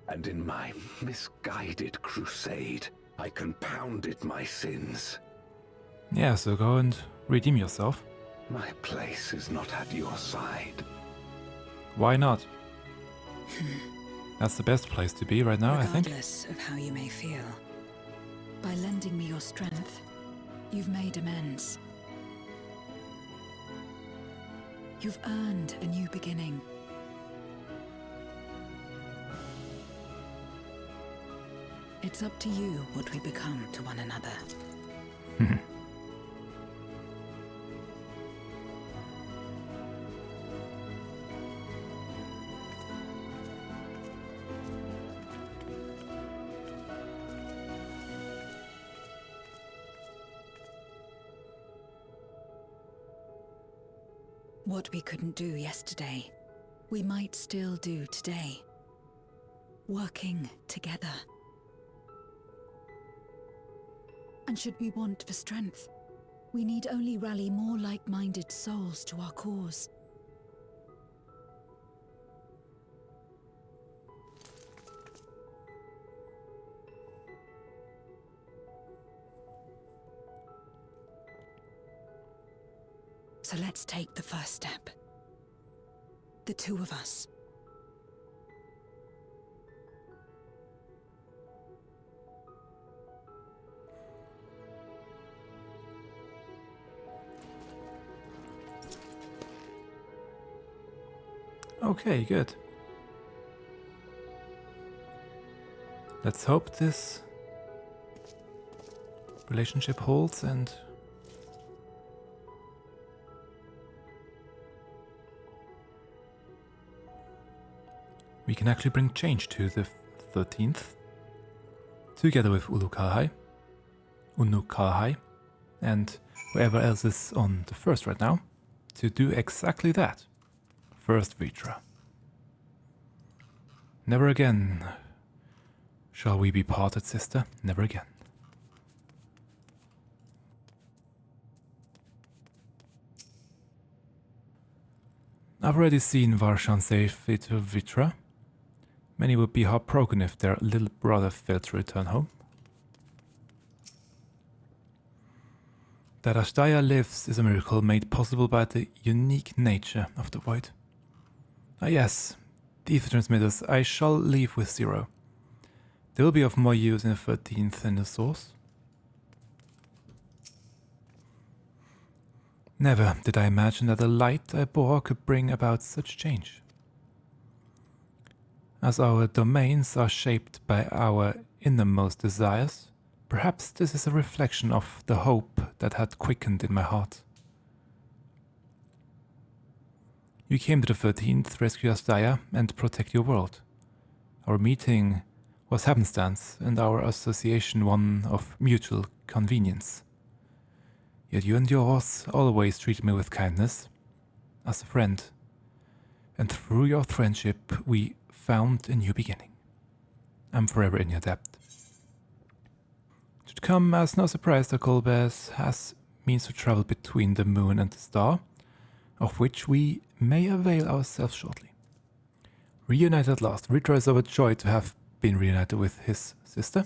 and in my misguided crusade, I compounded my sins. Yeah, so go and redeem yourself. My place is not at your side. Why not? That's the best place to be right now, I think. Regardless of how you may feel, by lending me your strength, you've made amends. You've earned a new beginning. It's up to you what we become to one another. What we couldn't do yesterday, we might still do today. Working together. And should we want for strength, we need only rally more like-minded souls to our cause. So let's take the first step. The two of us. Okay, good. Let's hope this relationship holds and we can actually bring change to the 13th, together with Unukalhai, and whoever else is on the first right now, to do exactly that. First Vitra. Never again shall we be parted, sister. Never again. I've already seen Varshan say fate to Vitra. Many would be heartbroken if their little brother failed to return home. That Ashdaya lives is a miracle made possible by the unique nature of the void. Ah yes, the ether transmitters I shall leave with Zero. They will be of more use in the 13th than the source. Never did I imagine that the light I bore could bring about such change. As our domains are shaped by our innermost desires, perhaps this is a reflection of the hope that had quickened in my heart. You came to the 13th, rescue Ashdaya, and protect your world. Our meeting was happenstance, and our association one of mutual convenience. Yet you and yours always treated me with kindness, as a friend, and through your friendship we found a new beginning. I'm forever in your debt. It should come as no surprise that Golbez has means to travel between the moon and the star, of which we may avail ourselves shortly. Reunited at last, Vitra is overjoyed to have been reunited with his sister.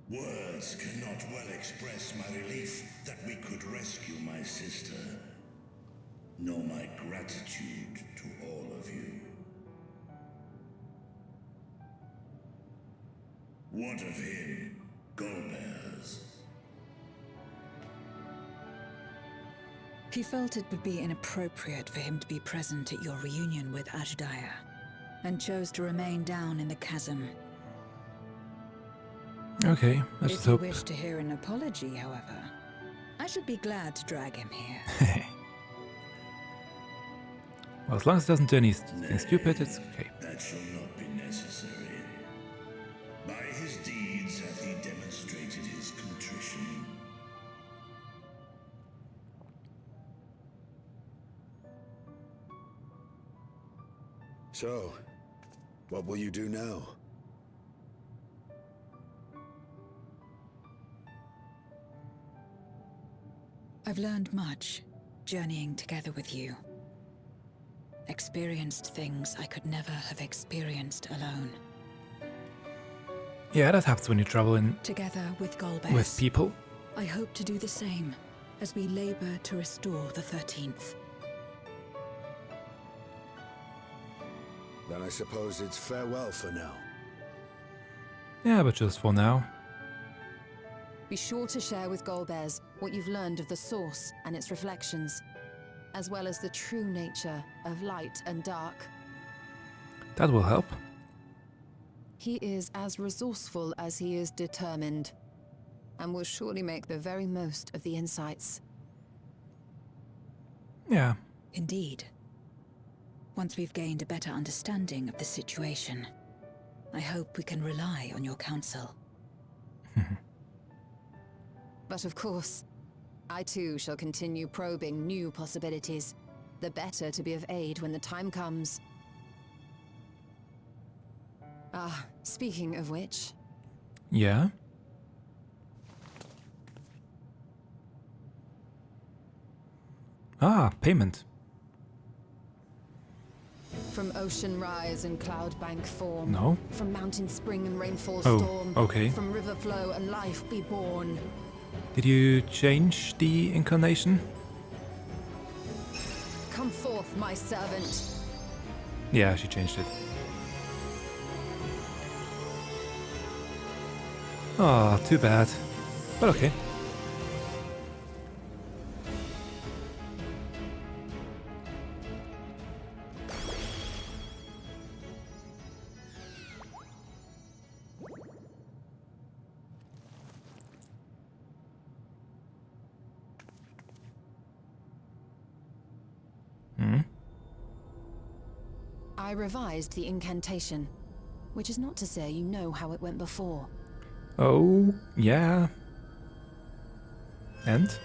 Words cannot well express my relief that we could rescue my sister, nor my gratitude to all of you. What of him, Golbez? He felt it would be inappropriate for him to be present at your reunion with Ashdaya, and chose to remain down in the chasm. Okay, let's just hope. If you wish to hear an apology, however, I should be glad to drag him here. Well, as long as it doesn't do anything stupid, it's okay. That shall not be necessary. By his deeds hath he demonstrated his contrition. So, what will you do now? I've learned much, journeying together with you. Experienced things I could never have experienced alone. Yeah, that happens when you travel in Together with Golbez, with people. I hope to do the same as we labor to restore the 13th. Then I suppose it's farewell for now. Yeah, but just for now. Be sure to share with Golbez what you've learned of the Source and its reflections, as well as the true nature of light and dark. That will help. He is as resourceful as he is determined, and will surely make the very most of the insights. Yeah. Indeed. Once we've gained a better understanding of the situation, I hope we can rely on your counsel. But of course, I too shall continue probing new possibilities, the better to be of aid when the time comes. Ah, speaking of which... Yeah? Ah, payment. From ocean rise and cloud bank form. No. From mountain spring and rainfall Oh, storm. okay. From river flow and life be born. Did you change the incarnation? Come forth, my servant. Yeah, she changed it. Oh, too bad. But okay. I revised the incantation, which is not to say you know how it went before. Oh, yeah. And?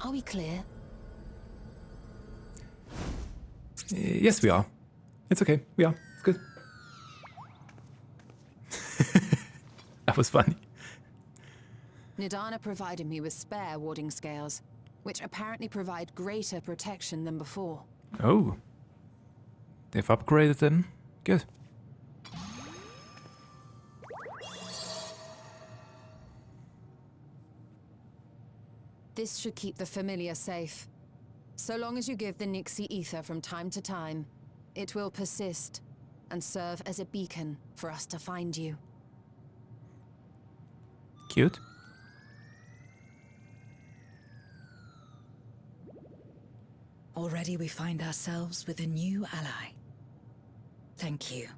Are we clear? Yes, we are. It's okay. We are. It's good. That was funny. Nidana provided me with spare warding scales, which apparently provide greater protection than before. Oh. They've upgraded them. Good. This should keep the familiar safe. So long as you give the Nixie ether from time to time, it will persist and serve as a beacon for us to find you. Cute. Already we find ourselves with a new ally. Thank you.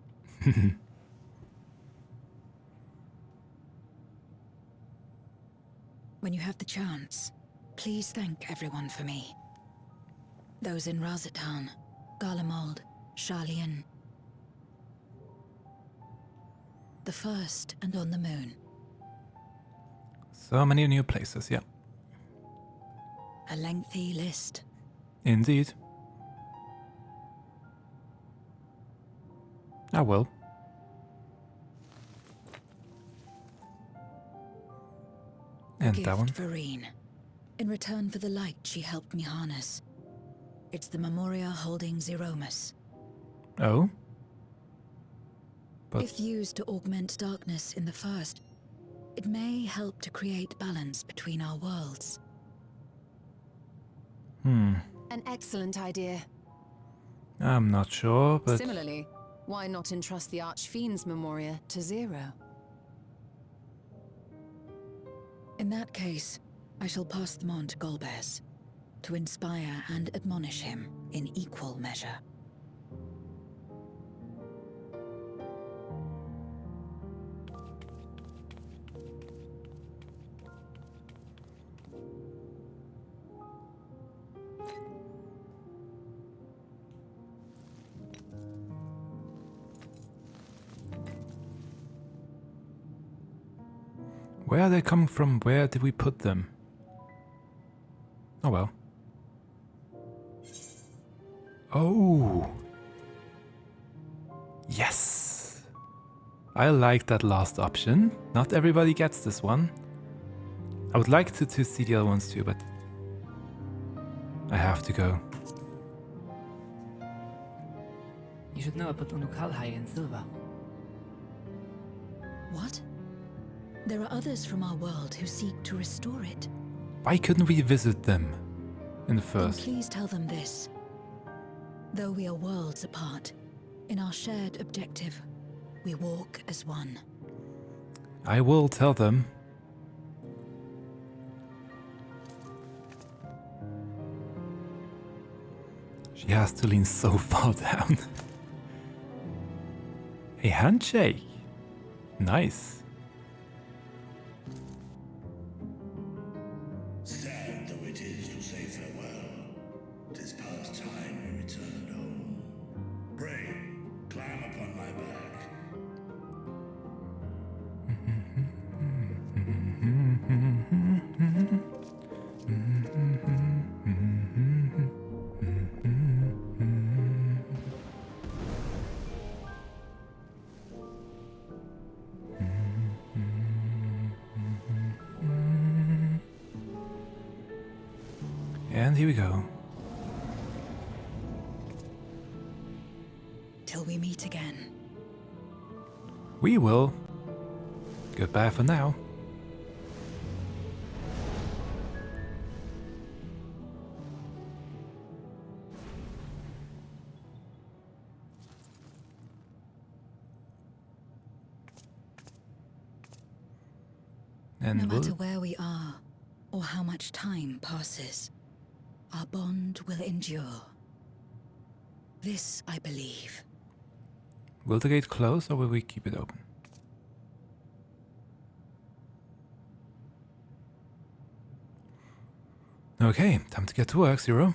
When you have the chance, please thank everyone for me. Those in Razatan, Garlemald, Sharlayan. The First and on the Moon. So many new places, yeah. A lengthy list. Indeed. I will. And that one. Vereen. In return for the light she helped me harness. It's the Memoria holding Zeromus. Oh? But If used to augment darkness in the First, it may help to create balance between our worlds. An excellent idea. I'm not sure, but... Similarly, why not entrust the Archfiend's Memoria to Zero? In that case, I shall pass them on to Golbez, to inspire and admonish him in equal measure. Where are they coming from? Where did we put them? Oh well. Oh! Yes! I like that last option. Not everybody gets this one. I would like to see the other ones too, but I have to go. You should know about Unukalhai and Cylva. What? There are others from our world who seek to restore it. Why couldn't we visit them in the Then first? please tell them this. Though we are worlds apart, in our shared objective, we walk as one. I will tell them. She has to lean so far down. A handshake. Nice. Sad though it is to say farewell, 'tis past time we returned home. Pray, climb upon my back. And here we go. Till we meet again. We will. Goodbye for now. And No we'll matter where we are, or how much time passes, our bond will endure. This I believe. will the gate close or will we keep it open? Okay, time to get to work, Zero.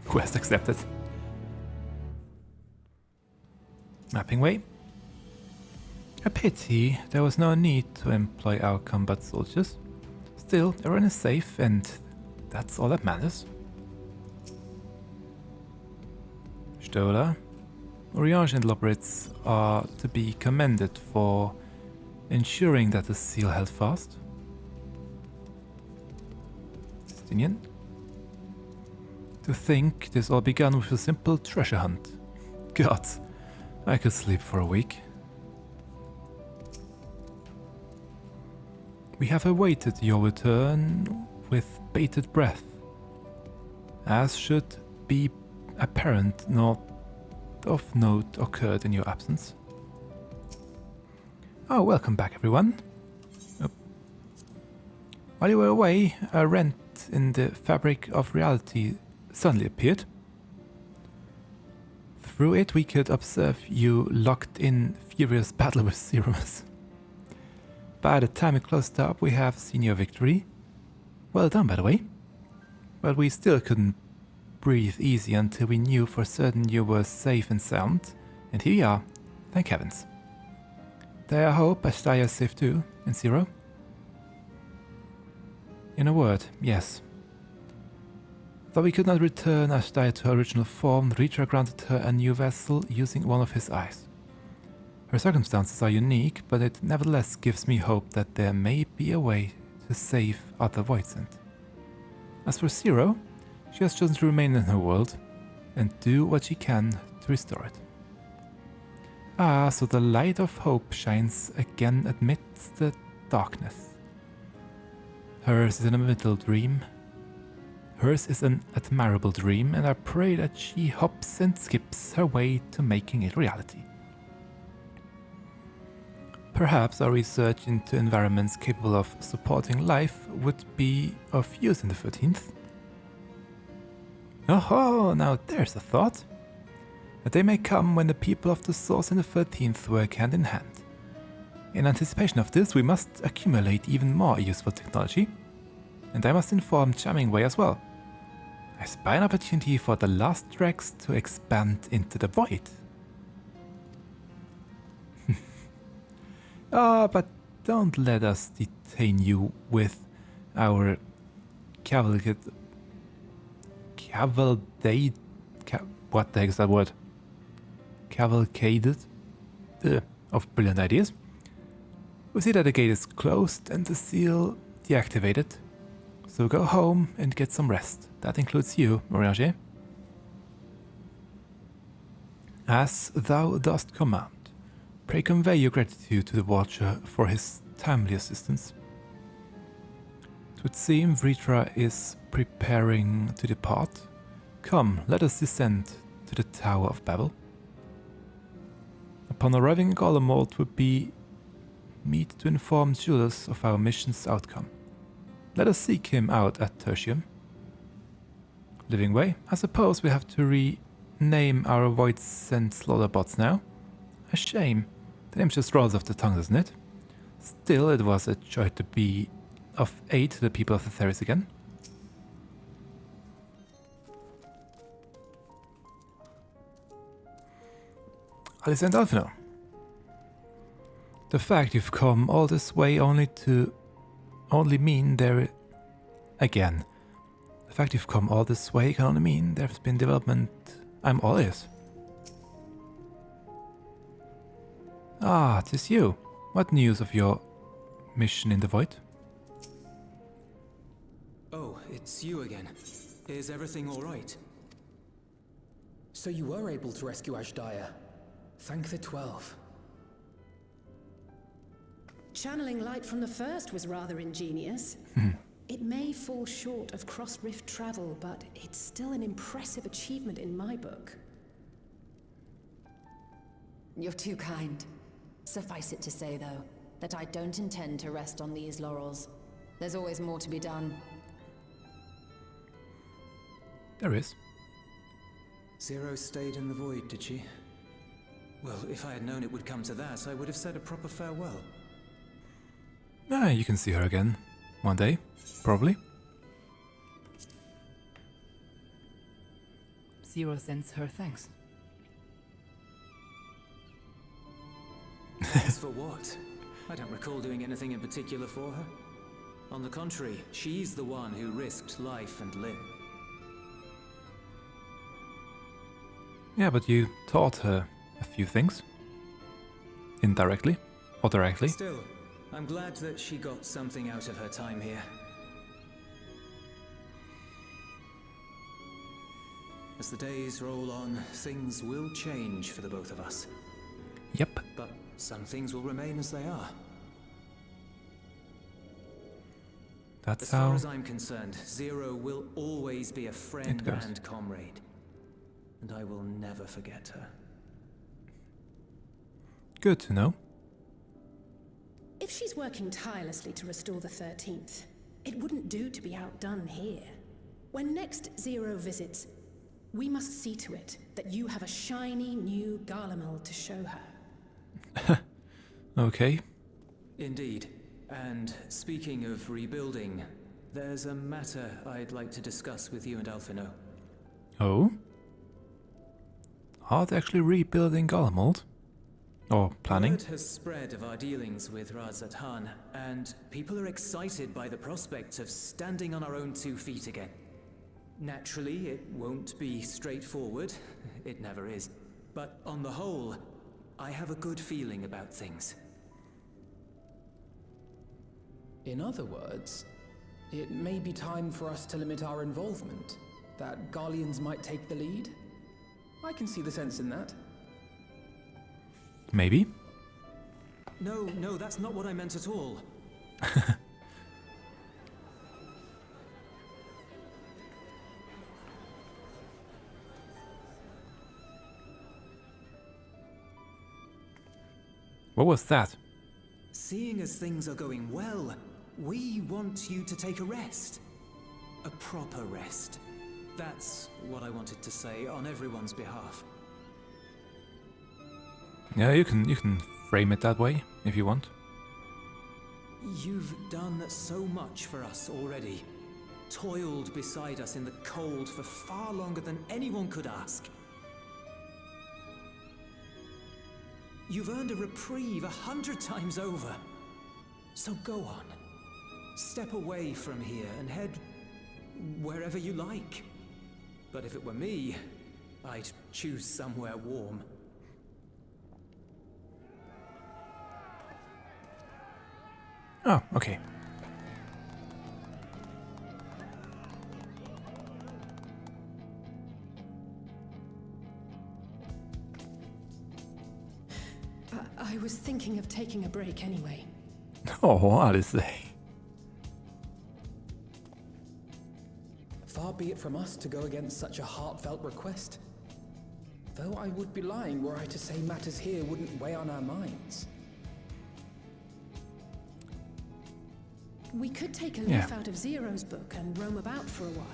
Quest accepted. Mapping way. A pity there was no need to employ our combat soldiers. Still, everyone is safe and that's all that matters. Stola. Oriange and Lobrits are to be commended for ensuring that the seal held fast. Stinian. To think this all began with a simple treasure hunt. God, I could sleep for a week. We have awaited your return with bated breath. As should be apparent, naught of note occurred in your absence. Oh, welcome back, everyone. Oh. While you were away, a rent in the fabric of reality suddenly appeared. Through it, we could observe you locked in furious battle with Zeromus. By the time it closed up, we have seen your victory. Well done, by the way. But we still couldn't breathe easy until we knew for certain you were safe and sound. And here you are. Thank heavens. There I hope Ashtaya is safe too, and Zero? In a word, yes. Though we could not return Ashtaya to her original form, Reacher granted her a new vessel using one of his eyes. Her circumstances are unique, but it nevertheless gives me hope that there may be a way to save other Voidsent. As for Zero, she has chosen to remain in her world and do what she can to restore it. Ah, so the light of hope shines again amidst the darkness. Hers is an admirable dream. Hers is an admirable dream, and I pray that she hops and skips her way to making it reality. Perhaps our research into environments capable of supporting life would be of use in the 13th. Oh, now there's a thought. A day may come when the people of the Source and the 13th work hand in hand. In anticipation of this, we must accumulate even more useful technology. And I must inform Charming Way as well. I spy an opportunity for the last Drex to expand into the void. But don't let us detain you with our what the heck is that word? Cavalcaded? of brilliant ideas. We see that the gate is closed and the seal deactivated. So go home and get some rest. That includes you, Mirage. As thou dost command, pray convey your gratitude to the Watcher for his timely assistance. It would seem Vritra is preparing to depart. Come, let us descend to the Tower of Babel. Upon arriving in Garlemald would be meet to inform Julius of our mission's outcome. Let us seek him out at Tertium. Living Way, I suppose we have to rename our Voids and Slaughterbots now. A shame. The name just rolls off the tongue, doesn't it? Still, it was a joy to be of aid to the people of the Theris again. Alice and Alphino. The fact you've come all this way only mean there... Again. The fact you've come all this way can only mean there's been development. I'm all ears. Ah, 'tis you. What news of your mission in the Void? Oh, it's you again. Is everything alright? So you were able to rescue Ashdaya. Thank the 12. Channeling light from the first was rather ingenious. It may fall short of cross-rift travel, but it's still an impressive achievement in my book. You're too kind. Suffice it to say, though, that I don't intend to rest on these laurels. There's always more to be done. There is. Zero stayed in the Void, did she? Well, if I had known it would come to that, I would have said a proper farewell. Ah, you can see her again. One day, probably. Zero sends her thanks. Thanks for what? I don't recall doing anything in particular for her. On the contrary, she's the one who risked life and limb. Yeah, but you taught her a few things. Indirectly or directly. Still, I'm glad that she got something out of her time here. As the days roll on, things will change for the both of us. Yep. But some things will remain as they are. That's as how... far as I'm concerned, Zero will always be a friend and comrade. And I will never forget her. Good to know. If she's working tirelessly to restore the 13th, it wouldn't do to be outdone here. When next Zero visits, we must see to it that you have a shiny new Garlemald to show her. Okay. Indeed. And speaking of rebuilding, there's a matter I'd like to discuss with you and Alphino. Oh? Are they actually rebuilding Garlemald? Or planning? Word has spread of our dealings with Razat-Han, and people are excited by the prospect of standing on our own 2 feet again. Naturally, it won't be straightforward. It never is. But on the whole, I have a good feeling about things. In other words, it may be time for us to limit our involvement. That Garleans might take the lead. I can see the sense in that. Maybe? No, that's not what I meant at all. What was that? Seeing as things are going well, we want you to take a rest. A proper rest. That's what I wanted to say on everyone's behalf. Yeah, you can frame it that way if you want. You've done so much for us already. Toiled beside us in the cold for far longer than anyone could ask. You've earned a reprieve 100 times over. So go on. Step away from here and head wherever you like. But if it were me, I'd choose somewhere warm. Oh, okay. I was thinking of taking a break anyway. Oh, Alice. Far be it from us to go against such a heartfelt request. Though I would be lying were I to say matters here wouldn't weigh on our minds. We could take a leaf out of Zero's book and roam about for a while.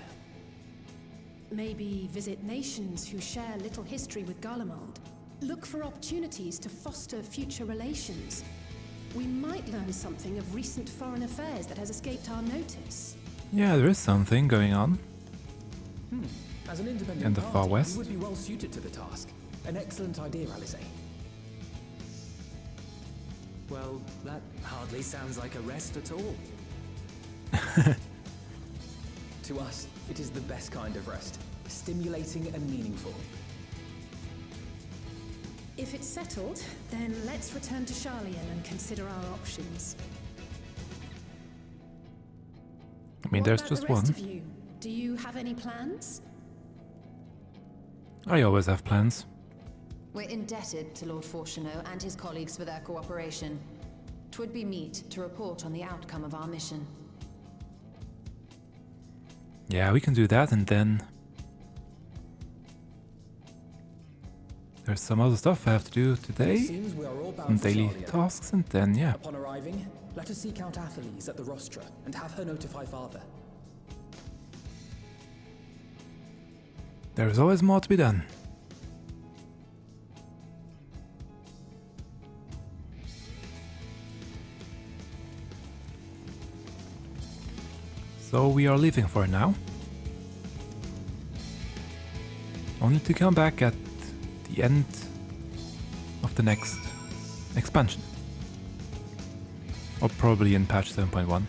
Maybe visit nations who share little history with Garlemald. Look for opportunities to foster future relations. We might learn something of recent foreign affairs that has escaped our notice. Yeah, there is something going on. As an independent in the party, far west. You would be well suited to the task. An excellent idea, Alice. Well, that hardly sounds like a rest at all. To us, it is the best kind of rest. Stimulating and meaningful. If it's settled, then let's return to Sharlayan and consider our options. I mean, there's just one. Of you? Do you have any plans? I always have plans. We're indebted to Lord Fortuneau and his colleagues for their cooperation. 'Twould be meet to report on the outcome of our mission. Yeah, we can do that, and then there's some other stuff I have to do today. Seems we are all bound Some for daily Sharlayan. tasks, and then yeah. Upon arriving, let us seek out Atheles at the rostra and have her notify Father. There's always more to be done. So we are leaving for now. Only to come back at the end of the next expansion. Or probably in patch 7.1.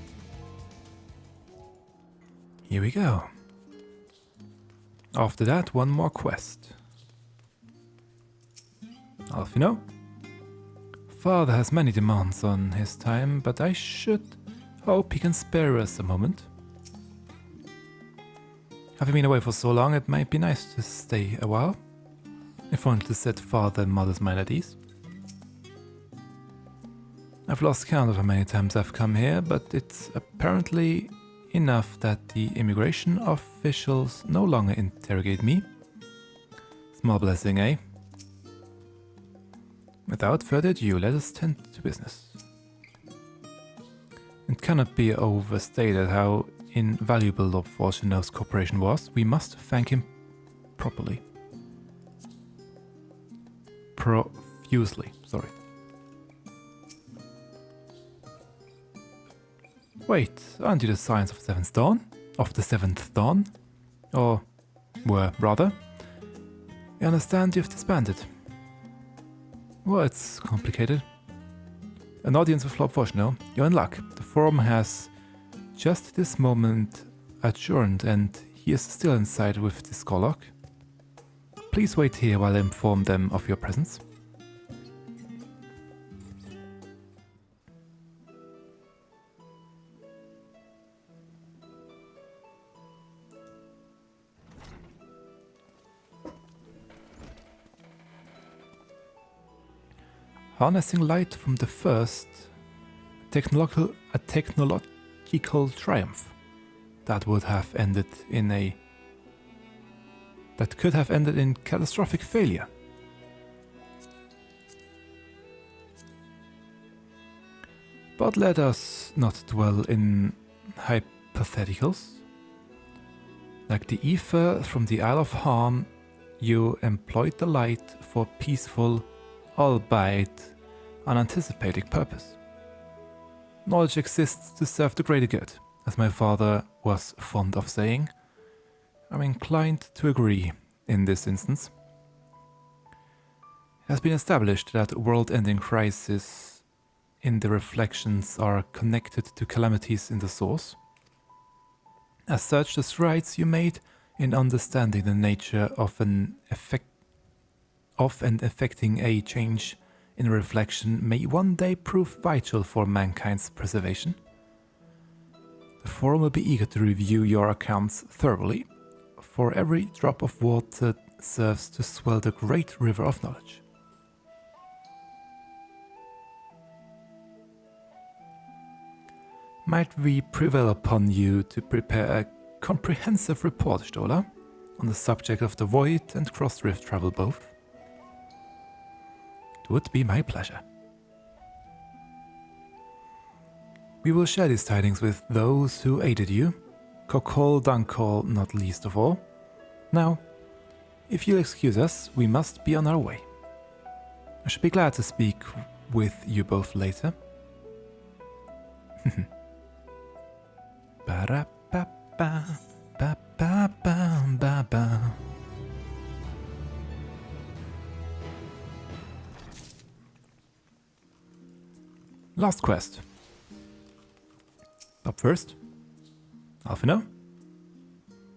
Here we go. After that, one more quest. Alfino. Father has many demands on his time, but I should hope he can spare us a moment. Having been away for so long, it might be nice to stay a while. If only to set father and mother's mind at ease. I've lost count of how many times I've come here, but it's apparently enough that the immigration officials no longer interrogate me. Small blessing, eh? Without further ado, let us tend to business. It cannot be overstated how invaluable Lord Fortuneau's cooperation was. We must thank him properly. Profusely, sorry. Wait, aren't you the Science of Seventh Dawn? Of the Seventh Dawn? Or were, rather. I understand you've disbanded. Well, it's complicated. An audience with Lord Fortuneau, you're in luck. The forum has just this moment adjourned and he is still inside with the Skolok. Please wait here while I inform them of your presence. Harnessing light from the first technological triumph that could have ended in catastrophic failure. But let us not dwell in hypotheticals. Like the ether from the Isle of Harm, you employed the light for peaceful, albeit unanticipated purpose. Knowledge exists to serve the greater good, as my father was fond of saying. I'm inclined to agree in this instance. It has been established that world-ending crises in the reflections are connected to calamities in the source. As such, the strides you made in understanding the nature of and affecting a change in reflection may one day prove vital for mankind's preservation. The Forum will be eager to review your accounts thoroughly, for every drop of water serves to swell the great river of knowledge. Might we prevail upon you to prepare a comprehensive report, Stola, on the subject of the Void and Cross-Rift travel both? It would be my pleasure. We will share these tidings with those who aided you, Kokol Dankol not least of all. Now, if you'll excuse us, we must be on our way. I should be glad to speak with you both later. Ba-da-ba-ba, ba-ba-ba-ba-ba. Last quest. Up first, Alphino.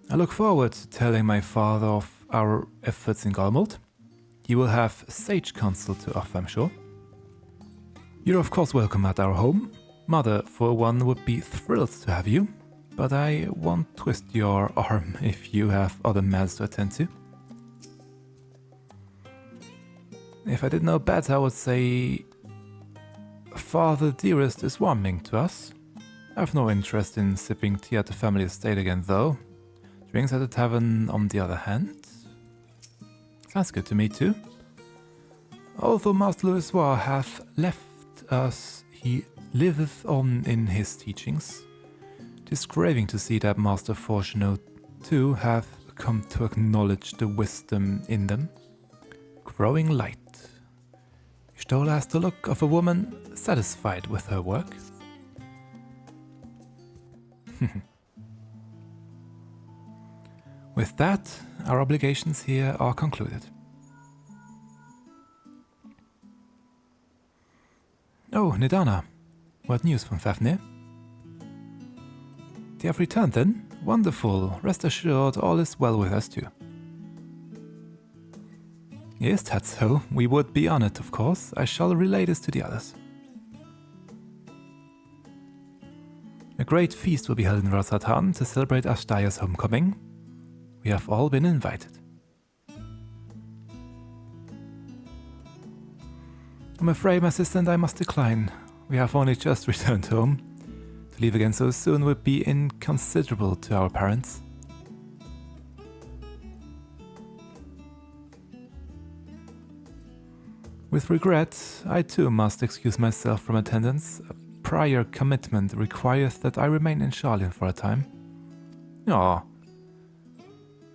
I look forward to telling my father of our efforts in Galmold. He will have sage counsel to offer, I'm sure. You're of course welcome at our home. Mother, for one, would be thrilled to have you, but I won't twist your arm if you have other matters to attend to. If I didn't know better, I would say Father dearest is warming to us. I have no interest in sipping tea at the family estate again, though. Drinks at the tavern, on the other hand. Sounds good to me, too. Although Master Louisoix hath left us, he liveth on in his teachings. 'Tis craving to see that Master Fortuno, too, hath come to acknowledge the wisdom in them. Growing light. Stola has the look of a woman satisfied with her work. With that, our obligations here are concluded. Oh, Nidana. What news from Fafnir? They have returned then? Wonderful. Rest assured all is well with us too. Yes, that's so. We would be honored, of course. I shall relay this to the others. A great feast will be held in Rasatan to celebrate Ashtaya's homecoming. We have all been invited. I'm afraid my sister and I must decline. We have only just returned home. To leave again so soon would be inconsiderable to our parents. With regret, I too must excuse myself from attendance. A prior commitment requires that I remain in Charlian for a time. Ah.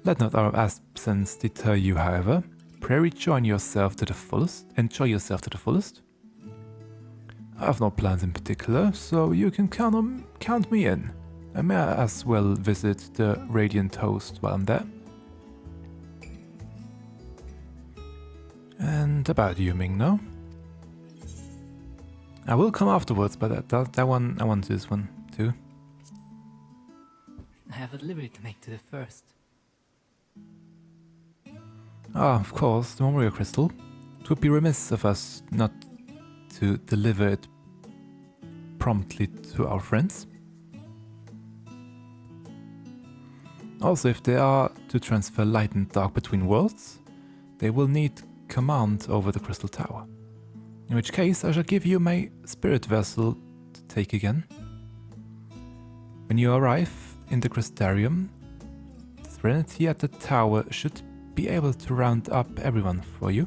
Let not our absence deter you, however. Pray enjoy yourself to the fullest. I have no plans in particular, so you can count me in. I may as well visit the Radiant Host while I'm there. And about you, Mingno? I will come afterwards, but that one, I want this one too. I have a delivery to make to the first. Ah, of course, the Memorial Crystal. It would be remiss of us not to deliver it promptly to our friends. Also, if they are to transfer light and dark between worlds, they will need command over the Crystal Tower. In which case, I shall give you my spirit vessel to take again. When you arrive in the Crystarium, the Serenity at the tower should be able to round up everyone for you.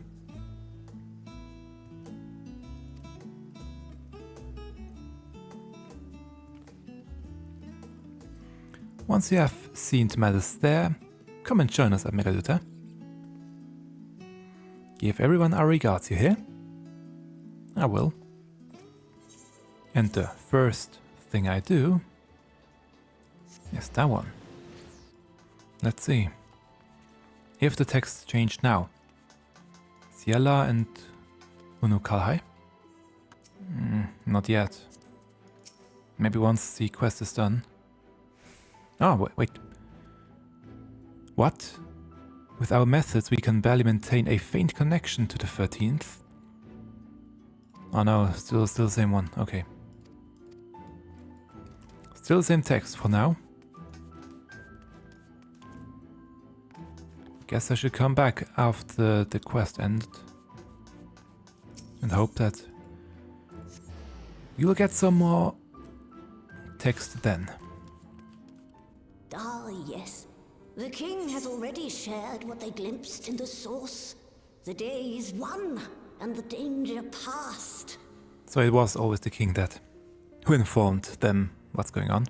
Once you have seen to matters there, come and join us at Megaduta. Give everyone our regards, you hear? I will. And the first thing I do is that one. Let's see. If the text changed now. Cyella and Unukalhai? Not yet. Maybe once the quest is done. Oh, wait. What? With our methods we can barely maintain a faint connection to the 13th. Oh no, still the same one. Okay. Still the same text for now. Guess I should come back after the quest ended and hope that you'll get some more text then. Ah, yes. The king has already shared what they glimpsed in the source. The day is won, and the danger past. So it was always the king who informed them what's going on.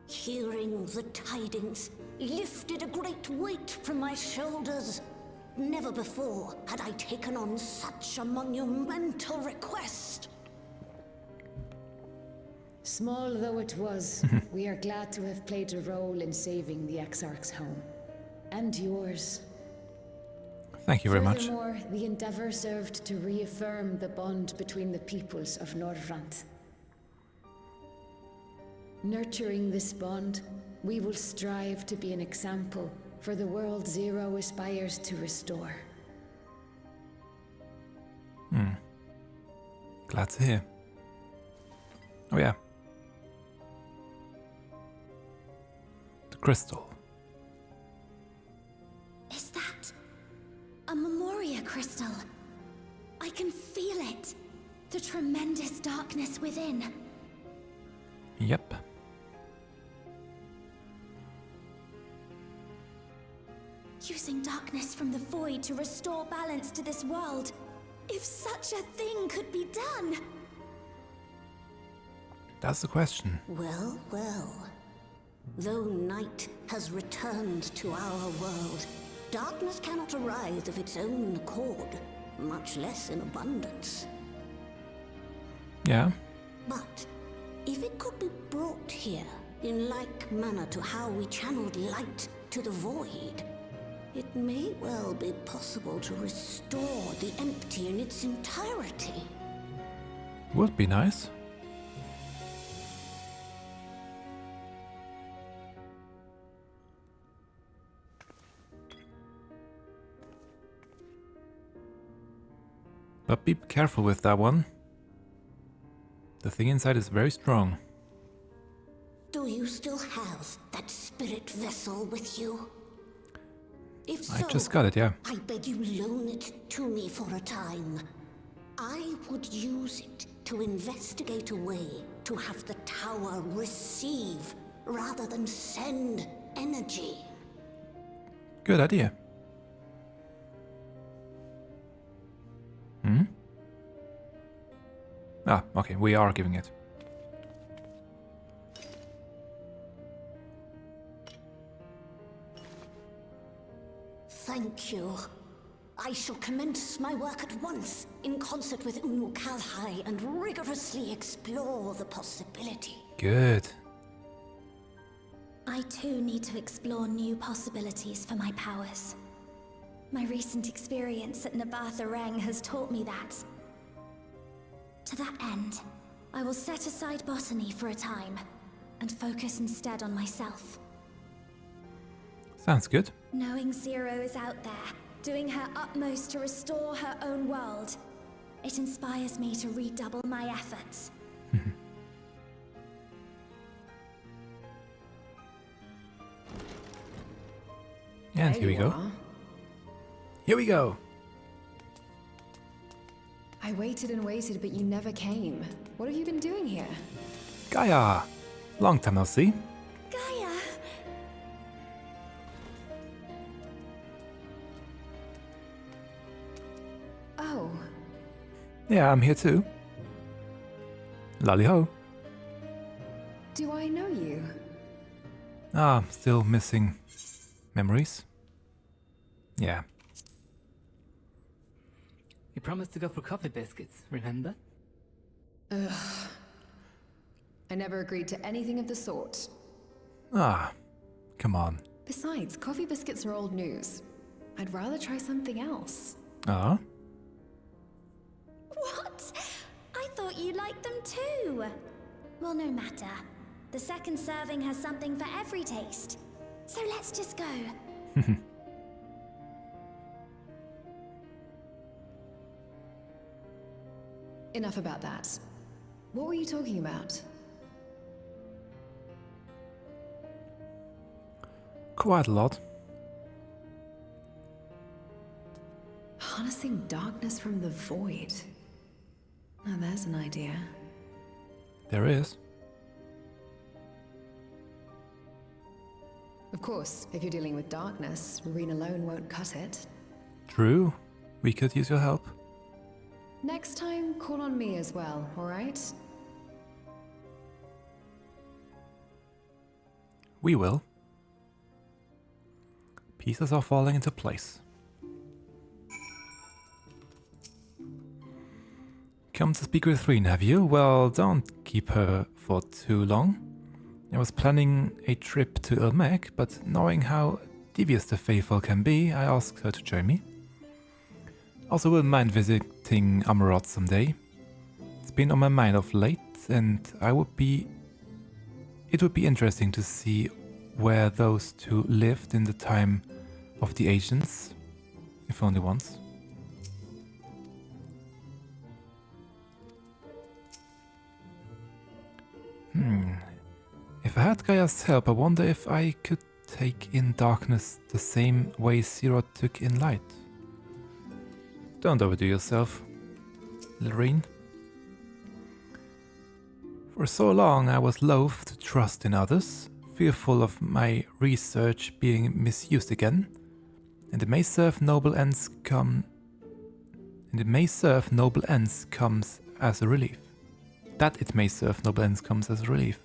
Hearing the tidings lifted a great weight from my shoulders. Never before had I taken on such a monumental request. Small though it was, we are glad to have played a role in saving the Exarch's home. And yours. Thank you very much. Furthermore, the endeavor served to reaffirm the bond between the peoples of Norvrant. Nurturing this bond, we will strive to be an example for the world Zero aspires to restore. Glad to hear. Oh yeah. The crystal. Is that a Memoria crystal? I can feel it. The tremendous darkness within. Yep. Using darkness from the void to restore balance to this world. If such a thing could be done. That's the question. Well, well. Though night has returned to our world, darkness cannot arise of its own accord, much less in abundance. Yeah. But if it could be brought here, in like manner to how we channeled light to the void, it may well be possible to restore the empty in its entirety. Would be nice. But be careful with that one. The thing inside is very strong. Do you still have that spirit vessel with you? If so, I just got it, yeah. I beg you loan it to me for a time. I would use it to investigate a way to have the tower receive rather than send energy. Good idea. Ah, okay, we are giving it. Thank you. I shall commence my work at once, in concert with Unukalhai, and rigorously explore the possibility. Good. I too need to explore new possibilities for my powers. My recent experience at Nabatha has taught me that. To that end, I will set aside botany for a time, and focus instead on myself. Sounds good. Knowing Zero is out there, doing her utmost to restore her own world, it inspires me to redouble my efforts. And here we go. Here we go. I waited and waited, but you never came. What have you been doing here? Gaia! Long time no see. Gaia! Oh. Yeah, I'm here too. Lolly ho. Do I know you? Ah, still missing memories. Yeah. We promised to go for coffee biscuits, remember? Ugh. I never agreed to anything of the sort. Ah, come on. Besides, coffee biscuits are old news. I'd rather try something else. Ah? What? I thought you liked them too. Well, no matter. The second serving has something for every taste. So let's just go. Enough about that. What were you talking about? Quite a lot. Harnessing darkness from the void. Now there's an idea. There is. Of course, if you're dealing with darkness, Marine alone won't cut it. True. We could use your help. Next time, call on me as well, alright? We will. Pieces are falling into place. Come to speak with Reen, have you? Well, don't keep her for too long. I was planning a trip to Ilmek, but knowing how devious the faithful can be, I asked her to join me. Also wouldn't mind visiting Amaroth someday. It's been on my mind of late, and it would be interesting to see where those two lived in the time of the Ancients, if only once. If I had Gaia's help, I wonder if I could take in darkness the same way Zero took in light. Don't overdo yourself, Lorraine. For so long I was loath to trust in others, fearful of my research being misused again, and it may serve noble ends comes as a relief. That it may serve noble ends comes as a relief.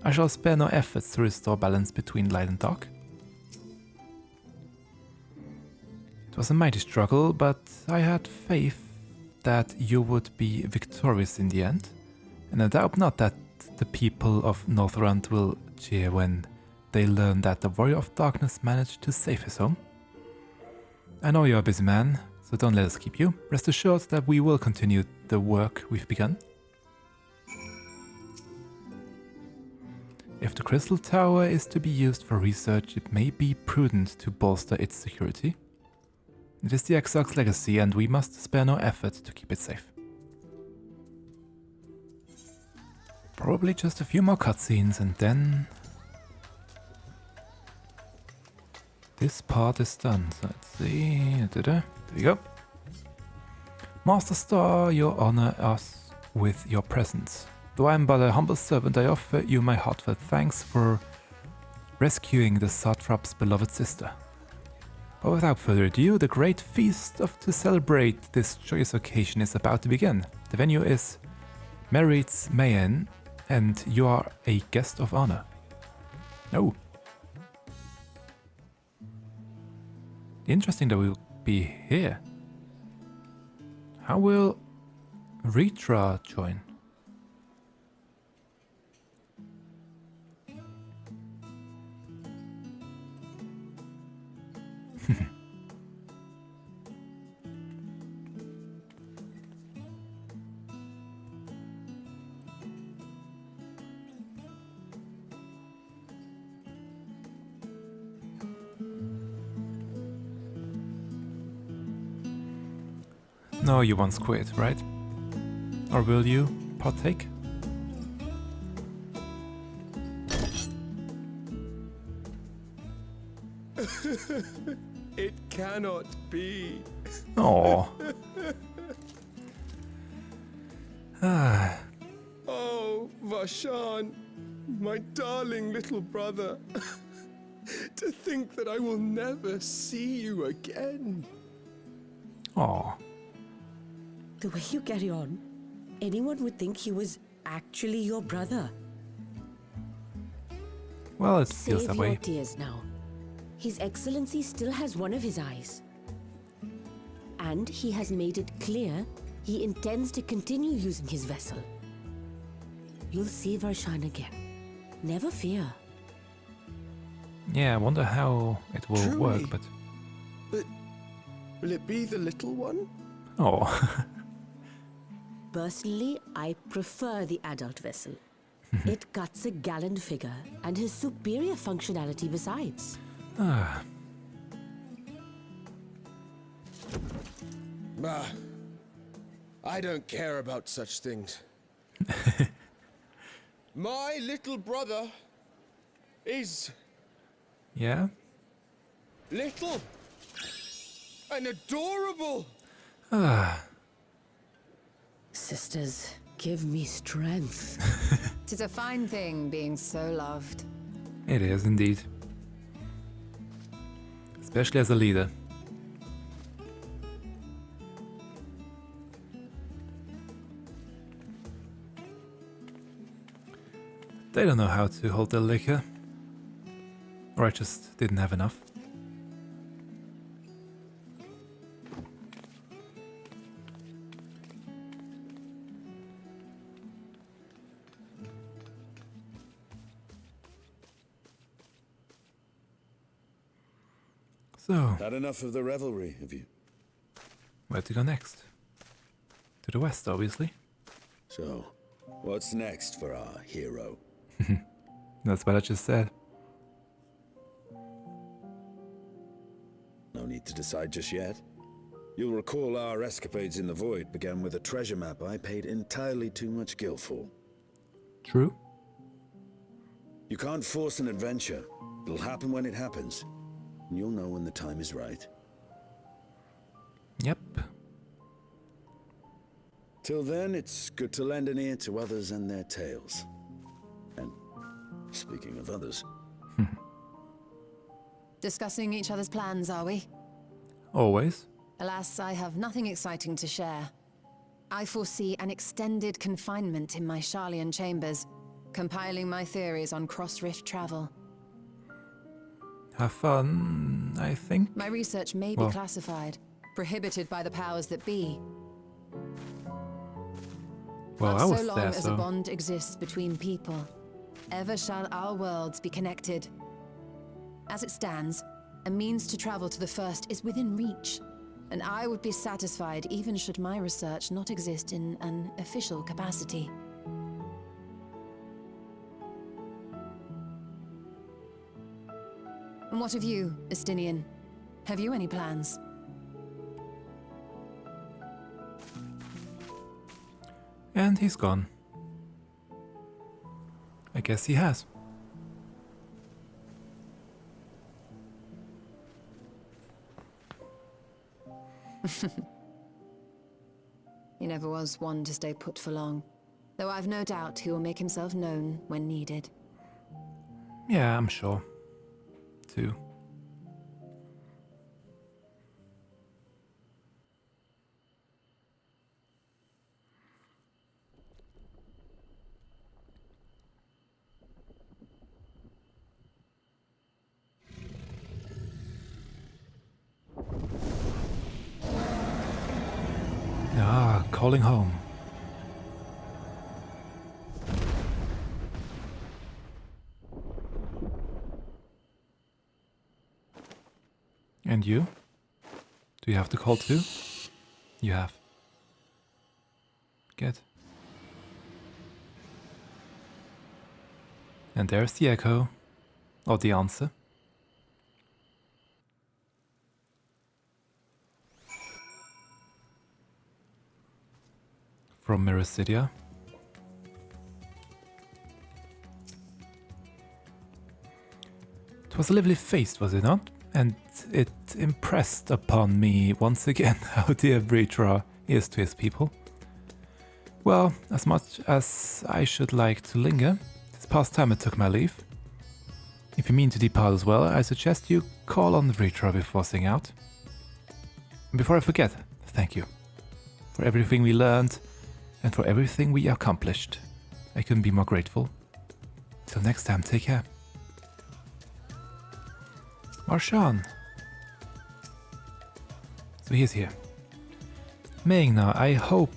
I shall spare no efforts to restore balance between light and dark. It was a mighty struggle, but I had faith that you would be victorious in the end, and I doubt not that the people of Northrend will cheer when they learn that the Warrior of Darkness managed to save his home. I know you're a busy man, so don't let us keep you. Rest assured that we will continue the work we've begun. If the Crystal Tower is to be used for research, it may be prudent to bolster its security. It is the Exarch's legacy, and we must spare no effort to keep it safe. Probably just a few more cutscenes, and then this part is done. So let's see. There we go. Master Star, you honor us with your presence. Though I am but a humble servant, I offer you my heartfelt thanks for rescuing the Satrap's beloved sister. But without further ado, the great feast to celebrate this joyous occasion is about to begin. The venue is Merit's Mayen, and you are a guest of honor. Oh. Interesting that we'll be here. How will Ritra join? No, you once quit, right? Or will you partake? It cannot be. Oh. Oh, Vashan, my darling little brother. To think that I will never see you again. Oh. The way you carry on, anyone would think he was actually your brother. Well, it feels that Save way. your tears now. His Excellency still has one of his eyes. And he has made it clear he intends to continue using his vessel. You'll see Varshan again. Never fear. Yeah, I wonder how it will Truly? work, but... But will it be the little one? Oh. Personally, I prefer the adult vessel. It cuts a gallant figure and has superior functionality besides. Ah. I don't care about such things. My little brother is... Yeah? little and adorable. Ah. Sisters, give me strength. 'Tis a fine thing being so loved. It is indeed. Especially as a leader. They don't know how to hold their liquor. Or I just didn't have enough. So, had enough of the revelry, have you? Where to go next? To the west, obviously. So, what's next for our hero? That's what I just said. No need to decide just yet. You'll recall our escapades in the void began with a treasure map I paid entirely too much gil for. True. You can't force an adventure. It'll happen when it happens. And you'll know when the time is right. Yep. Till then, it's good to lend an ear to others and their tales. And speaking of others... Discussing each other's plans, are we? Always. Alas, I have nothing exciting to share. I foresee an extended confinement in my Sharlayan chambers, compiling my theories on cross-rift travel. Have fun, I think. My research may be classified, prohibited by the powers that be. Well, but I was so long there, as a bond exists between people, ever shall our worlds be connected. As it stands, a means to travel to the first is within reach, and I would be satisfied even should my research not exist in an official capacity. And what of you, Estinian? Have you any plans? And he's gone. I guess he has. He never was one to stay put for long, though I've no doubt he will make himself known when needed. Yeah, I'm sure. Too. Ah, calling home. And you? Do you have to call too? You have. Good. And there's the echo, or the answer. From Mirrorcidia. It was a lively feast, was it not? And it impressed upon me once again how dear Vritra is to his people. Well, as much as I should like to linger, it's past time I took my leave. If you mean to depart as well, I suggest you call on Vritra before setting out. And before I forget, thank you for everything we learned and for everything we accomplished. I couldn't be more grateful. Till next time, take care. Marshan. So he's here. Meigna, I hope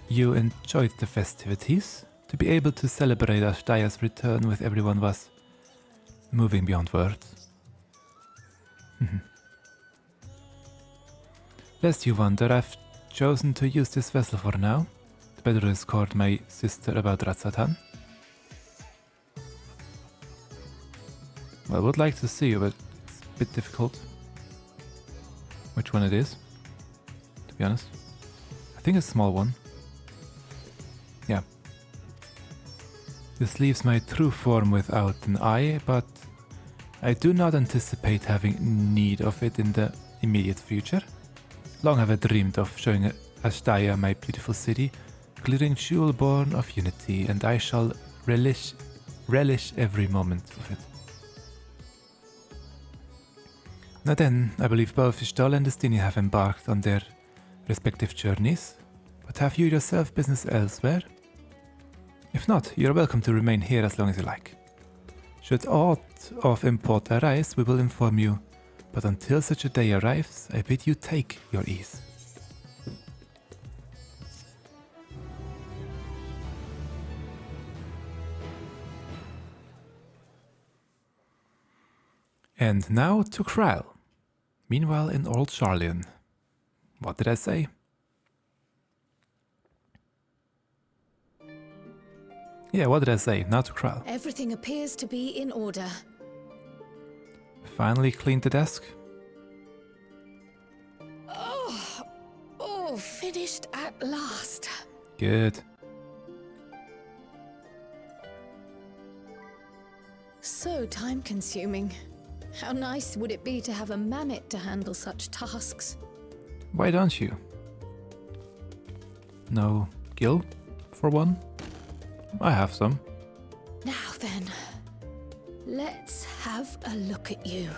you enjoyed the festivities. To be able to celebrate Ashdaya's return with everyone was moving beyond words. Lest you wonder, I've chosen to use this vessel for now, to better escort my sister about Ratsatan. Well, I would like to see you, but it's a bit difficult. Which one it is, to be honest. I think a small one. Yeah. This leaves my true form without an eye, but I do not anticipate having need of it in the immediate future. Long have I dreamed of showing Ashdaya my beautiful city, glittering jewel born of unity, and I shall relish every moment of it. Now then, I believe both Ishtal and Destiny have embarked on their respective journeys, but have you yourself business elsewhere? If not, you are welcome to remain here as long as you like. Should aught of import arise, we will inform you, but until such a day arrives, I bid you take your ease. And now to Kral. Meanwhile in Old Sharlayan. What did I say? Yeah, what did I say? Now to Kral. Everything appears to be in order. Finally cleaned the desk. Oh, finished at last. Good. So time-consuming. How nice would it be to have a mammoth to handle such tasks? Why don't you? No gil, for one? I have some. Now then, let's have a look at you.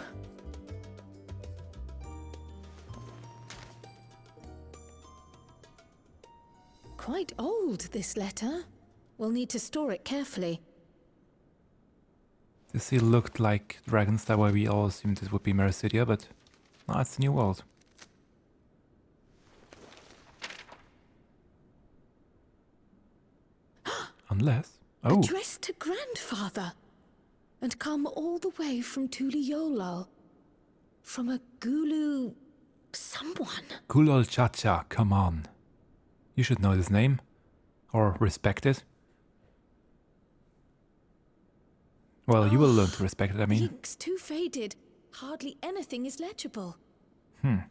Quite old, this letter. We'll need to store it carefully. This seal looked like dragons, that way we all assumed it would be Mericidia, but no, it's the New World. Unless... Oh! Addressed to Grandfather! And come all the way from Tuliolal. From a Gulu... someone. Kulol Chacha, come on. You should know this name. Or respect it. Well, you will learn to respect it, I mean. Ink's too faded. Hardly anything is legible. Hmm.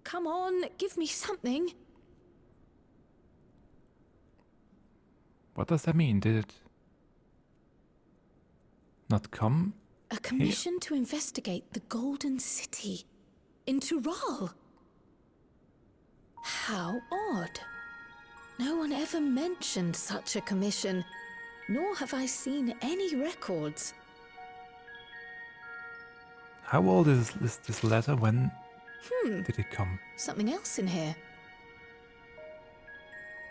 Come on, give me something. What does that mean? Did it not come? A commission to investigate the Golden City in Tural. How odd. No one ever mentioned such a commission, nor have I seen any records. How old is this letter? When did it come? Something else in here.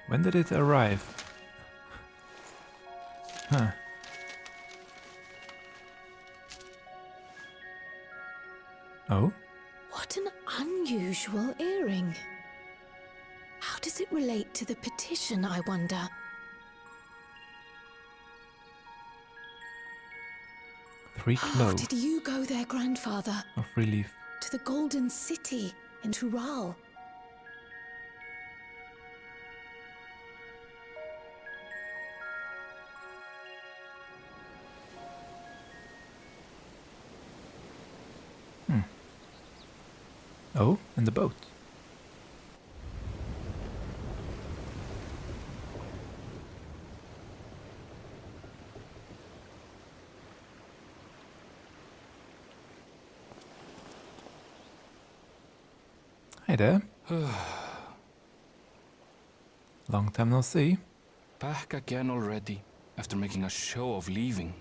When did it arrive? Huh. Oh? What an unusual earring. How does it relate to the petition, I wonder? Three cloves. Did you go there, Grandfather? Of relief. To the Golden City in Tural. Oh, in the boat. Hey there. Long time no see. Back again already, after making a show of leaving.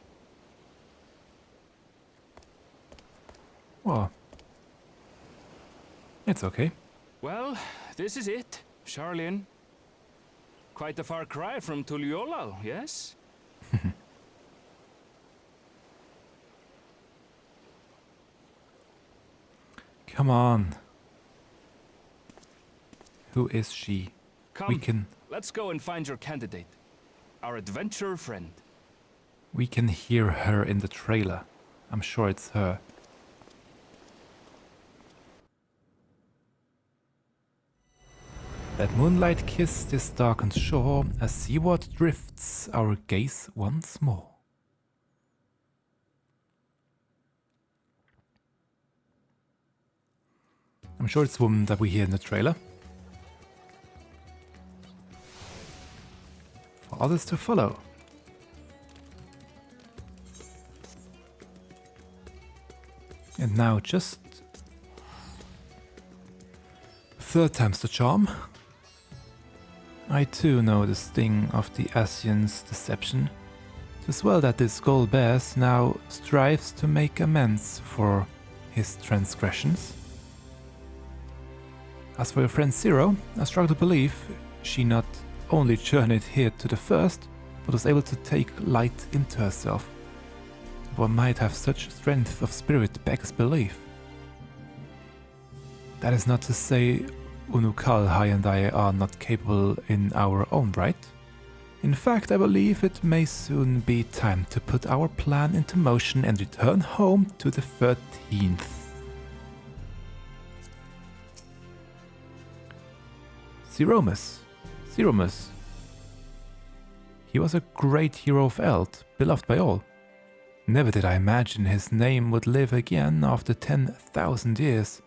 Well, it's okay. Well, this is it, Sharlayan. Quite a far cry from Tuliolal, yes? Come on. Who is she? Come, let's go and find your candidate. Our adventurer friend. We can hear her in the trailer. I'm sure it's her. Let moonlight kiss this darkened shore as seaward drifts our gaze once more. I'm sure it's the woman that we hear in the trailer. for others to follow. And now just 3rd time's the charm. I too know the sting of the Asian's deception. 'Tis well that this gold bears now strives to make amends for his transgressions. As for your friend Zero, I struggle to believe she not only journeyed here to the first, but was able to take light into herself. One might have such strength of spirit backs belief. That is not to say Unukalhai and I are not capable in our own right. In fact, I believe it may soon be time to put our plan into motion and return home to the 13th. Zeromus. He was a great hero of Eld, beloved by all. Never did I imagine his name would live again after 10,000 years.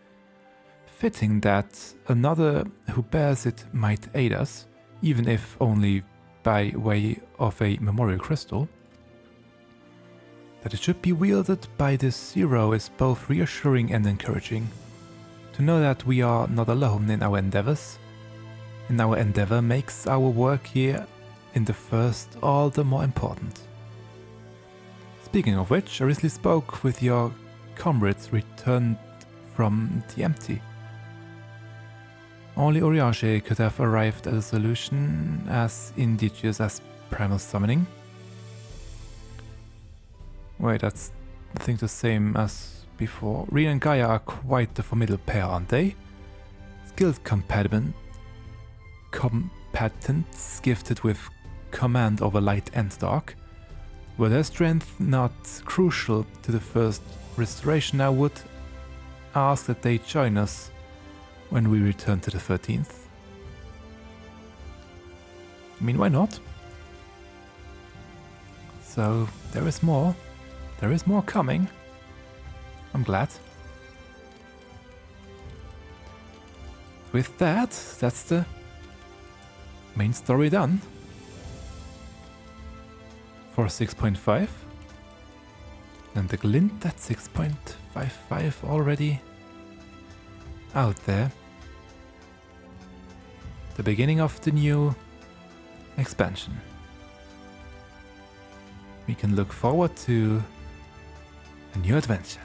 Fitting that another who bears it might aid us, even if only by way of a memorial crystal. That it should be wielded by this Zero is both reassuring and encouraging. To know that we are not alone in our endeavors, and our endeavor makes our work here in the first all the more important. Speaking of which, I recently spoke with your comrades returned from the empty. Only Urianger could have arrived at a solution as indigenous as primal summoning. Wait, that's I think the same as before. Rhea and Gaia are quite the formidable pair, aren't they? Skilled competence, gifted with command over light and dark. Were their strength not crucial to the first restoration, I would ask that they join us when we return to the 13th. I mean, why not? So, there is more. There is more coming. I'm glad. With that, that's the main story done. For 6.5. And the glint at 6.55 already out there. The beginning of the new expansion. We can look forward to a new adventure.